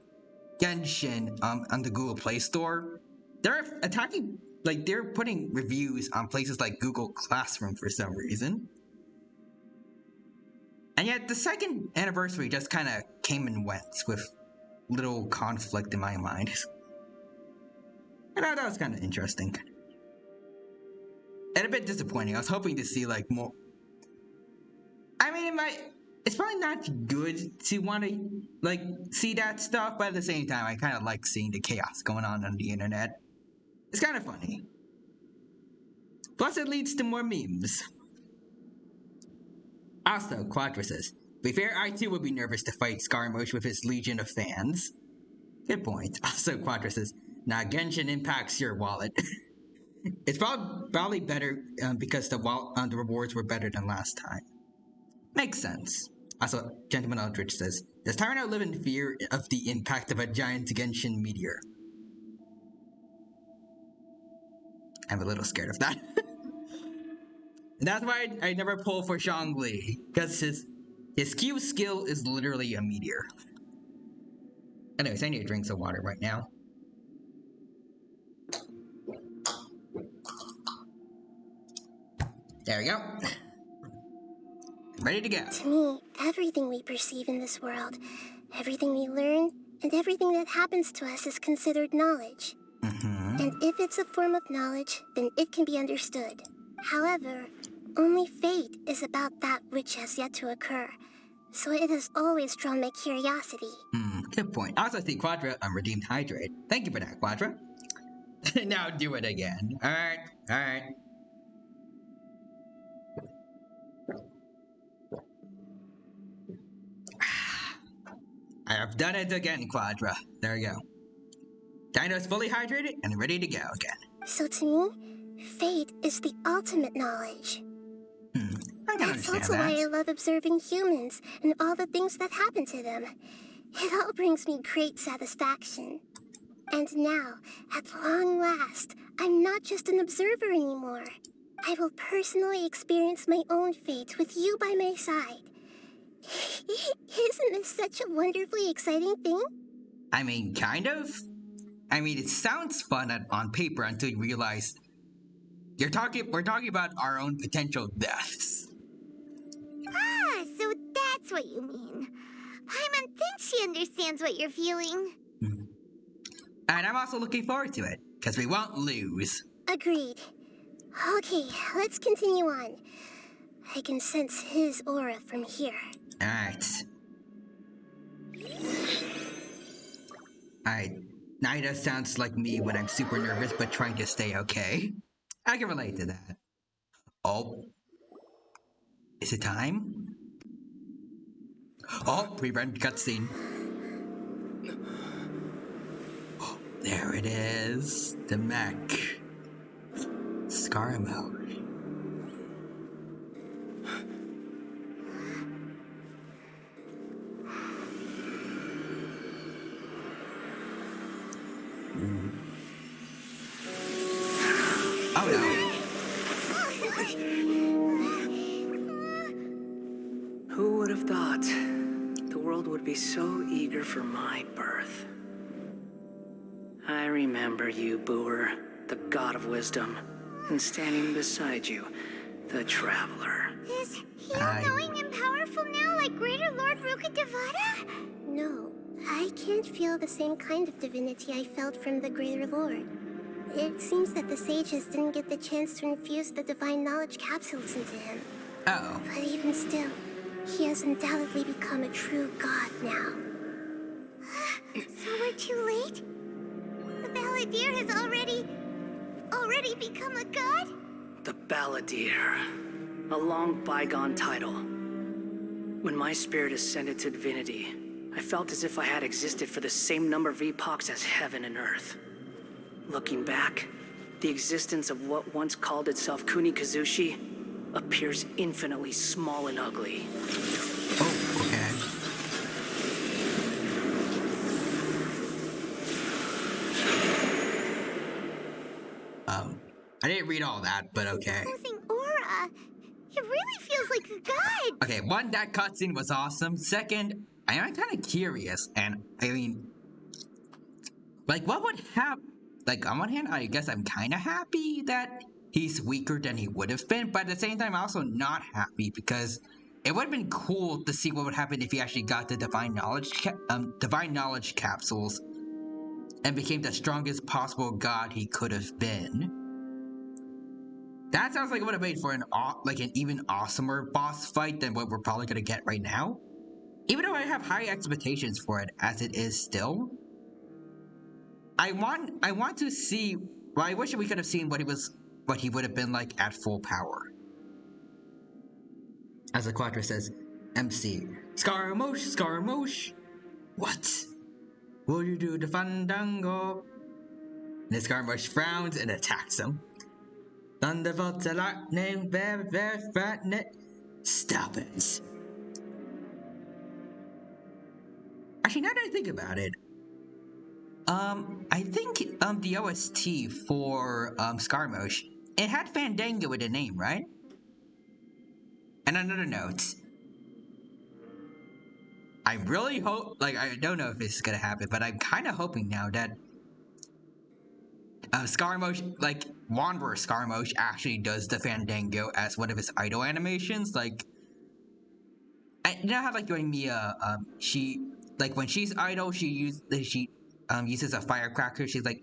Genshin on the Google Play Store. They're attacking, like, they're putting reviews on places like Google Classroom for some reason. And yet the second anniversary just kind of came and went with little conflict in my mind. And I thought that was kind of interesting. And a bit disappointing. I was hoping to see, like, more... I mean, it's probably not good to want to, like, see that stuff, but at the same time, I kind of like seeing the chaos going on the internet. It's kind of funny. Plus, it leads to more memes. Also, Quadra says, to be fair, I too would be nervous to fight Scaramouche with his legion of fans. Good point. Also, Quadra says, nah, Genshin impacts your wallet. It's probably better because the rewards were better than last time. Makes sense. Also, Gentleman Aldrich says, does Tyranno live in fear of the impact of a giant Genshin meteor? I'm a little scared of that. That's why I never pull for Zhongli, because his Q skill is literally a meteor. Anyways, I need to drink some water right now. There we go. Ready to go. To me, everything we perceive in this world, everything we learn, and everything that happens to us is considered knowledge. And if it's a form of knowledge, then it can be understood. However, only fate is about that which has yet to occur. So it has always drawn my curiosity. Good point. Also, see Quadra redeemed Hydrate. Thank you for that, Quadra. Now do it again. Alright. I have done it again, Quadra. There we go. Dino's fully hydrated and ready to go again. So to me, fate is the ultimate knowledge. I can That's understand also that. why I love observing humans and all the things that happen to them. It all brings me great satisfaction. And now, at long last, I'm not just an observer anymore. I will personally experience my own fate with you by my side. Isn't this such a wonderfully exciting thing? I mean, kind of. I mean, it sounds fun on paper until you realize we're talking about our own potential deaths. Ah, so that's what you mean. Paimon thinks she understands what you're feeling. And I'm also looking forward to it, because we won't lose. Agreed. Okay, let's continue on. I can sense his aura from here. Alright. Naida sounds like me when I'm super nervous but trying to stay okay. I can relate to that. Oh. Is it time? Oh, pre-run cutscene. Oh, there it is. The mech. Scarmo. Oh no. Who would have thought the world would be so eager for my birth? I remember you, Booer, the god of wisdom, and standing beside you, the traveler. Is he all-knowing and powerful now like Greater Lord Rukkhadevata? No, I can't feel the same kind of divinity I felt from the Greater Lord. It seems that the sages didn't get the chance to infuse the divine knowledge capsules into him. Uh-oh. But even still, he has undoubtedly become a true god now. So we're too late? The Balladeer has already become a god? The Balladeer, a long bygone title. When my spirit ascended to divinity, I felt as if I had existed for the same number of epochs as heaven and earth. Looking back, the existence of what once called itself Kunikazushi appears infinitely small and ugly. Oh, okay. I didn't read all that, but okay. Imposing aura. It really feels like a god. Okay, one, that cutscene was awesome. Second, I am kind of curious, and I mean, like, what would happen? Like, on one hand, I guess I'm kind of happy that he's weaker than he would have been, but at the same time, I'm also not happy because it would have been cool to see what would happen if he actually got the divine knowledge capsules and became the strongest possible god he could have been. That sounds like it would have made for an even awesomer boss fight than what we're probably gonna get right now. Even though I have high expectations for it, as it is still. I want to see. Well, I wish we could have seen what he would have been like at full power. As the Quattro says, MC Scaramouche. What? Will you do the fandango? And the Scaramouche frowns and attacks him. Thunderbolts and lightning, very, very frightening. Stop it. Actually, now that I think about it, I think the OST for Scaramouche, it had Fandango in the name, right? And another note, I really hope, like, I don't know if this is gonna happen, but I'm kind of hoping now that Scaramouche, like, Wanderer Scaramouche actually does the Fandango as one of his idol animations. Like, you know how, like, during Mia, she, like, when she's idle, she uses a firecracker. She's like,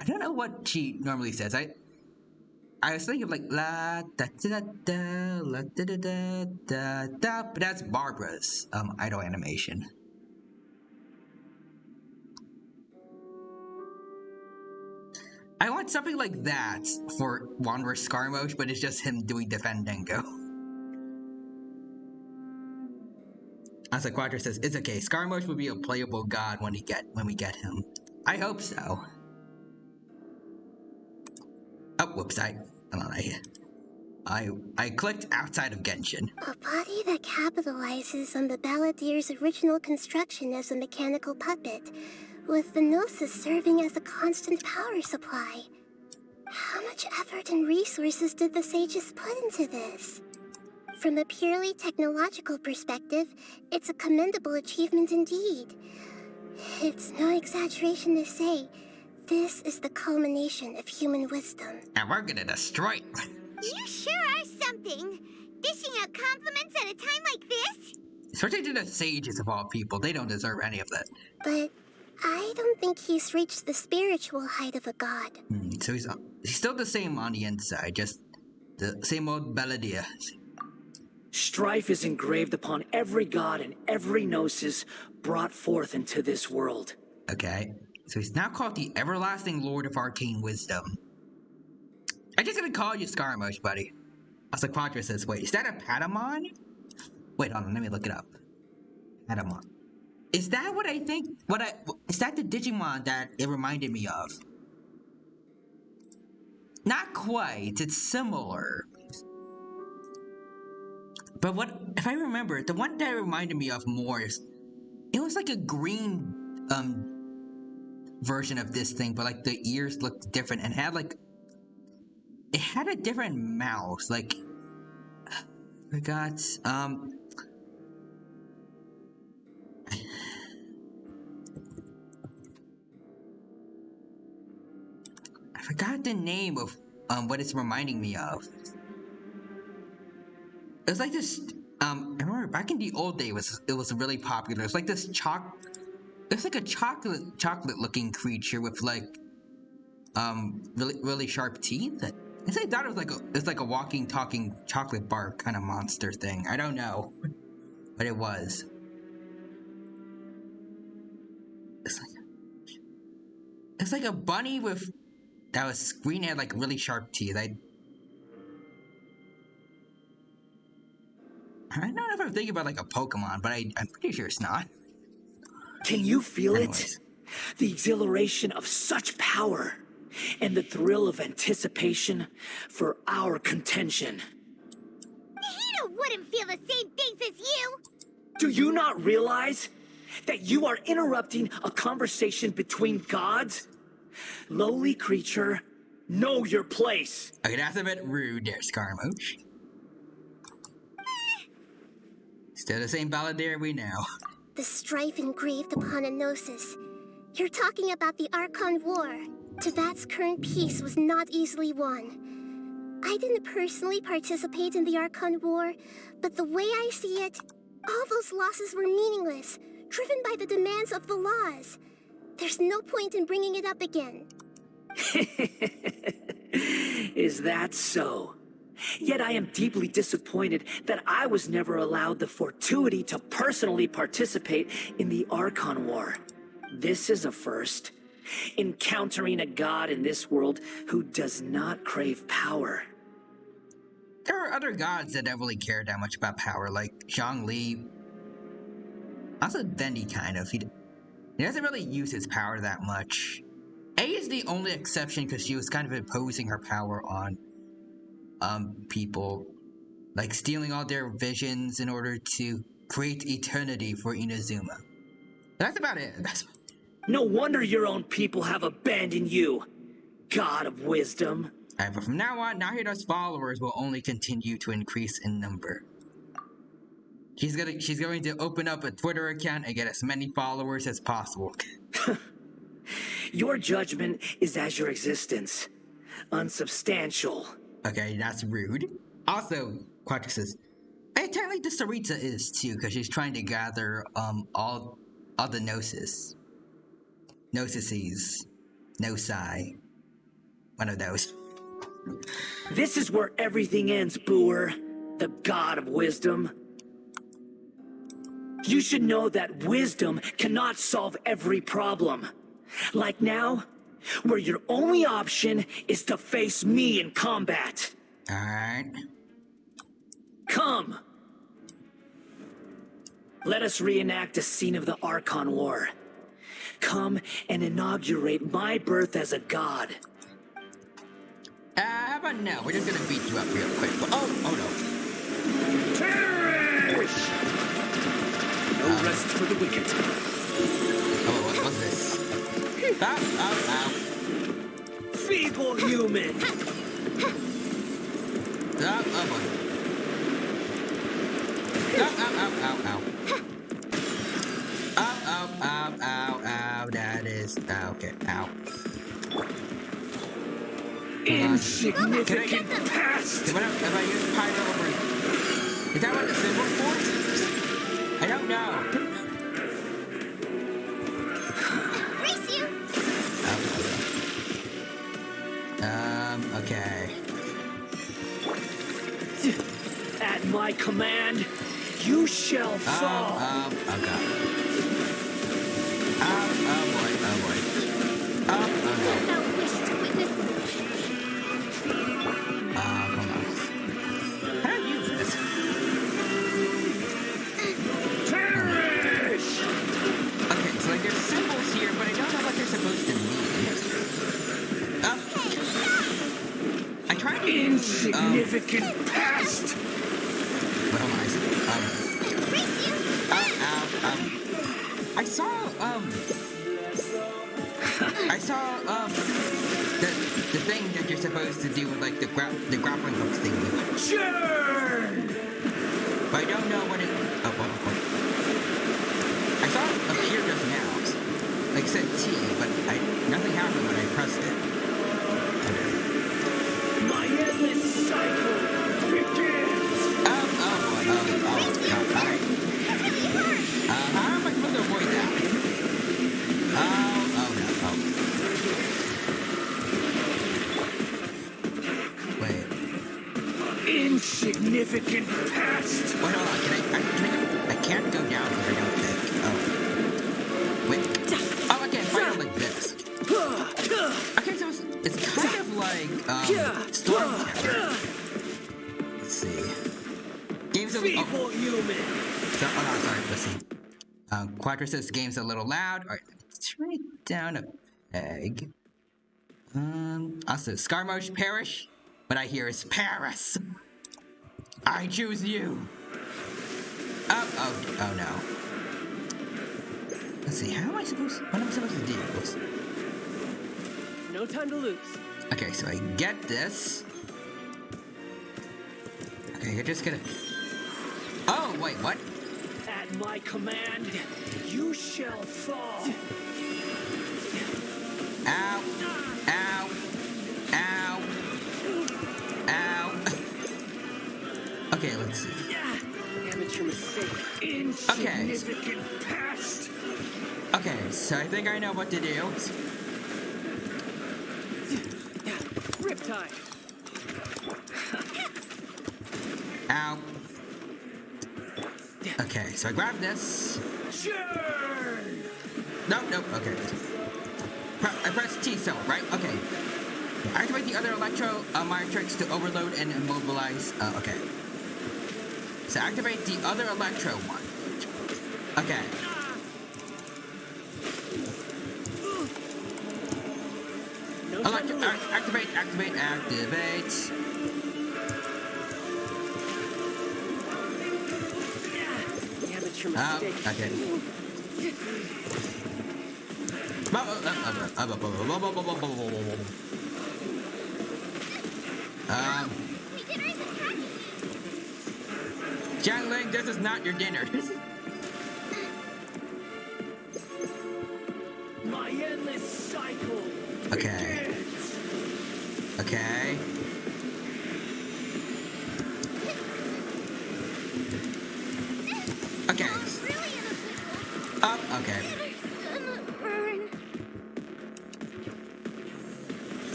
I don't know what she normally says. I was thinking of like la da da da la da da da da da, but that's Barbara's idol animation. I want something like that for Wanderer Scaramouche, but it's just him doing the Fandango. Asa Quadra says, it's okay. Skarmosh will be a playable god when we get him. I hope so. Oh, whoops, I clicked outside of Genshin. A body that capitalizes on the Balladeer's original construction as a mechanical puppet, with the Gnosis serving as a constant power supply. How much effort and resources did the sages put into this? From a purely technological perspective, it's a commendable achievement indeed. It's no exaggeration to say, this is the culmination of human wisdom. And we're gonna destroy it. You sure are something. Dishing out compliments at a time like this? Especially to the sages of all people. They don't deserve any of that. But I don't think he's reached the spiritual height of a god. So he's still the same on the inside, just the same old Balladeer. Strife is engraved upon every god and every gnosis brought forth into this world. Okay, so he's now called the Everlasting Lord of Arcane Wisdom. I'm just gonna call you Skarmosh, buddy. Asa Quadra says, wait, is that a Patamon? Wait, hold on, let me look it up. Patamon. Is that what I think? Is that the Digimon that it reminded me of? Not quite, it's similar. But if I remember, the one that reminded me of more is, it was like a green version of this thing, but like the ears looked different and had like, it had a different mouth, like, I forgot, I forgot the name of what it's reminding me of. It was like this. I remember back in the old days, it was really popular. It's like this it's like a chocolate looking creature with like really sharp teeth. I guess I thought it's like a walking, talking chocolate bar kind of monster thing. I don't know, but it was. It's like a bunny that was green, had like really sharp teeth. I don't know if I'm thinking about like a Pokemon, but I'm pretty sure it's not. Can you feel it? The exhilaration of such power and the thrill of anticipation for our contention. Nahida wouldn't feel the same things as you! Do you not realize that you are interrupting a conversation between gods? Lowly creature, know your place. Okay, that's a bit rude there, Skarmosh. Still the same Balladeer we know. The strife engraved upon a gnosis. You're talking about the Archon War. Tevat's current peace was not easily won. I didn't personally participate in the Archon War, but the way I see it, all those losses were meaningless, driven by the demands of the laws. There's no point in bringing it up again. Is that so? Yet I am deeply disappointed that I was never allowed the fortuity to personally participate in the Archon War. This is a first. Encountering a god in this world who does not crave power. There are other gods that don't really care that much about power, like Zhongli. Also Dendi, kind of. He doesn't really use his power that much. A is the only exception because she was kind of imposing her power on people, like stealing all their visions in order to create eternity for Inazuma. That's about it. No wonder your own people have abandoned you, God of Wisdom. Alright, but from now on, Nahida's followers will only continue to increase in number. She's going to open up a Twitter account and get as many followers as possible. Your judgment is as your existence. Unsubstantial. Okay, that's rude. Also, Quadra says, hey, technically the Sarita is too, because she's trying to gather all the Gnosis. Gnosises. Gnosi. One of those. This is where everything ends, Booer. The God of Wisdom. You should know that wisdom cannot solve every problem. Like now, where your only option is to face me in combat. Alright. Come! Let us reenact a scene of the Archon War. Come and inaugurate my birth as a god. How about now? We're just gonna beat you up real quick. Oh no. Perish! No rest for the wicked. Oh, what's this? Ow. Feeble human! Oh boy. Ow. Ow. That is. Okay, ow. Insignificant past! If I use Pyro over. Is that what the symbol for? I don't know. Race you! Okay. At my command, you shall fall. Oh god. Oh boy. Oh no. Come on. How do I use this? Perish! Okay, so like there's symbols here, but I don't know what they're supposed to mean. I tried to use insignificant past. What am I? The thing that you're supposed to do with like the grappling hooks thingy. Sure. But I don't know what it. Oh. I saw it appear just now. Like it said T, but nothing happened when I pressed it. Okay. My endless cycle begins. Oh, God. Alright. How am I supposed to avoid that? Oh, no. Wait. Insignificant past. Wait, hold on. I can't go down if I don't think. Oh. Wait. Oh, I can fight it like this. Okay, so it's kind of like, Storm Tower. Let's see. Game's a little. Feeble human. Sorry, let's see. Quadra says game's a little loud. Alright, let's turn it down a peg. Also, Scarmosh perish, but I hear it's Paris. I choose you. Oh no. Let's see, what am I supposed to do? No time to lose. Okay, so I get this. Okay, you're just gonna. Oh, wait, what? At my command, you shall fall. Ow. Okay, let's see. Amateur mistake. Insignificant past. Okay, so I think I know what to do. Riptide. Ow. Okay, so I grab this. Sure. Nope, okay. I press T cell, right? Okay. Activate the other electro matrix to overload and immobilize. Okay. So activate the other electro one. Okay. Activate. Amateur mistake. Okay. Jiangling, this is not your dinner. My endless cycle. Okay. Okay.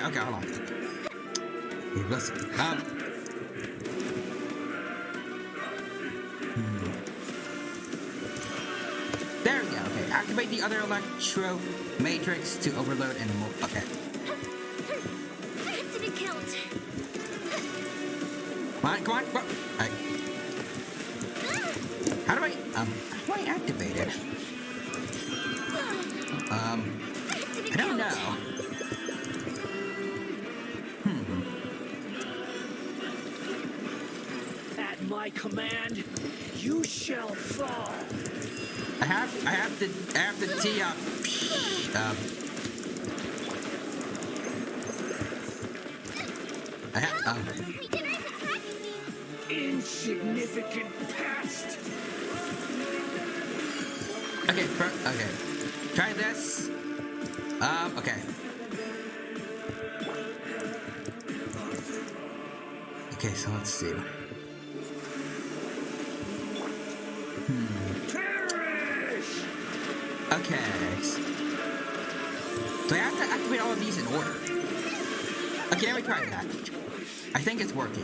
Okay, hold on. Let's, There we go, okay. Activate the other electro matrix to overload and move. Okay. Didn't count. come on. Alright. How do I activate it? I don't know. At my command, you shall fall. I have to tee up. Insignificant past. Okay, okay. Try this. Okay. Okay, so let's see. Okay. So I have to activate all of these in order. Okay, let me try that. I think it's working.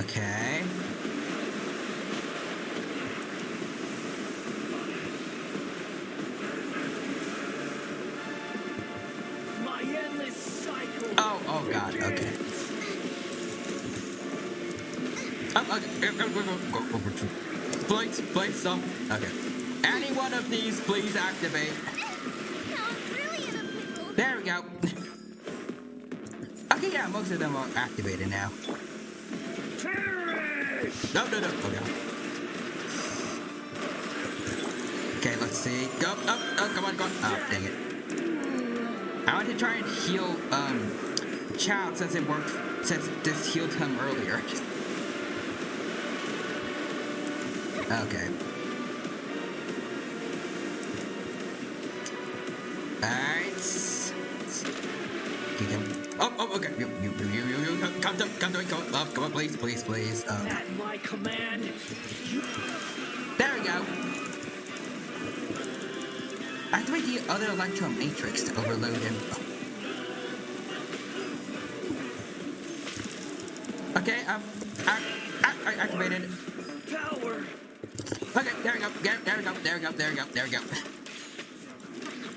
Okay. My endless cycle. Oh god, okay. Okay. Please, some. Okay. Any one of these, please activate. There we go. Okay, yeah, most of them are activated now. No. Okay. Okay, let's see. Go. Oh, come on. Oh, dang it. I want to try and heal, Child since it worked, since this healed him earlier. Okay. Alright. Oh, okay. You. Come on, please. At my command. There we go. Activate the other electro matrix to overload him. Okay, I activated. Power. Okay, there we go.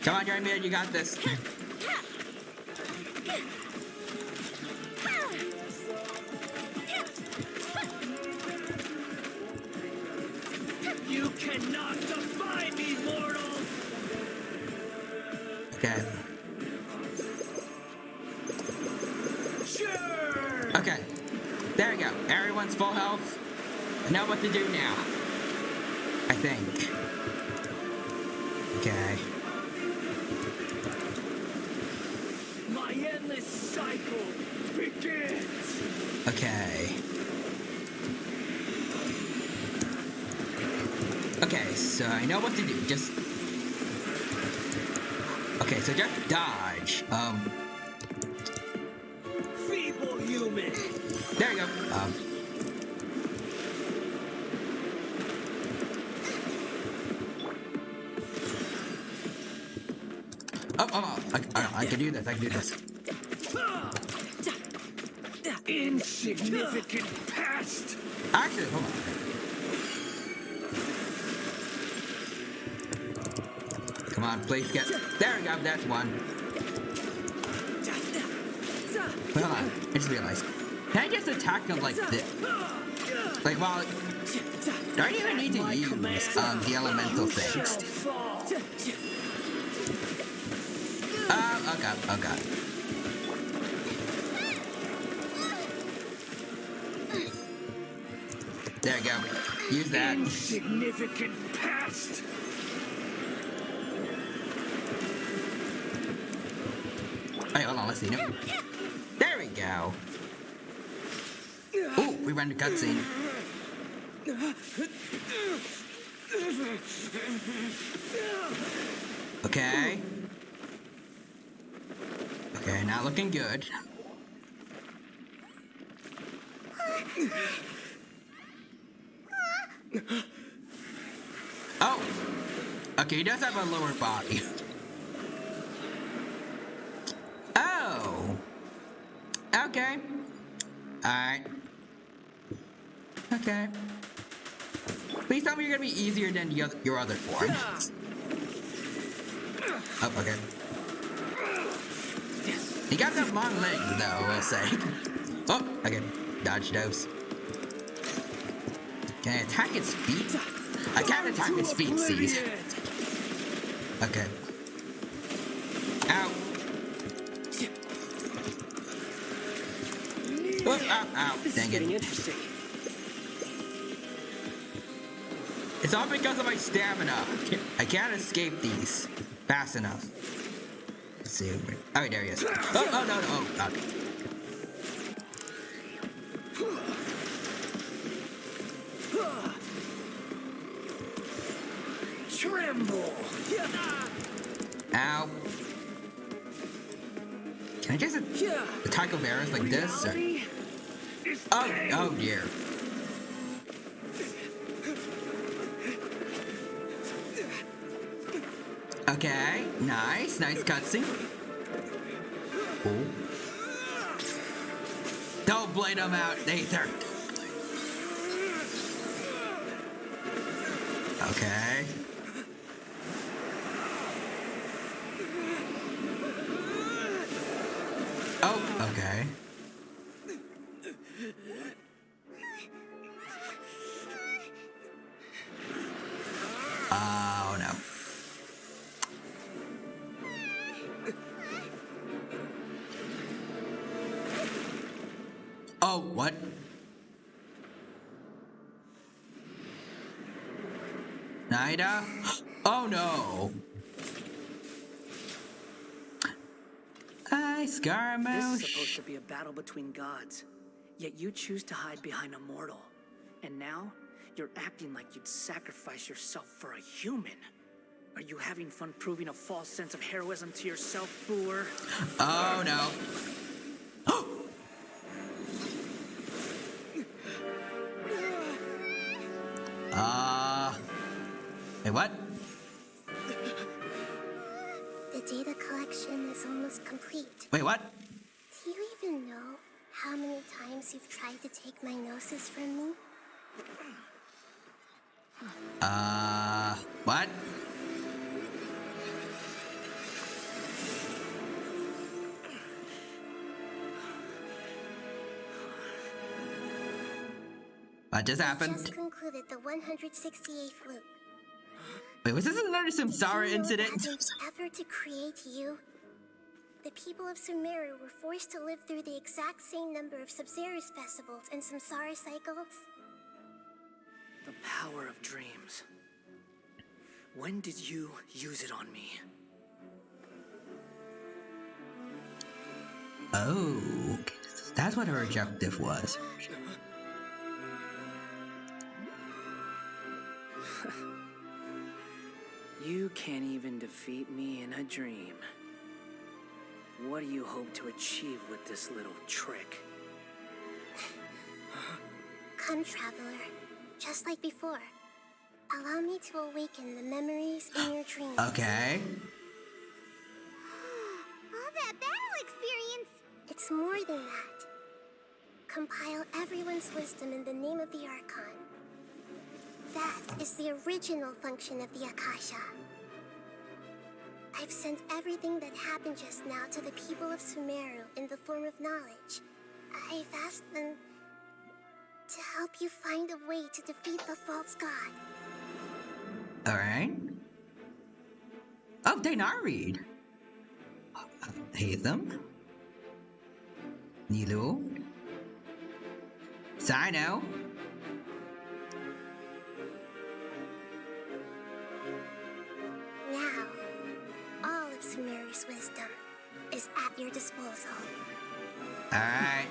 Come on, Jeremy, you got this. You cannot defy me, mortal. Okay. Sure. Okay. There we go. Everyone's full health. I know what to do now. I think. Okay. My endless cycle begins. Okay. Okay, so I know what to do. Just. Okay, so just dodge. Feeble human. There you go. I can do this. Insignificant past. Actually, hold on. Come on, please get. There we go. That's one. Hold on. I just realized. Can I just attack him like this? Like, well, don't even need to use the elemental things. Oh god. There you go. Use that. Insignificant past. Hey, hold on, let's see. Nope. There we go. Ooh, we ran the cutscene. Okay. Okay, now looking good. Oh! Okay, he does have a lower body. Oh! Okay. Alright. Okay. Please tell me you're gonna be easier than your other forms. Oh, okay. He got some long legs, though, I will say. Oh, I can dodge those. Can I attack its feet? I can't attack its feet, see. Okay. Ow. Whoop, ow, ow. Dang it. Interesting. It's all because of my stamina. I can't escape these fast enough. Let's see. Oh, there he is. Oh, no. Oh, okay. Tremble! Ow. Can I just attack of arrows like this? Or... Oh dear. Okay, nice cutscene. Oh. Don't blade him out, Aether. Okay. Oh, okay. Oh no. Oh, what? Naida? Oh no. Hi, Scaramouche. This is supposed to be a battle between gods, yet you choose to hide behind a mortal. And now, you're acting like you'd sacrifice yourself for a human. Are you having fun proving a false sense of heroism to yourself, Boor? Oh no. Wait, what? The data collection is almost complete. Wait, what? Do you even know how many times you've tried to take my gnosis from me? What? What just happened? I just concluded the 168th loop. Wait, was this another Samsara incident? In the effort to create you, the people of Sumeru were forced to live through the exact same number of Sabzerus festivals and Samsara cycles. The power of dreams. When did you use it on me? Oh, that's what her objective was. You can't even defeat me in a dream. What do you hope to achieve with this little trick? Come, traveler. Just like before. Allow me to awaken the memories in your dreams. Okay. All that battle experience! It's more than that. Compile everyone's wisdom in the name of the Archon. That is the original function of the Akasha. I've sent everything that happened just now to the people of Sumeru in the form of knowledge. I've asked them to help you find a way to defeat the false god. Alright. Oh, they not read. Hatham. Nilu. Sino. Now, all of Sumeru's wisdom is at your disposal. Alright.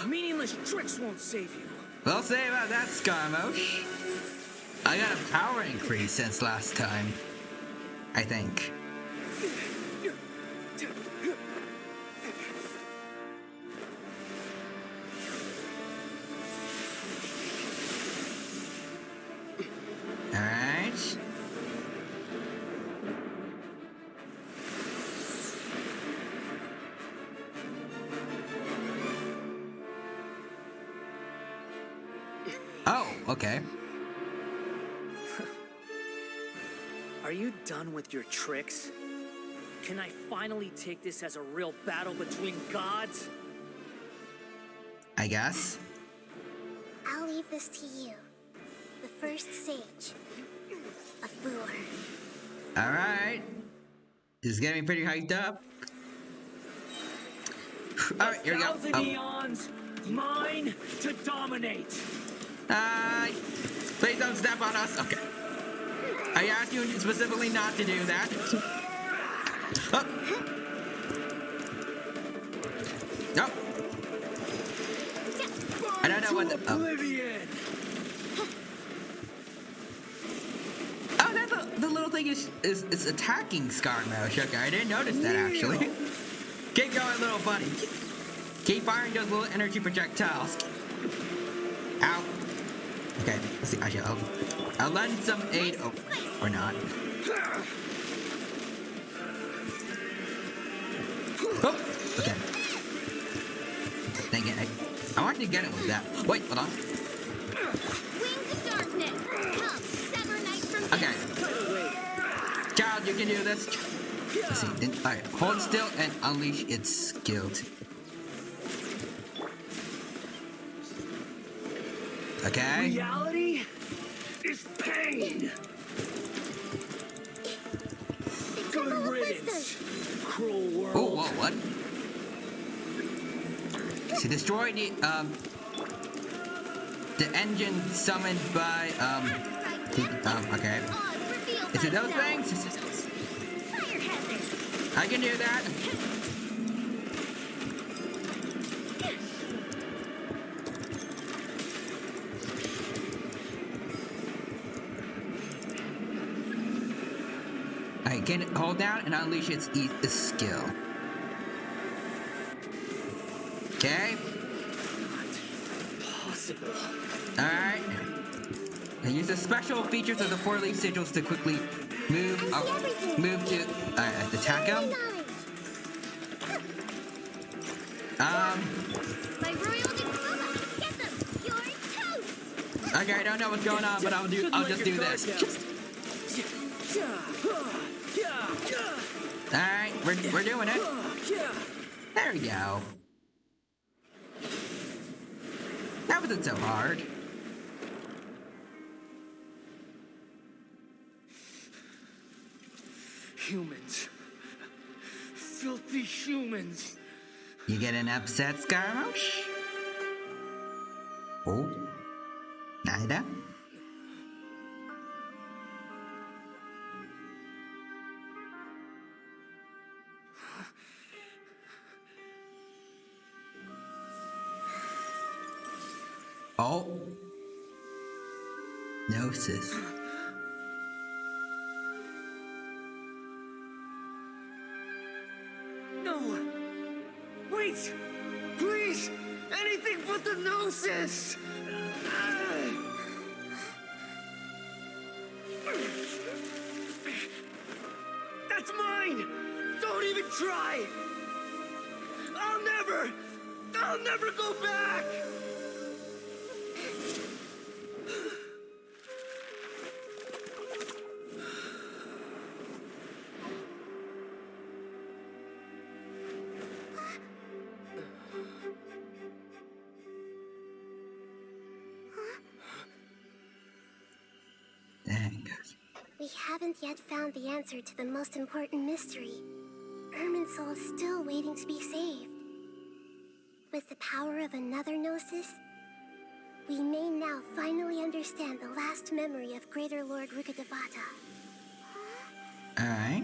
Meaningless tricks won't save you. We'll see about that, Scaramouche. I got a power increase since last time. I think. Alright. Oh, okay. Are you done with your tricks? Can I finally take this as a real battle between gods? I guess. I'll leave this to you, the first sage of Boor. Alright. This is getting pretty hyped up. Alright, here we go. 1,000 eons, mine to dominate. Please don't step on us. Okay. I asked you specifically not to do that. Oh. Nope. I don't know what the. Oh, that's the little thing is attacking Skarmosh. Okay, I didn't notice that actually. Keep going, little buddy. Keep firing those little energy projectiles. Ow. Okay, let's see. Actually, I'll lend some aid. Oh, or not. Oh, okay. Dang it. I wanted to get it with that. Wait, hold on. Okay. Child, you can do this. Let's see. Alright, hold still and unleash its skill. Okay. Reality is pain. Good riddance, cruel world. Oh, whoa, what? She destroyed the engine summoned by okay. Is it those things? I can do that. I can hold down and unleash its skill. Okay. Possible. Alright. I use the special features of the 4-leaf sigils to quickly move to attack him. Okay, I don't know what's going on, but I'll just do this. Alright, we're doing it. There we go. That wasn't so hard. Humans. Filthy humans. You getting upset, Skarmosh? Oh. Neither. Oh. No, sis. No. Wait. Please. Anything but the gnosis. That's mine. Don't even try. I'll never go back. We haven't yet found the answer to the most important mystery. Irminsul is still waiting to be saved. With the power of another gnosis, we may now finally understand the last memory of Greater Lord Rukkhadevata. Alright.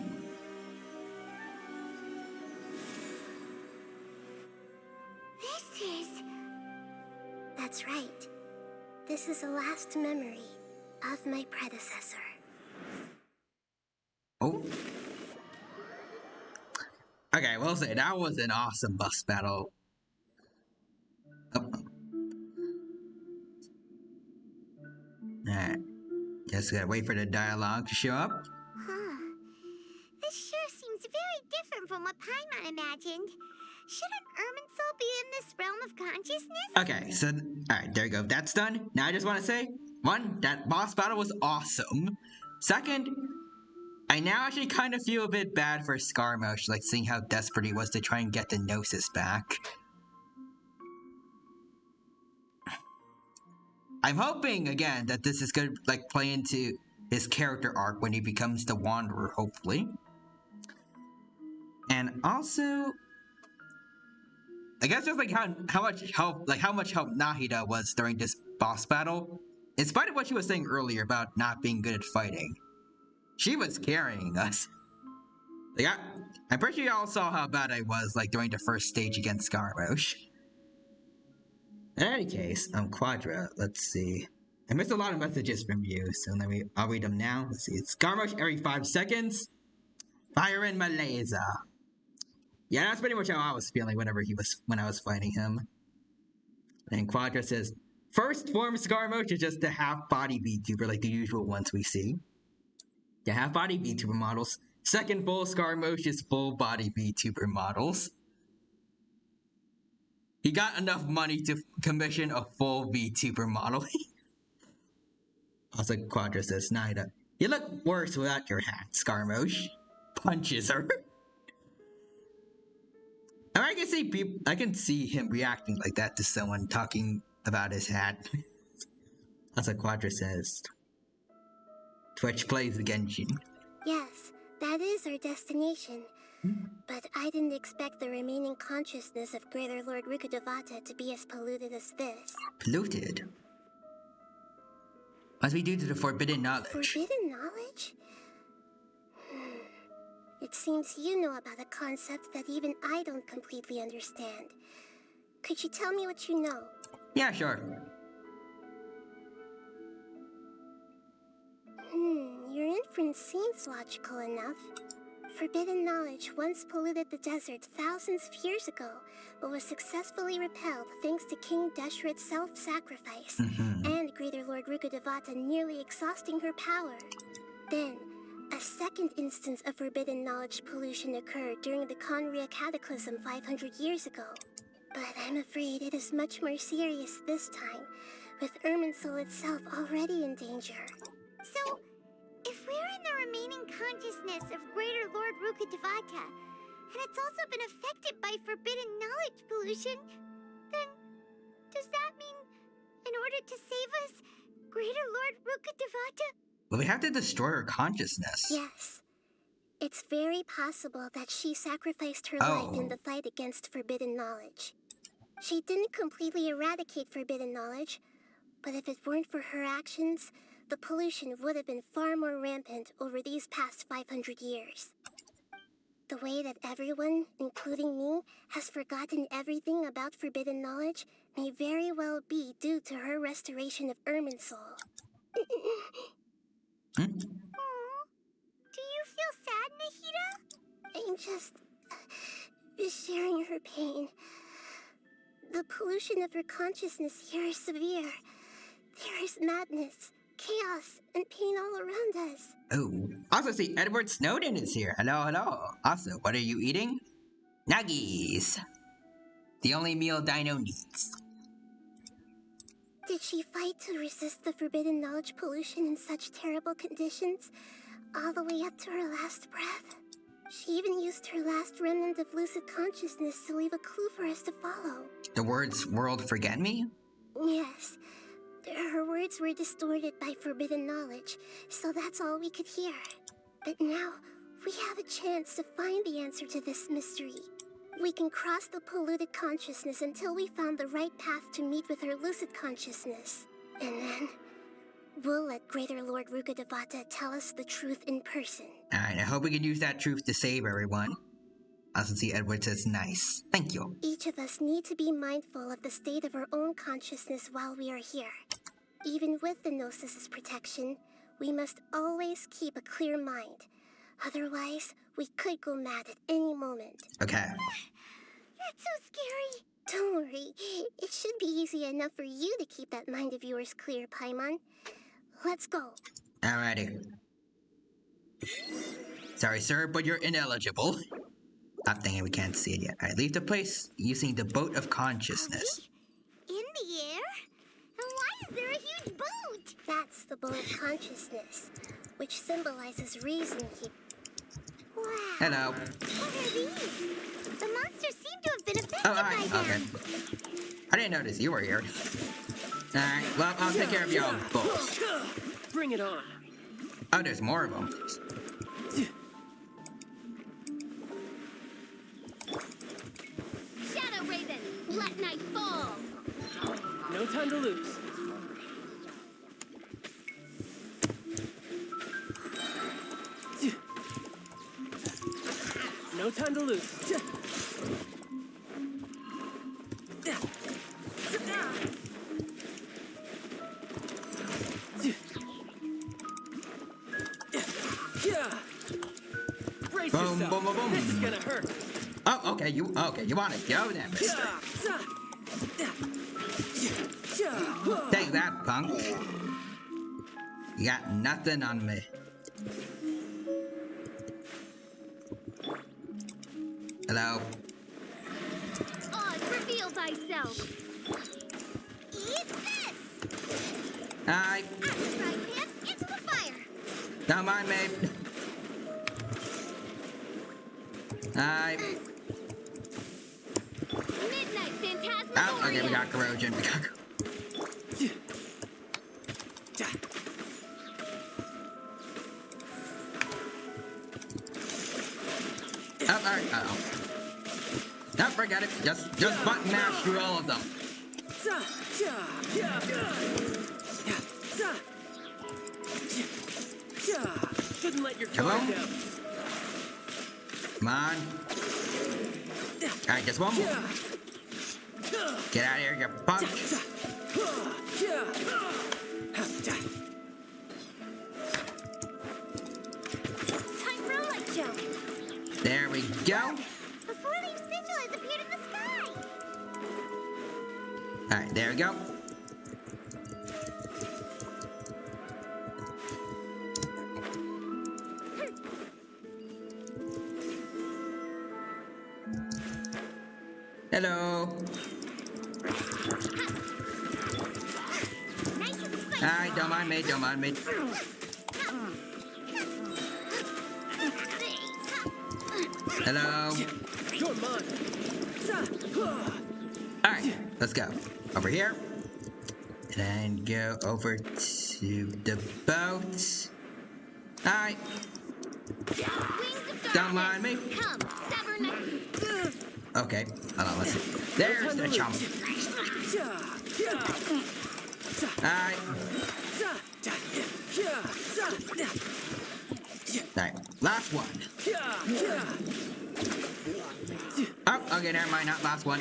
This is... That's right. This is the last memory of my predecessor. Oh. Okay, we'll say that was an awesome boss battle. Oh. Alright. Just gotta wait for the dialogue to show up. Huh. This sure seems very different from what Paimon imagined. Shouldn't Irminsul be in this realm of consciousness? Okay, so, alright, there you go. That's done. Now I just want to say, one, that boss battle was awesome. Second, I now actually kind of feel a bit bad for Scarmosh, like seeing how desperate he was to try and get the Gnosis back. I'm hoping, again, that this is gonna like play into his character arc when he becomes the Wanderer, hopefully. And also, I guess just like how much help Nahida was during this boss battle, in spite of what she was saying earlier about not being good at fighting, she was carrying us. Like I'm pretty sure y'all saw how bad I was like during the first stage against Scarmosh. In any case, Quadra, let's see. I missed a lot of messages from you, so I'll read them now. Let's see. It's Scarmosh every 5 seconds. Fire in my laser. Yeah, that's pretty much how I was feeling when I was fighting him. And Quadra says, first form Scarmosh is just the half-body VTuber like the usual ones we see. The half-body VTuber models. Second full Scarmosh is full-body VTuber models. He got enough money to commission a full VTuber model. Also, Quadra says, Nida, you look worse without your hat, Scarmosh. Punches her. I can see him reacting like that to someone talking about his hat. Also, Quadra says, Twitch plays Genshin. Yes, that is our destination. But I didn't expect the remaining consciousness of Greater Lord Rukkhadevata to be as polluted as this. Polluted? Must be due to the forbidden knowledge. Forbidden knowledge? It seems you know about a concept that even I don't completely understand. Could you tell me what you know? Yeah, sure. Your inference seems logical enough. Forbidden knowledge once polluted the desert thousands of years ago, but was successfully repelled thanks to King Deshret's self-sacrifice, and Greater Lord Rukkhadevata nearly exhausting her power. Then, a second instance of forbidden knowledge pollution occurred during the Conria Cataclysm 500 years ago. But I'm afraid it is much more serious this time, with Irminsul itself already in danger. So, if we're in the remaining consciousness of Greater Lord Rukkhadevata, and it's also been affected by forbidden knowledge pollution, then does that mean, in order to save us, Greater Lord Rukkhadevata? Well, we have to destroy her consciousness. Yes. It's very possible that she sacrificed her life in the fight against forbidden knowledge. She didn't completely eradicate forbidden knowledge, but if it weren't for her actions, the pollution would have been far more rampant over these past 500 years. The way that everyone, including me, has forgotten everything about forbidden knowledge may very well be due to her restoration of Irminsul. Do you feel sad, Nahida? I'm just sharing her pain. The pollution of her consciousness here is severe. There is madness, chaos, and pain all around us. Oh. Also, see, Edward Snowden is here. Hello, hello. Also, what are you eating? Nuggies. The only meal Dino needs. Did she fight to resist the forbidden knowledge pollution in such terrible conditions, all the way up to her last breath? She even used her last remnant of lucid consciousness to leave a clue for us to follow. The words world forget me? Yes. Her words were distorted by forbidden knowledge, so that's all we could hear. But now, we have a chance to find the answer to this mystery. We can cross the polluted consciousness until we found the right path to meet with her lucid consciousness. And then, we'll let Greater Lord Rukkhadevata tell us the truth in person. Alright, I hope we can use that truth to save everyone. Also see Edward says nice. Thank you. Each of us need to be mindful of the state of our own consciousness while we are here. Even with the Gnosis' protection, we must always keep a clear mind. Otherwise, we could go mad at any moment. Okay. That's so scary. Don't worry. It should be easy enough for you to keep that mind of yours clear, Paimon. Let's go. Alrighty. Sorry, sir, but you're ineligible. Stop thinking we can't see it yet. Alright, leave the place using the boat of consciousness. In the air? And why is there a huge boat? That's the boat of consciousness. which symbolizes reason here. Wow. Hello. What are these? The monsters seem to have been affected Oh, hi. by Okay. them. I didn't notice you were here. Alright, well, I'll take care of y'all both. Bring it on. Oh, there's more of them. Shadow Raven, let night fall. No time to lose. No time to lose. Brace Boom, yourself. boom, boom, boom. This is gonna hurt. Oh, okay, you want to go then, mister. Take that, punk. You got nothing on me. Hello? Oz, reveal thyself. Eat this! Hi. Frying pan into the fire. Don't mind me. Hi. Midnight phantasmagoria. Oh, okay, we got corrosion. Oh, alright, uh-oh. No, forget it. Just button mash through all of them. Shouldn't let your Come guard on. down. Come on. Alright, just one more. Get out of here, you punk. Time for a light show. There we go. A four-leaf sigil has appeared in the sky. Alright, there we go. Hello. Nice and spicy. Alright, don't mind me, don't mind me. Hello. You're mine. Alright, let's go. Over here. And then go over to the boat. Alright. Don't mind me. Come, stubborn. Okay, hold on, let's see. There's the chump. Alright. Alright, last one. Oh, okay, never mind, not last one.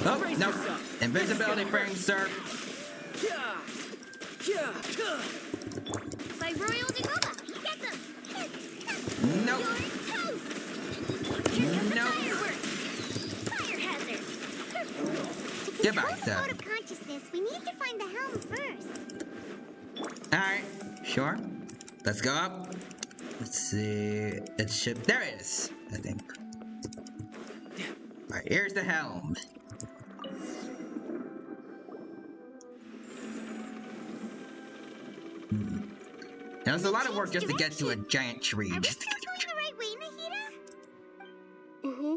Oh, no. Invisibility frame, sir. By Royal Dagoma. Get them. Nope. You're toast. Here comes the Nope. fireworks. Fire hazard. Goodbye, To control sir. the mode of consciousness, we need to find the helm first. Alright, sure. Let's go up. Let's see. It should. There it is, I think. Alright, here's the helm. Now, it's a lot of work just to get to a giant tree. Are we Just to still get to a going the right way, Nahida? Mm-hmm.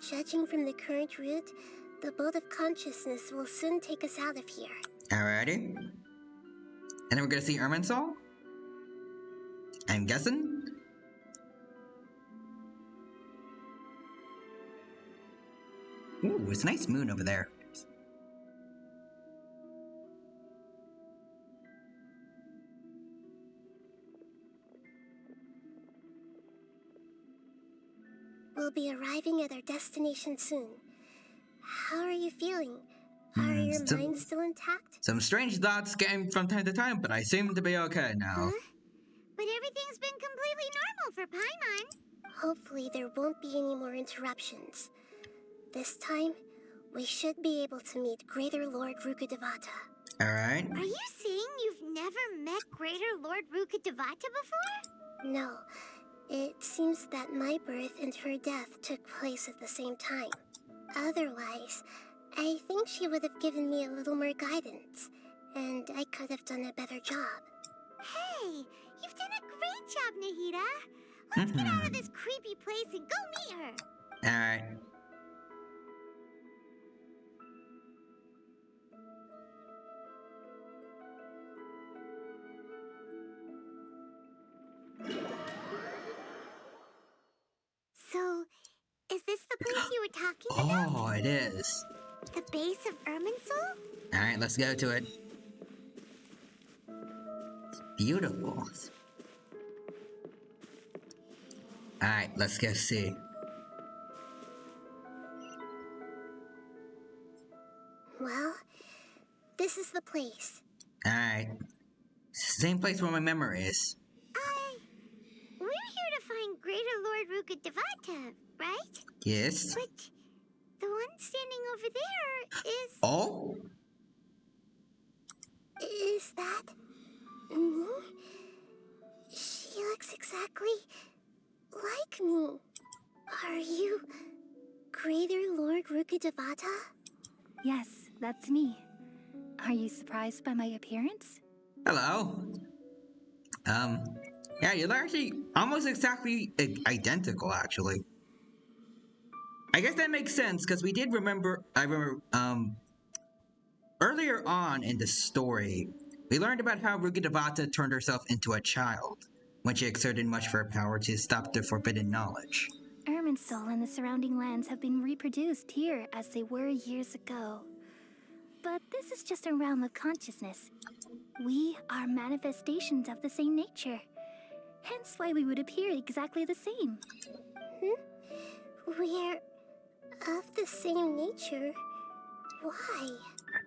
Judging from the current route, the boat of consciousness will soon take us out of here. Alrighty. And then we're gonna see Irminsul? I'm guessing? Ooh, it's a nice moon over there. We'll be arriving at our destination soon. How are you feeling? Are your minds still intact? Some strange thoughts came from time to time, but I seem to be okay now. Huh? But everything's been completely normal for Paimon. Hopefully there won't be any more interruptions. This time, we should be able to meet Greater Lord Rukkhadevata. Alright. Are you saying you've never met Greater Lord Rukkhadevata before? No. It seems that my birth and her death took place at the same time. Otherwise, I think she would have given me a little more guidance, and I could have done a better job. Hey, you've done a great job, Nahida. Let's get out of this creepy place and go meet her. Alright. So, is this the place you were talking about? Oh, it is. The base of Irminsul? Alright, let's go to it. It's beautiful. Alright, let's go see. Well, this is the place. Alright. Same place where my memory is. We're here to find Greater Lord Rukkhadevata, right? Yes. But the one standing over there is... Oh? Is that me? She looks exactly like me. Are you Greater Lord Rukkhadevata? Yes, that's me. Are you surprised by my appearance? Hello. Yeah, you're actually almost exactly identical, actually. I guess that makes sense, because we did remember, earlier on in the story, we learned about how Rukkhadevata turned herself into a child when she exerted much of her power to stop the forbidden knowledge. Irminsul and the surrounding lands have been reproduced here as they were years ago. But this is just a realm of consciousness. We are manifestations of the same nature. Hence why we would appear exactly the same. We're of the same nature. Why?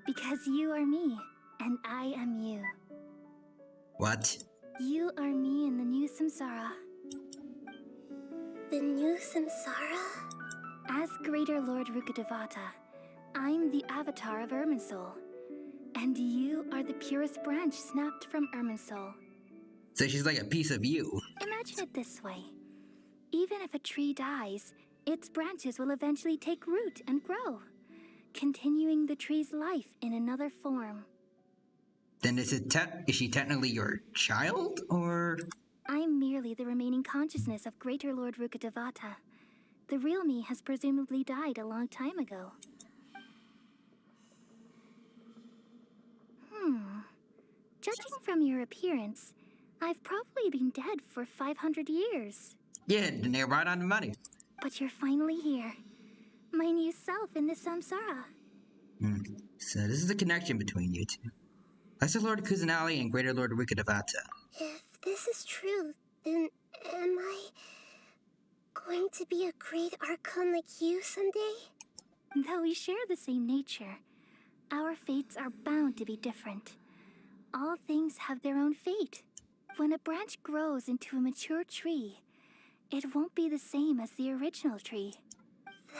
Because you are me, and I am you. What? You are me in the new samsara. The new samsara? As Greater Lord Rukkhadevata, I'm the avatar of Irminsul. And you are the purest branch snapped from Irminsul. So she's like a piece of you. Imagine it this way. Even if a tree dies, its branches will eventually take root and grow, continuing the tree's life in another form. Then is she technically your child, or? I'm merely the remaining consciousness of Greater Lord Rukkhadevata. The real me has presumably died a long time ago. Judging from your appearance, I've probably been dead for 500 years. Yeah, nail right on the money. But you're finally here. My new self in the samsara. So this is the connection between you two. Lesser Lord Kusanali and Greater Lord Rukkhadevata. If this is true, then am I going to be a great Archon like you someday? Though we share the same nature, our fates are bound to be different. All things have their own fate. When a branch grows into a mature tree, it won't be the same as the original tree.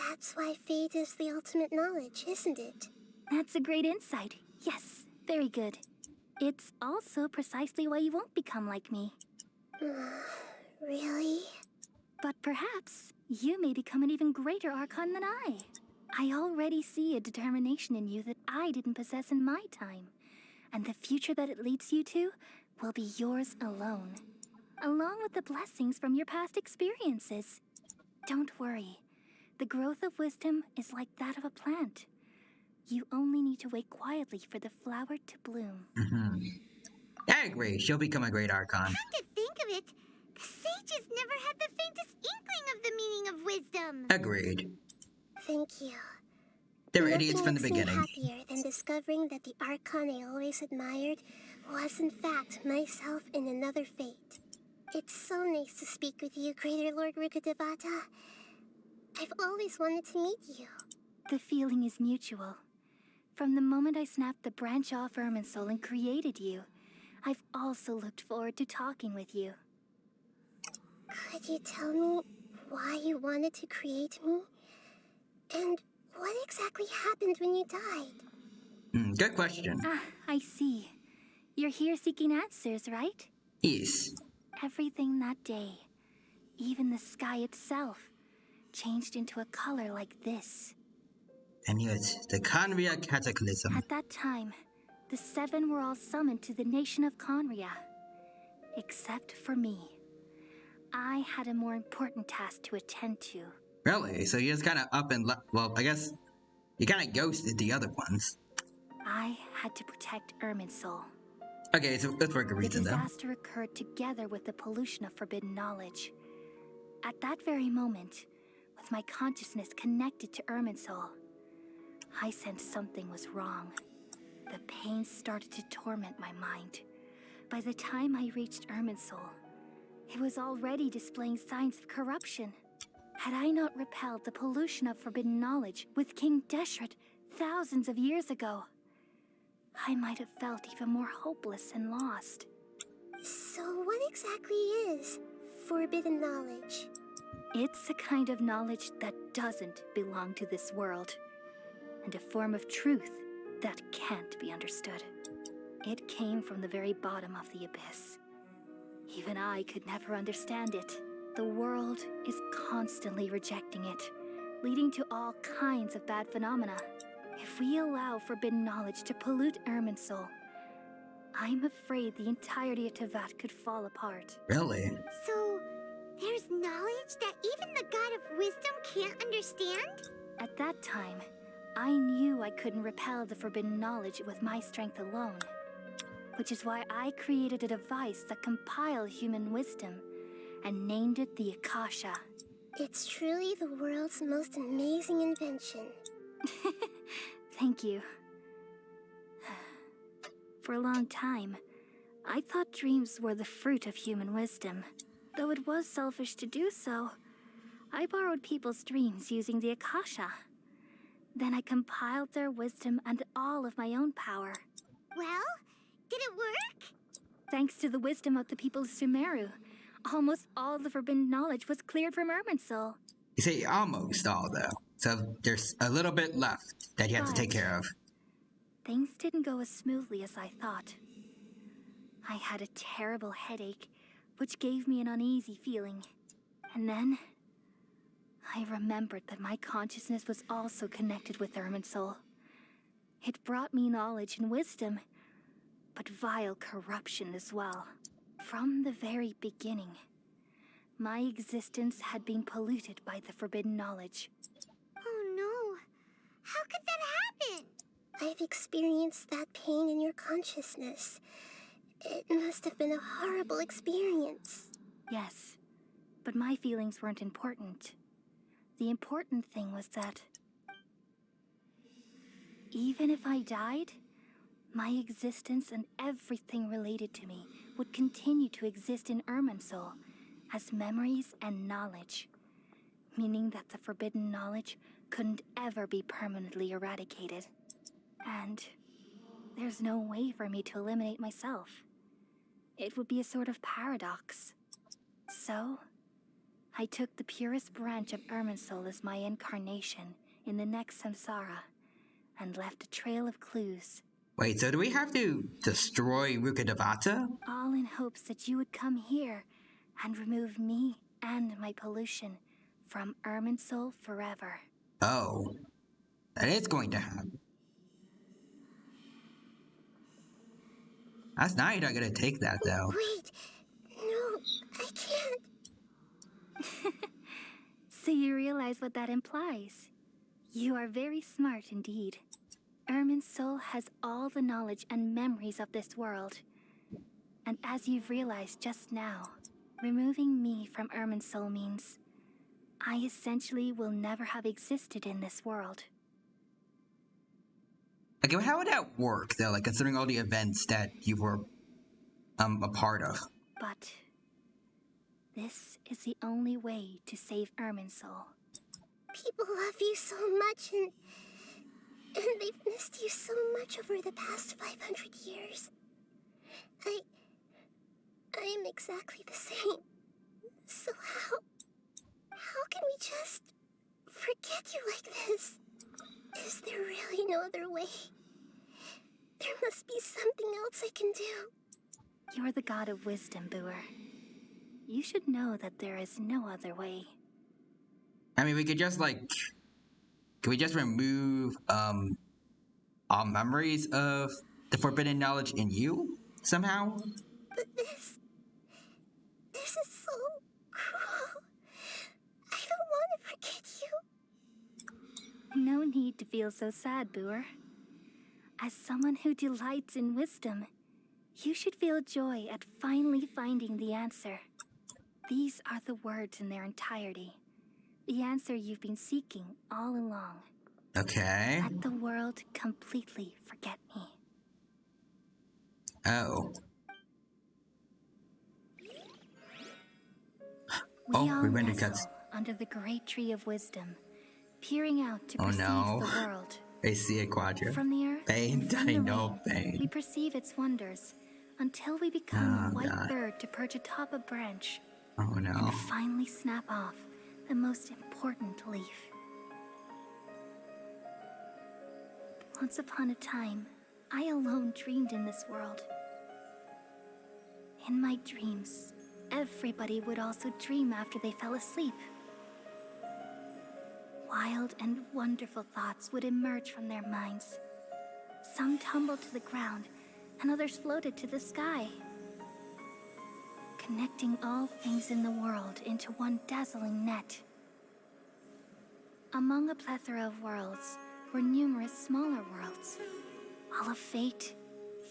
That's why fate is the ultimate knowledge, isn't it? That's a great insight. Yes, very good. It's also precisely why you won't become like me. Really? But perhaps you may become an even greater Archon than I. I already see a determination in you that I didn't possess in my time. And the future that it leads you to will be yours alone, along with the blessings from your past experiences. Don't worry. The growth of wisdom is like that of a plant. You only need to wait quietly for the flower to bloom. I agree. She'll become a great Archon. Come to think of it, the sages never had the faintest inkling of the meaning of wisdom. Agreed. Thank you. They were idiots from the beginning. Nothing makes me happier than discovering that the Archon I always admired was in fact myself in another fate. It's so nice to speak with you, Greater Lord Rukkhadevata. I've always wanted to meet you. The feeling is mutual. From the moment I snapped the branch off Irminsul and created you, I've also looked forward to talking with you. Could you tell me why you wanted to create me? And what exactly happened when you died? Good question. I see. You're here seeking answers, right? Yes. Everything that day, even the sky itself, changed into a color like this. And it's the Conria Cataclysm. At that time, the seven were all summoned to the nation of Conria. Except for me. I had a more important task to attend to. Really? So you just kind of up and left. Well, I guess you kind of ghosted the other ones. I had to protect Irminsul. Okay, so that's for a good reason, The though. disaster occurred together with the pollution of forbidden knowledge. At that very moment, with my consciousness connected to Irminsul, I sensed something was wrong. The pain started to torment my mind. By the time I reached Irminsul, it was already displaying signs of corruption. Had I not repelled the pollution of forbidden knowledge with King Deshret thousands of years ago, I might have felt even more hopeless and lost. So what exactly is forbidden knowledge? It's a kind of knowledge that doesn't belong to this world, and a form of truth that can't be understood. It came from the very bottom of the abyss. Even I could never understand it. The world is constantly rejecting it, leading to all kinds of bad phenomena. If we allow forbidden knowledge to pollute Irminsul, I'm afraid the entirety of Tevat could fall apart. Really? So, there's knowledge that even the God of Wisdom can't understand? At that time, I knew I couldn't repel the forbidden knowledge with my strength alone. Which is why I created a device that compiled human wisdom and named it the Akasha. It's truly the world's most amazing invention. Thank you. For a long time, I thought dreams were the fruit of human wisdom. Though it was selfish to do so, I borrowed people's dreams using the Akasha. Then I compiled their wisdom and all of my own power. Well, did it work? Thanks to the wisdom of the people of Sumeru, almost all the forbidden knowledge was cleared from Irminsul. You say almost all, though. So there's a little bit left that you have to take care of. Things didn't go as smoothly as I thought. I had a terrible headache, which gave me an uneasy feeling. And then, I remembered that my consciousness was also connected with Irminsul. It brought me knowledge and wisdom, but vile corruption as well. From the very beginning, my existence had been polluted by the forbidden knowledge. Oh no. How could that happen? I've experienced that pain in your consciousness. It must have been a horrible experience. Yes, but my feelings weren't important. The important thing was that even if I died, my existence and everything related to me would continue to exist in Irminsul as memories and knowledge, meaning that the forbidden knowledge couldn't ever be permanently eradicated. And there's no way for me to eliminate myself. It would be a sort of paradox. So, I took the purest branch of Irminsul as my incarnation in the next samsara, and left a trail of clues. Wait, so do we have to destroy Rukkhadevata? All in hopes that you would come here and remove me and my pollution from Irminsul forever. Oh, that is going to happen. That's not you're not gonna take that, though. Wait, no, I can't. So you realize what that implies. You are very smart indeed. Irminsul has all the knowledge and memories of this world. And as you've realized just now, removing me from Irminsul means I essentially will never have existed in this world. Okay, well, how would that work, though, like, considering all the events that you were, a part of? But this is the only way to save Irminsul. People love you so much, and they've missed you so much over the past 500 years. I am exactly the same. So how can we just forget you like this? Is there really no other way? There must be something else I can do. You're the god of wisdom, Booer. You should know that there is no other way. I mean, we could just, like, can we just remove all memories of the forbidden knowledge in you somehow? But this is so cruel. I don't want to forget you. No need to feel so sad, Boer. As someone who delights in wisdom, you should feel joy at finally finding the answer. These are the words in their entirety. The answer you've been seeking all along. Okay. Let the world completely forget me. Oh. We all rendered nestle cuts. under the great tree of wisdom, peering out to Oh perceive no. the world. I see a Quadra. From the earth Pain, and from I the know rain, pain. we perceive its wonders until we become Oh, a white God. bird to perch atop a branch Oh no. and finally snap off the most important leaf. Once upon a time, I alone dreamed in this world. In my dreams, everybody would also dream after they fell asleep. Wild and wonderful thoughts would emerge from their minds. Some tumbled to the ground, and others floated to the sky, connecting all things in the world into one dazzling net. Among a plethora of worlds were numerous smaller worlds, all of fate,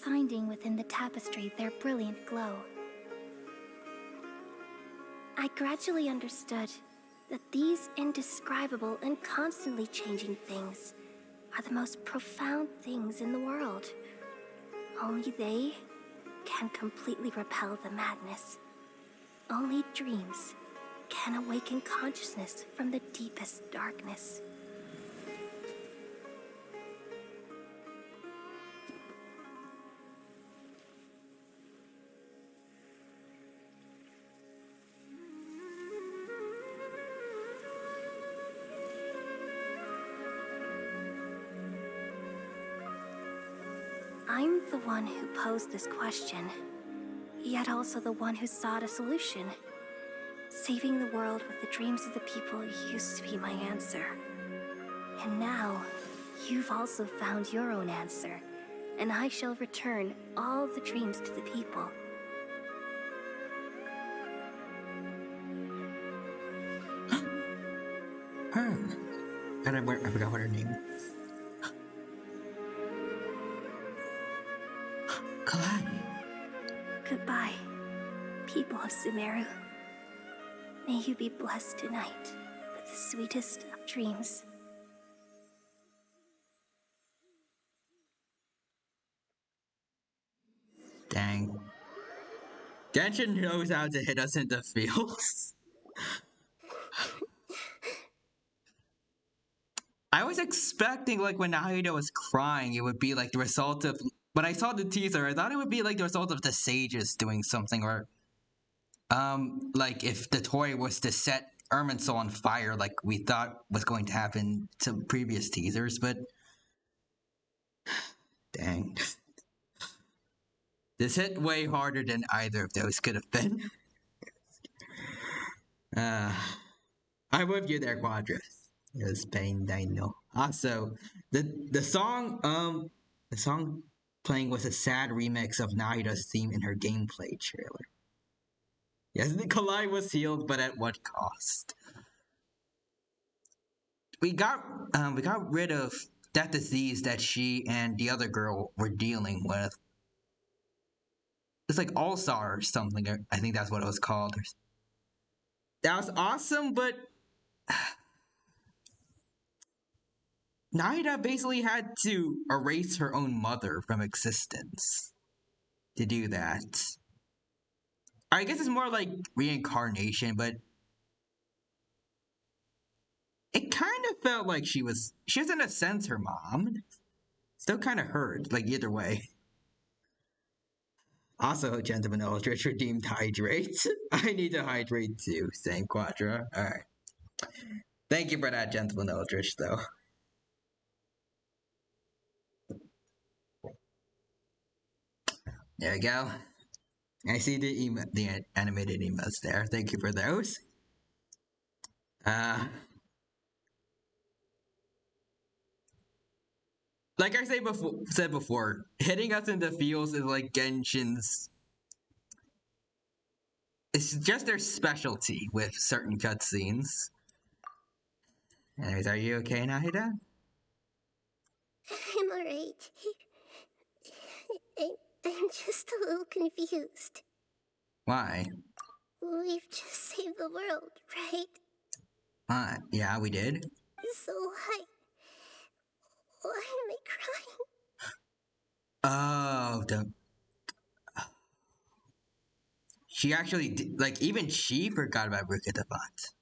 finding within the tapestry their brilliant glow. I gradually understood that these indescribable and constantly changing things are the most profound things in the world. Only they can completely repel the madness. Only dreams can awaken consciousness from the deepest darkness. I'm the one who posed this question, yet also the one who sought a solution. Saving the world with the dreams of the people used to be my answer. And now, you've also found your own answer, and I shall return all the dreams to the people. Her. And I forgot what her name is. Kalani. Goodbye, people of Sumeru. May you be blessed tonight with the sweetest of dreams. Dang. Genshin knows how to hit us in the feels. I was expecting, like, when Naruto was crying, it would be like the result of. When I saw the teaser, I thought it would be like the result of the sages doing something, or like if the toy was to set Irminsul on fire, like we thought was going to happen to previous teasers, but dang, this hit way harder than either of those could have been. I'm with you there, Quadras. It was pain, I know. Also, the song playing was a sad remix of Nahida's theme in her gameplay trailer. Yes, the Kalai was healed, but at what cost? We got rid of that disease that she and the other girl were dealing with. It's like All-Star or something. I think that's what it was called. That was awesome, but Naida basically had to erase her own mother from existence to do that. I guess it's more like reincarnation, but it kind of felt like she was in a sense her mom. Still kind of hurt, like either way. Also, Gentleman Eldritch redeemed hydrate. I need to hydrate too. Same Quadra. Alright. Thank you for that, Gentleman Eldritch, though. There we go. I see the animated emotes there. Thank you for those. like I said before, hitting us in the feels is like Genshin's. It's just their specialty with certain cutscenes. Anyways, are you okay, Nahida? I'm alright. I'm just a little confused. Why? We've just saved the world, right? Yeah, we did. So why am I crying? Oh, she actually like even she forgot about Rukadabat.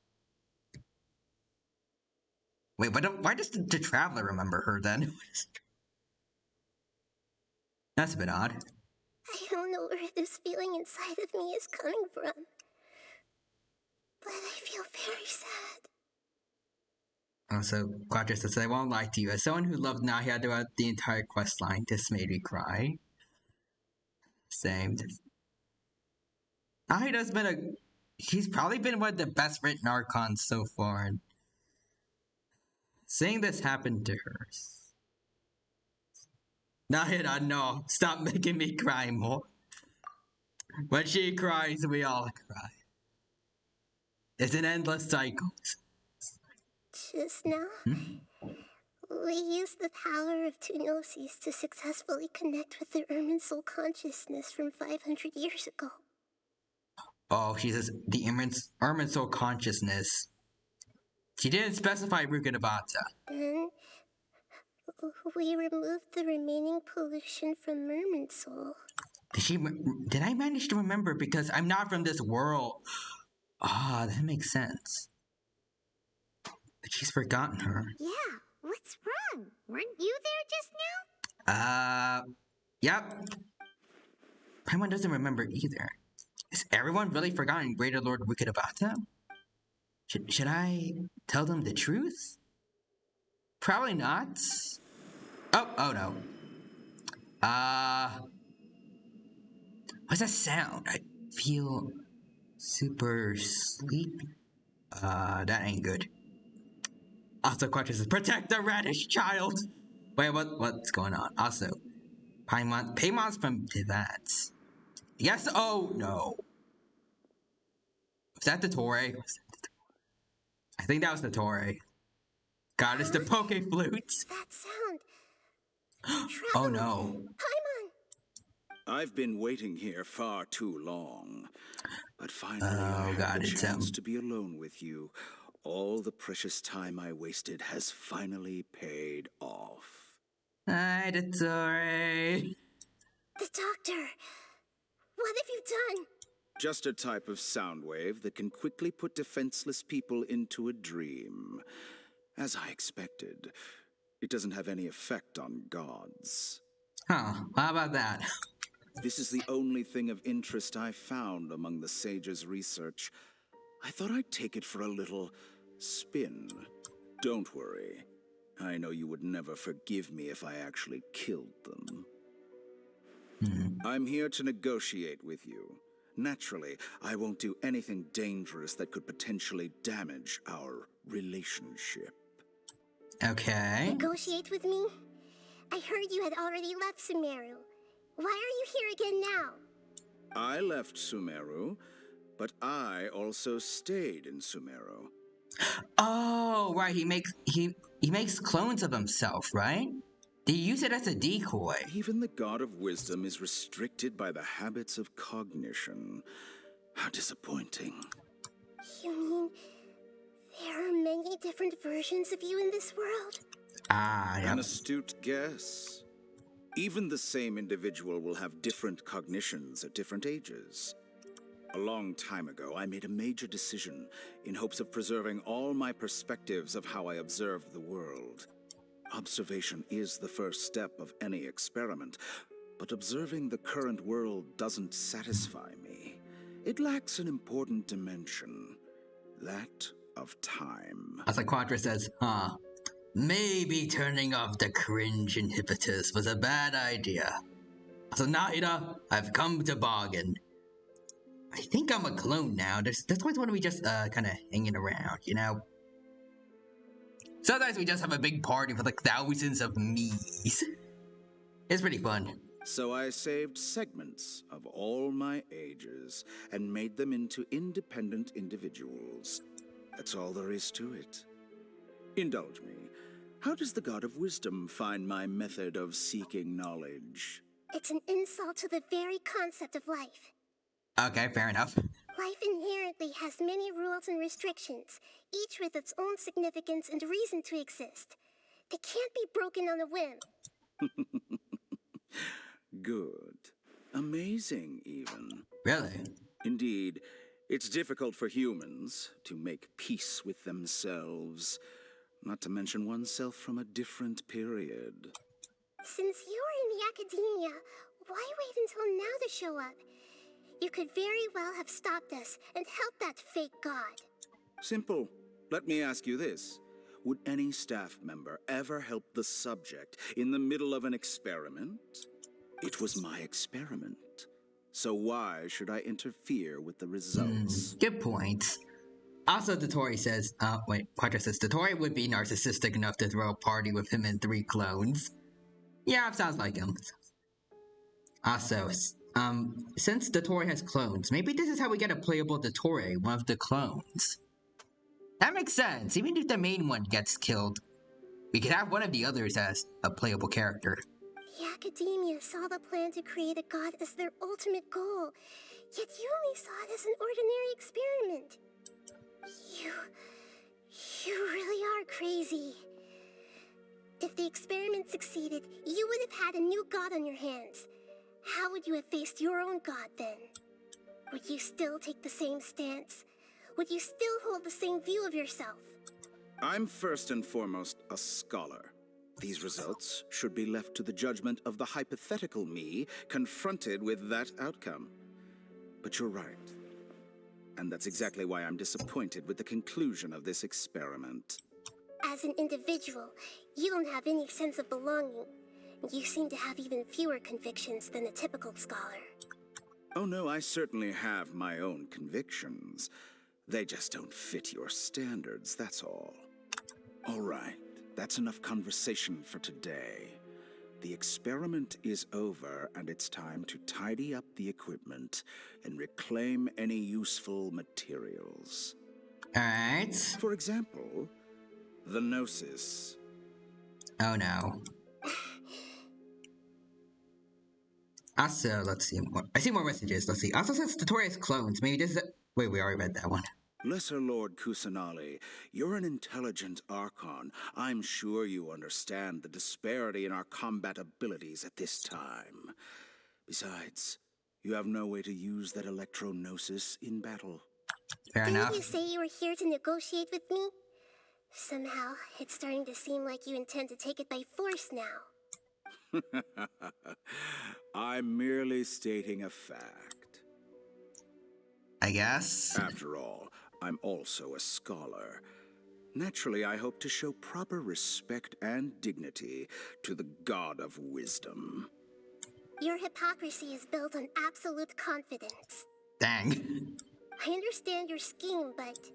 Wait, why does the traveler remember her then? That's a bit odd. I don't know where this feeling inside of me is coming from, but I feel very sad. Also, Quadra says, I won't lie to you. As someone who loved Nahia throughout the entire quest line, this made me cry. Same. Nahida's been he's probably been one of the best written Archons so far, and seeing this happen to her. Nahida, no, stop making me cry more. When she cries, we all cry. It's an endless cycle. Just now, we used the power of two gnosis to successfully connect with the Ermin soul consciousness from 500 years ago. Oh, she says the Ermin soul consciousness. She didn't specify Rukadabata. Then, we removed the remaining pollution from Merman soul. Did I manage to remember? Because I'm not from this world. Ah, that makes sense. But she's forgotten her. Yeah, what's wrong? Weren't you there just now? Yep. Paimon doesn't remember either. Is everyone really forgotten Greater Lord Rukadabata? Should I tell them the truth? Probably not. Oh no. What's that sound? I feel super sleepy. That ain't good. Also, Quattro says, protect the radish child! Wait, what's going on? Also, Paymon's from Tibet. Yes, oh no. Was that the Torre? I think that was the Torre. God, it's the Poke Flute. That sound. Oh no. Paimon! I've been waiting here far too long. But finally I God, have the it's chance to be alone with you. All the precious time I wasted has finally paid off. Hi, the Torre. The doctor! What have you done? Just a type of sound wave that can quickly put defenseless people into a dream. As I expected, it doesn't have any effect on gods. Huh, how about that? This is the only thing of interest I found among the sage's research. I thought I'd take it for a little spin. Don't worry. I know you would never forgive me if I actually killed them. I'm here to negotiate with you. Naturally, I won't do anything dangerous that could potentially damage our relationship. Okay. Negotiate with me? I heard you had already left Sumeru. Why are you here again now? I left Sumeru, but I also stayed in Sumeru. Oh, right. He makes clones of himself, right? They use it as a decoy. Even the God of Wisdom is restricted by the habits of cognition. How disappointing. You mean there are many different versions of you in this world? An astute guess. Even the same individual will have different cognitions at different ages. A long time ago, I made a major decision in hopes of preserving all my perspectives of how I observed the world. Observation is the first step of any experiment, but observing the current world doesn't satisfy me. It lacks an important dimension, that of time. As Quadra says, maybe turning off the cringe inhibitors was a bad idea. So Nahida, I've come to bargain. I think I'm a clone now. That's why we just kind of hanging around, you know? Sometimes we just have a big party with like thousands of me's. It's pretty fun. So I saved segments of all my ages and made them into independent individuals. That's all there is to it. Indulge me. How does the God of Wisdom find my method of seeking knowledge? It's an insult to the very concept of life. Okay, fair enough. Life inherently has many rules and restrictions, each with its own significance and reason to exist. They can't be broken on a whim. Good. Amazing, even. Really? Indeed, it's difficult for humans to make peace with themselves, not to mention oneself from a different period. Since you're in the academia, why wait until now to show up? You could very well have stopped us and helped that fake god. Simple. Let me ask you this. Would any staff member ever help the subject in the middle of an experiment? It was my experiment. So why should I interfere with the results? Good point. Also, Dotori says, Quadra says, Dotori would be narcissistic enough to throw a party with him and 3 clones. Yeah, sounds like him. Also, since Dotori has clones, maybe this is how we get a playable Dotori, one of the clones. That makes sense. Even if the main one gets killed, we could have one of the others as a playable character. The academia saw the plan to create a god as their ultimate goal, yet you only saw it as an ordinary experiment. You really are crazy. If the experiment succeeded, you would have had a new god on your hands. How would you have faced your own god then? Would you still take the same stance? Would you still hold the same view of yourself? I'm first and foremost a scholar. These results should be left to the judgment of the hypothetical me confronted with that outcome. But you're right. And that's exactly why I'm disappointed with the conclusion of this experiment. As an individual, you don't have any sense of belonging. You seem to have even fewer convictions than a typical scholar. Oh no, I certainly have my own convictions. They just don't fit your standards, that's all. All right, that's enough conversation for today. The experiment is over, and it's time to tidy up the equipment and reclaim any useful materials. Alright. For example, the Gnosis. Oh no. Also, let's see more. I see more messages. Let's see. Also says Dotori has clones. Maybe this is wait, we already read that one. Lesser Lord Kusanali, you're an intelligent Archon. I'm sure you understand the disparity in our combat abilities at this time. Besides, you have no way to use that electro-gnosis in battle. Fair enough. Didn't you say you were here to negotiate with me? Somehow, it's starting to seem like you intend to take it by force now. I'm merely stating a fact. I guess. After all, I'm also a scholar. Naturally, I hope to show proper respect and dignity to the God of Wisdom. Your hypocrisy is built on absolute confidence. Dang. I understand your scheme, but...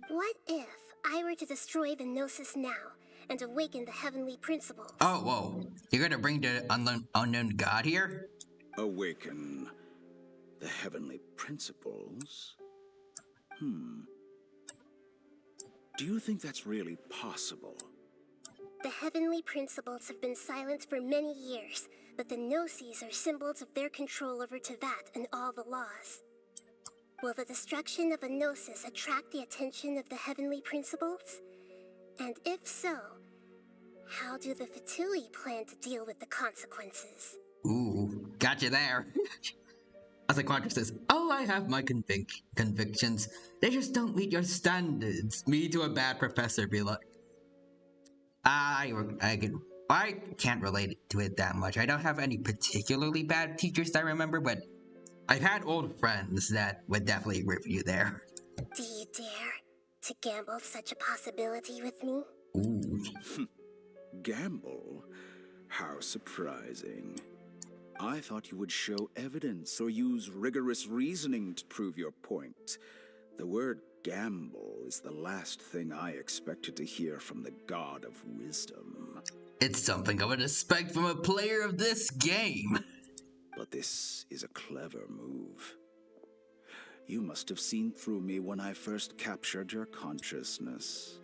What if I were to destroy the Gnosis now and awaken the heavenly principles? Oh, whoa. You're gonna bring the unknown god here? Awaken the heavenly principles? Do you think that's really possible? The heavenly principles have been silent for many years, but the Gnosis are symbols of their control over Tevat and all the laws. Will the destruction of a Gnosis attract the attention of the heavenly principles? And if so, how do the Fatui plan to deal with the consequences? Ooh, gotcha there. As like Quadra says, oh, I have my convictions. They just don't meet your standards. Me to a bad professor be like, I can't relate to it that much. I don't have any particularly bad teachers that I remember, but I've had old friends that would definitely agree with you there. Do you dare to gamble such a possibility with me? Ooh. Gamble? How surprising. I thought you would show evidence or use rigorous reasoning to prove your point. The word gamble is the last thing I expected to hear from the god of wisdom. It's something I would expect from a player of this game. But this is a clever move. You must have seen through me when I first captured your consciousness.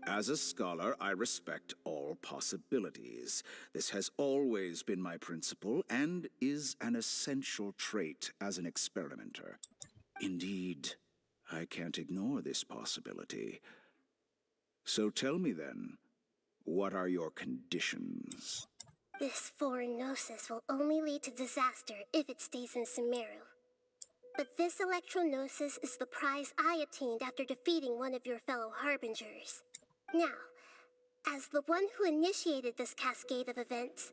As a scholar, I respect all possibilities. This has always been my principle and is an essential trait as an experimenter. Indeed, I can't ignore this possibility. So tell me then, what are your conditions? This foreign gnosis will only lead to disaster if it stays in Sumeru. But this electro-gnosis is the prize I obtained after defeating one of your fellow harbingers. Now, as the one who initiated this cascade of events,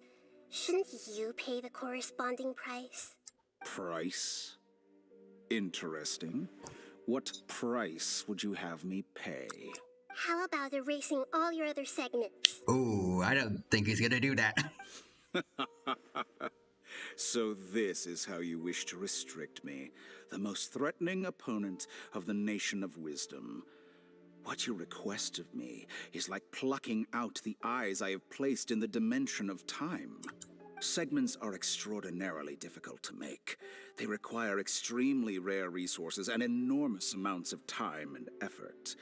shouldn't you pay the corresponding price? Price? Interesting. What price would you have me pay? How about erasing all your other segments? Oh, I don't think he's gonna do that. So this is how you wish to restrict me, the most threatening opponent of the Nation of Wisdom. What you request of me is like plucking out the eyes I have placed in the dimension of time. Segments are extraordinarily difficult to make. They require extremely rare resources and enormous amounts of time and effort,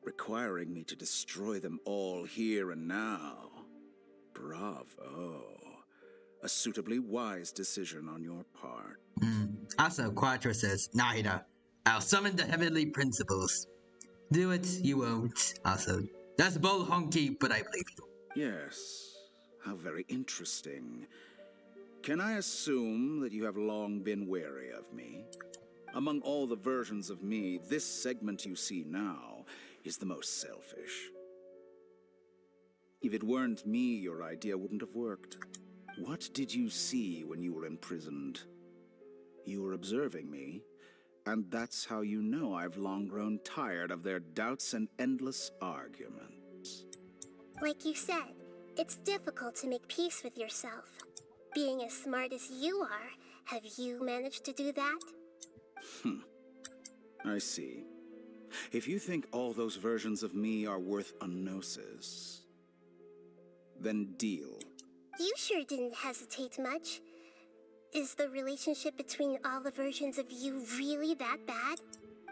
requiring me to destroy them all here and now. Bravo. A suitably wise decision on your part. Also, Quattro says, Nahida, I'll summon the heavenly principles. Do it, you won't. Also, that's bold honky, but I believe you. Yes, how very interesting. Can I assume that you have long been wary of me? Among all the versions of me, this segment you see now is the most selfish. If it weren't me, your idea wouldn't have worked. What did you see when you were imprisoned? You were observing me, and that's how you know I've long grown tired of their doubts and endless arguments. Like you said, it's difficult to make peace with yourself. Being as smart as you are, have you managed to do that? I see. If you think all those versions of me are worth a gnosis, then deal. You sure didn't hesitate much. Is the relationship between all the versions of you really that bad?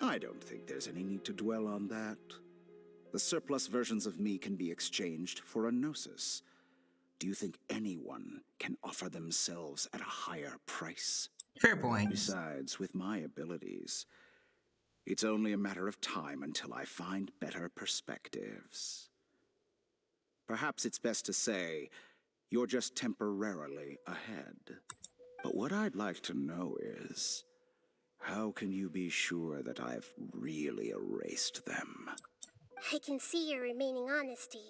I don't think there's any need to dwell on that. The surplus versions of me can be exchanged for a gnosis. Do you think anyone can offer themselves at a higher price? Fair point. Besides, with my abilities, it's only a matter of time until I find better perspectives. Perhaps it's best to say, you're just temporarily ahead. But what I'd like to know is, how can you be sure that I've really erased them? I can see your remaining honesty.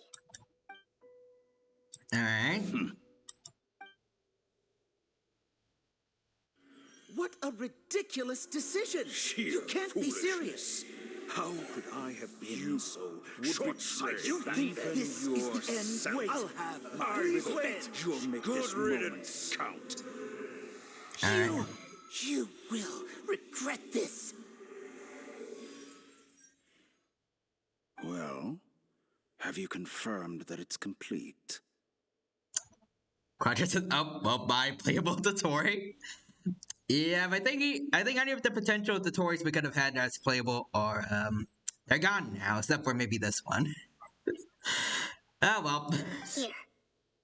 Alright. What a ridiculous decision! You can't be serious! How could I have been so short-sighted? You think this is the end? Wait, I'll have my revenge. You'll make Good this riddance. moment Count. You will regret this. Well, have you confirmed that it's complete? Quattro says, oh, well, bye, playable Dotori. Yeah, but I think any of the potential tutorials we could have had as playable are, they're gone now, except for maybe this one. Oh, well. Here,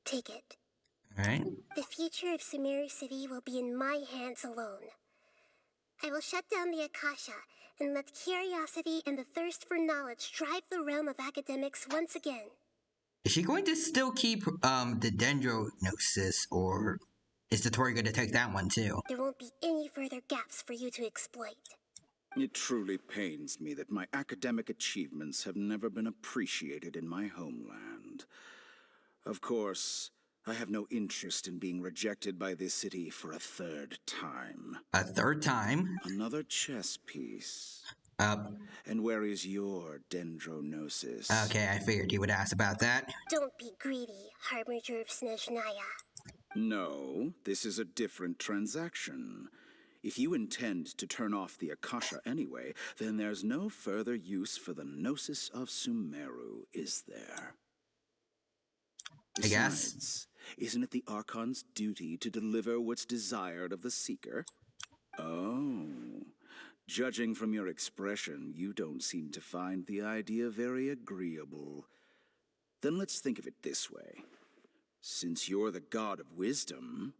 take it. Alright. The future of Sumeru City will be in my hands alone. I will shut down the Akasha and let curiosity and the thirst for knowledge drive the realm of academics once again. Is she going to still keep, the Dendrognosis, or is Dotori going to take that one too? There won't be any further gaps for you to exploit. It truly pains me that my academic achievements have never been appreciated in my homeland. Of course, I have no interest in being rejected by this city for a third time. A third time? Another chess piece. And where is your Dendrognosis? Okay, I figured you would ask about that. Don't be greedy, Harbinger of Snezhnaya. No, this is a different transaction. If you intend to turn off the Akasha anyway, then there's no further use for the Gnosis of Sumeru, is there? I guess. Besides, isn't it the Archon's duty to deliver what's desired of the Seeker? Oh. Judging from your expression, you don't seem to find the idea very agreeable. Then let's think of it this way. Since you're the god of wisdom,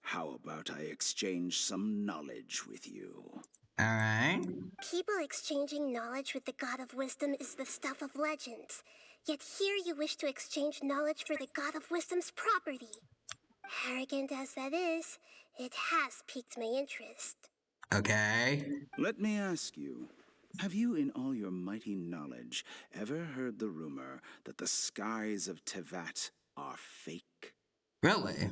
how about I exchange some knowledge with you? Alright. People exchanging knowledge with the god of wisdom is the stuff of legends. Yet here you wish to exchange knowledge for the god of wisdom's property. Arrogant as that is, it has piqued my interest. Okay. Let me ask you, have you in all your mighty knowledge ever heard the rumor that the skies of Tevat are fake? Really?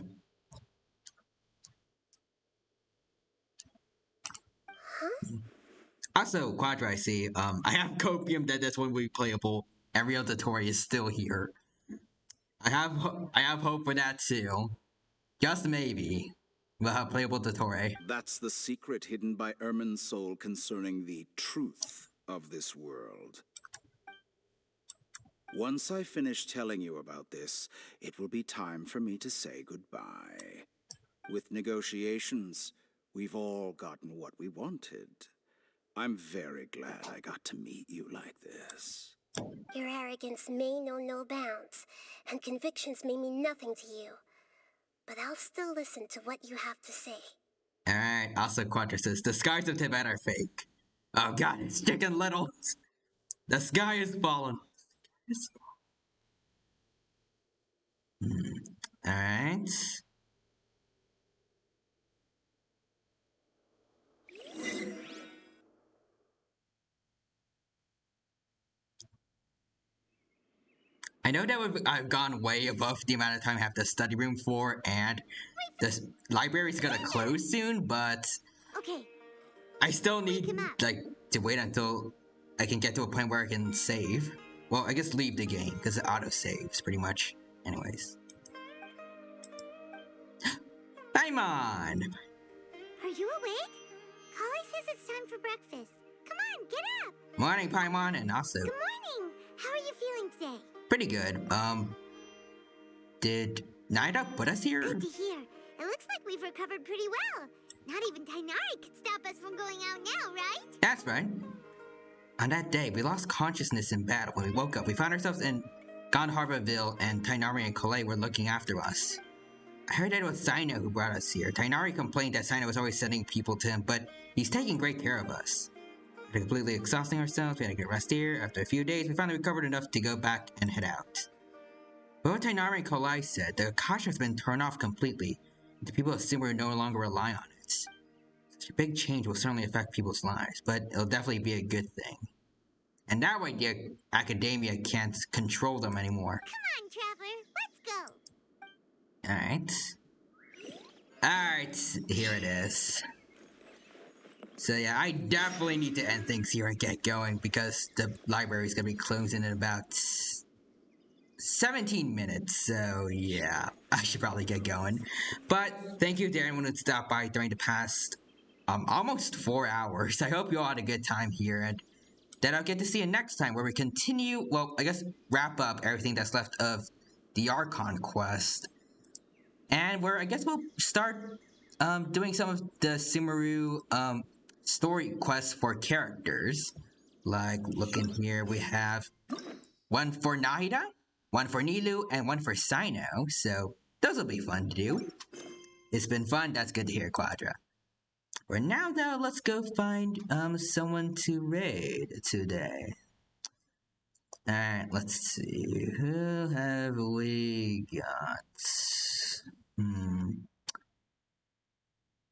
Also, Quadra, I see. I have copium that this one will be playable, and Real Dottore is still here. I have hope for that too. Just maybe. We'll have playable Dottore. That's the secret hidden by Ermin's soul concerning the truth of this world. Once I finish telling you about this, it will be time for me to say goodbye. With negotiations, we've all gotten what we wanted. I'm very glad I got to meet you like this. Your arrogance may know no bounds, and convictions may mean nothing to you. But I'll still listen to what you have to say. Alright, also Quadra says, the skies of Tibet are fake. Oh god, it's Chicken Little. The sky is fallen. Alright. I know that I've gone way above the amount of time I have the study room for, and the library's gonna close soon, but Okay. I still need, like, to wait until I can get to a point where I can save. Well, I guess leave the game, because it auto-saves, pretty much. Anyways. Paimon! Are you awake? Kali says it's time for breakfast. Come on, get up! Morning, Paimon, and also... Good morning! How are you feeling today? Pretty good. Did Naida put us here? Good to hear. It looks like we've recovered pretty well. Not even Tainari could stop us from going out now, right? That's right. On that day, we lost consciousness in battle. When we woke up, we found ourselves in Gandharvaville, and Tainari and Kolei were looking after us. I heard that it was Sino who brought us here. Tainari complained that Sino was always sending people to him, but he's taking great care of us. After completely exhausting ourselves, we had a good rest here. After a few days, we finally recovered enough to go back and head out. But what Tainari and Kolai said, the Akasha has been turned off completely. The people of Sumeru no longer rely on it. Such a big change will certainly affect people's lives, but it'll definitely be a good thing. And that way the academia can't control them anymore. Come on, Traveler, let's go! Alright, here it is. So yeah, I definitely need to end things here and get going because the library's gonna be closing in about 17 minutes, so yeah, I should probably get going. But thank you to everyone who stopped by during the past almost 4 hours. I hope you all had a good time here, and that I'll get to see you next time where we continue, well, I guess wrap up everything that's left of the Archon quest. And where I guess we'll start doing some of the Sumeru story quests for characters. Like, looking here, we have one for Nahida, one for Nilu, and one for Sino, so those will be fun to do. It's been fun, that's good to hear, Quadra. For now, though, let's go find someone to raid today. Alright, let's see. Who have we got?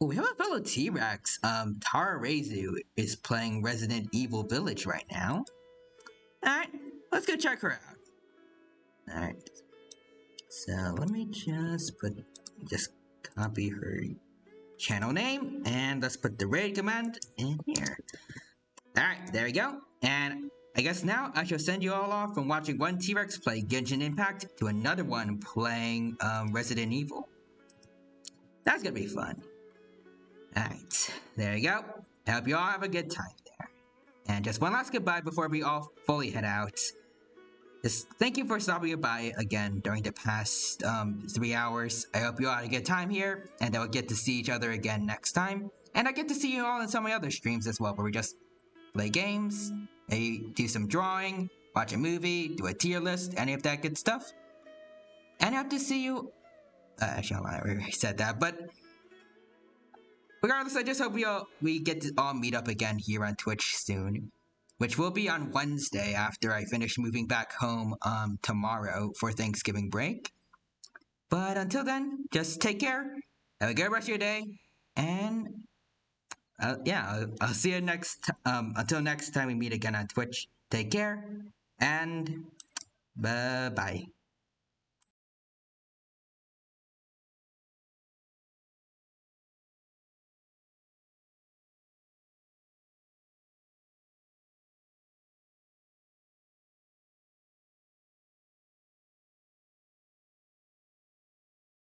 Oh, we have a fellow T-Rex. Tara Rezu is playing Resident Evil Village right now. Alright, let's go check her out. Alright. So let me just copy her channel name, and let's put the raid command in here. Alright, there we go. And I guess now I shall send you all off from watching one T-Rex play Genshin Impact to another one playing Resident Evil. That's gonna be fun. Alright, there you go. I hope you all have a good time there. And just one last goodbye before we all fully head out. Just thank you for stopping by again during the past 3 hours. I hope you all had a good time here, and that we'll get to see each other again next time. And I get to see you all in some of my other streams as well, where we just play games, maybe do some drawing, watch a movie, do a tier list, any of that good stuff. And I hope to see you. Actually, I already said that, but regardless, I just hope we get to all meet up again here on Twitch soon, which will be on Wednesday after I finish moving back home tomorrow for Thanksgiving break. But until then, just take care, have a good rest of your day, and yeah, I'll see you until next time we meet again on Twitch. Take care, and bye-bye.